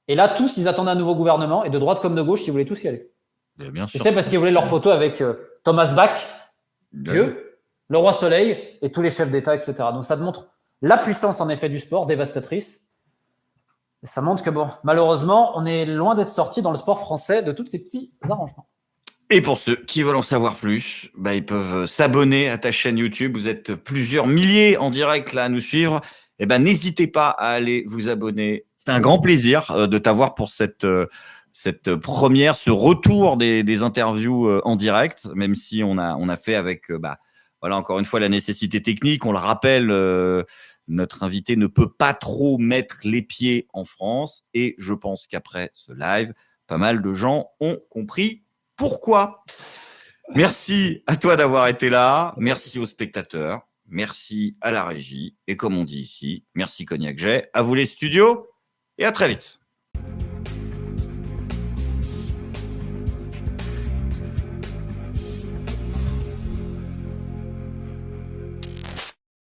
Et là, tous, ils attendaient un nouveau gouvernement. Et de droite comme de gauche, ils voulaient tous y aller. Bien sûr. Tu sais, parce qu'ils voulaient leur photo avec Thomas Bach, Dieu, le roi Soleil et tous les chefs d'État, etc. Donc ça te montre la puissance, en effet, du sport, dévastatrice. Et ça montre que, bon, malheureusement, on est loin d'être sorti dans le sport français de tous ces petits arrangements. Et pour ceux qui veulent en savoir plus, bah, ils peuvent s'abonner à ta chaîne YouTube. Vous êtes plusieurs milliers en direct là à nous suivre. Et ben, n'hésitez pas à aller vous abonner. C'est un grand plaisir de t'avoir pour cette première, ce retour des interviews en direct, même si on a fait avec, voilà, encore une fois, la nécessité technique. On le rappelle, notre invité ne peut pas trop mettre les pieds en France. Et je pense qu'après ce live, pas mal de gens ont compris pourquoi. Merci à toi d'avoir été là. Merci aux spectateurs. Merci à la régie. Et comme on dit ici, merci Cognac Jet. À vous les studios et à très vite.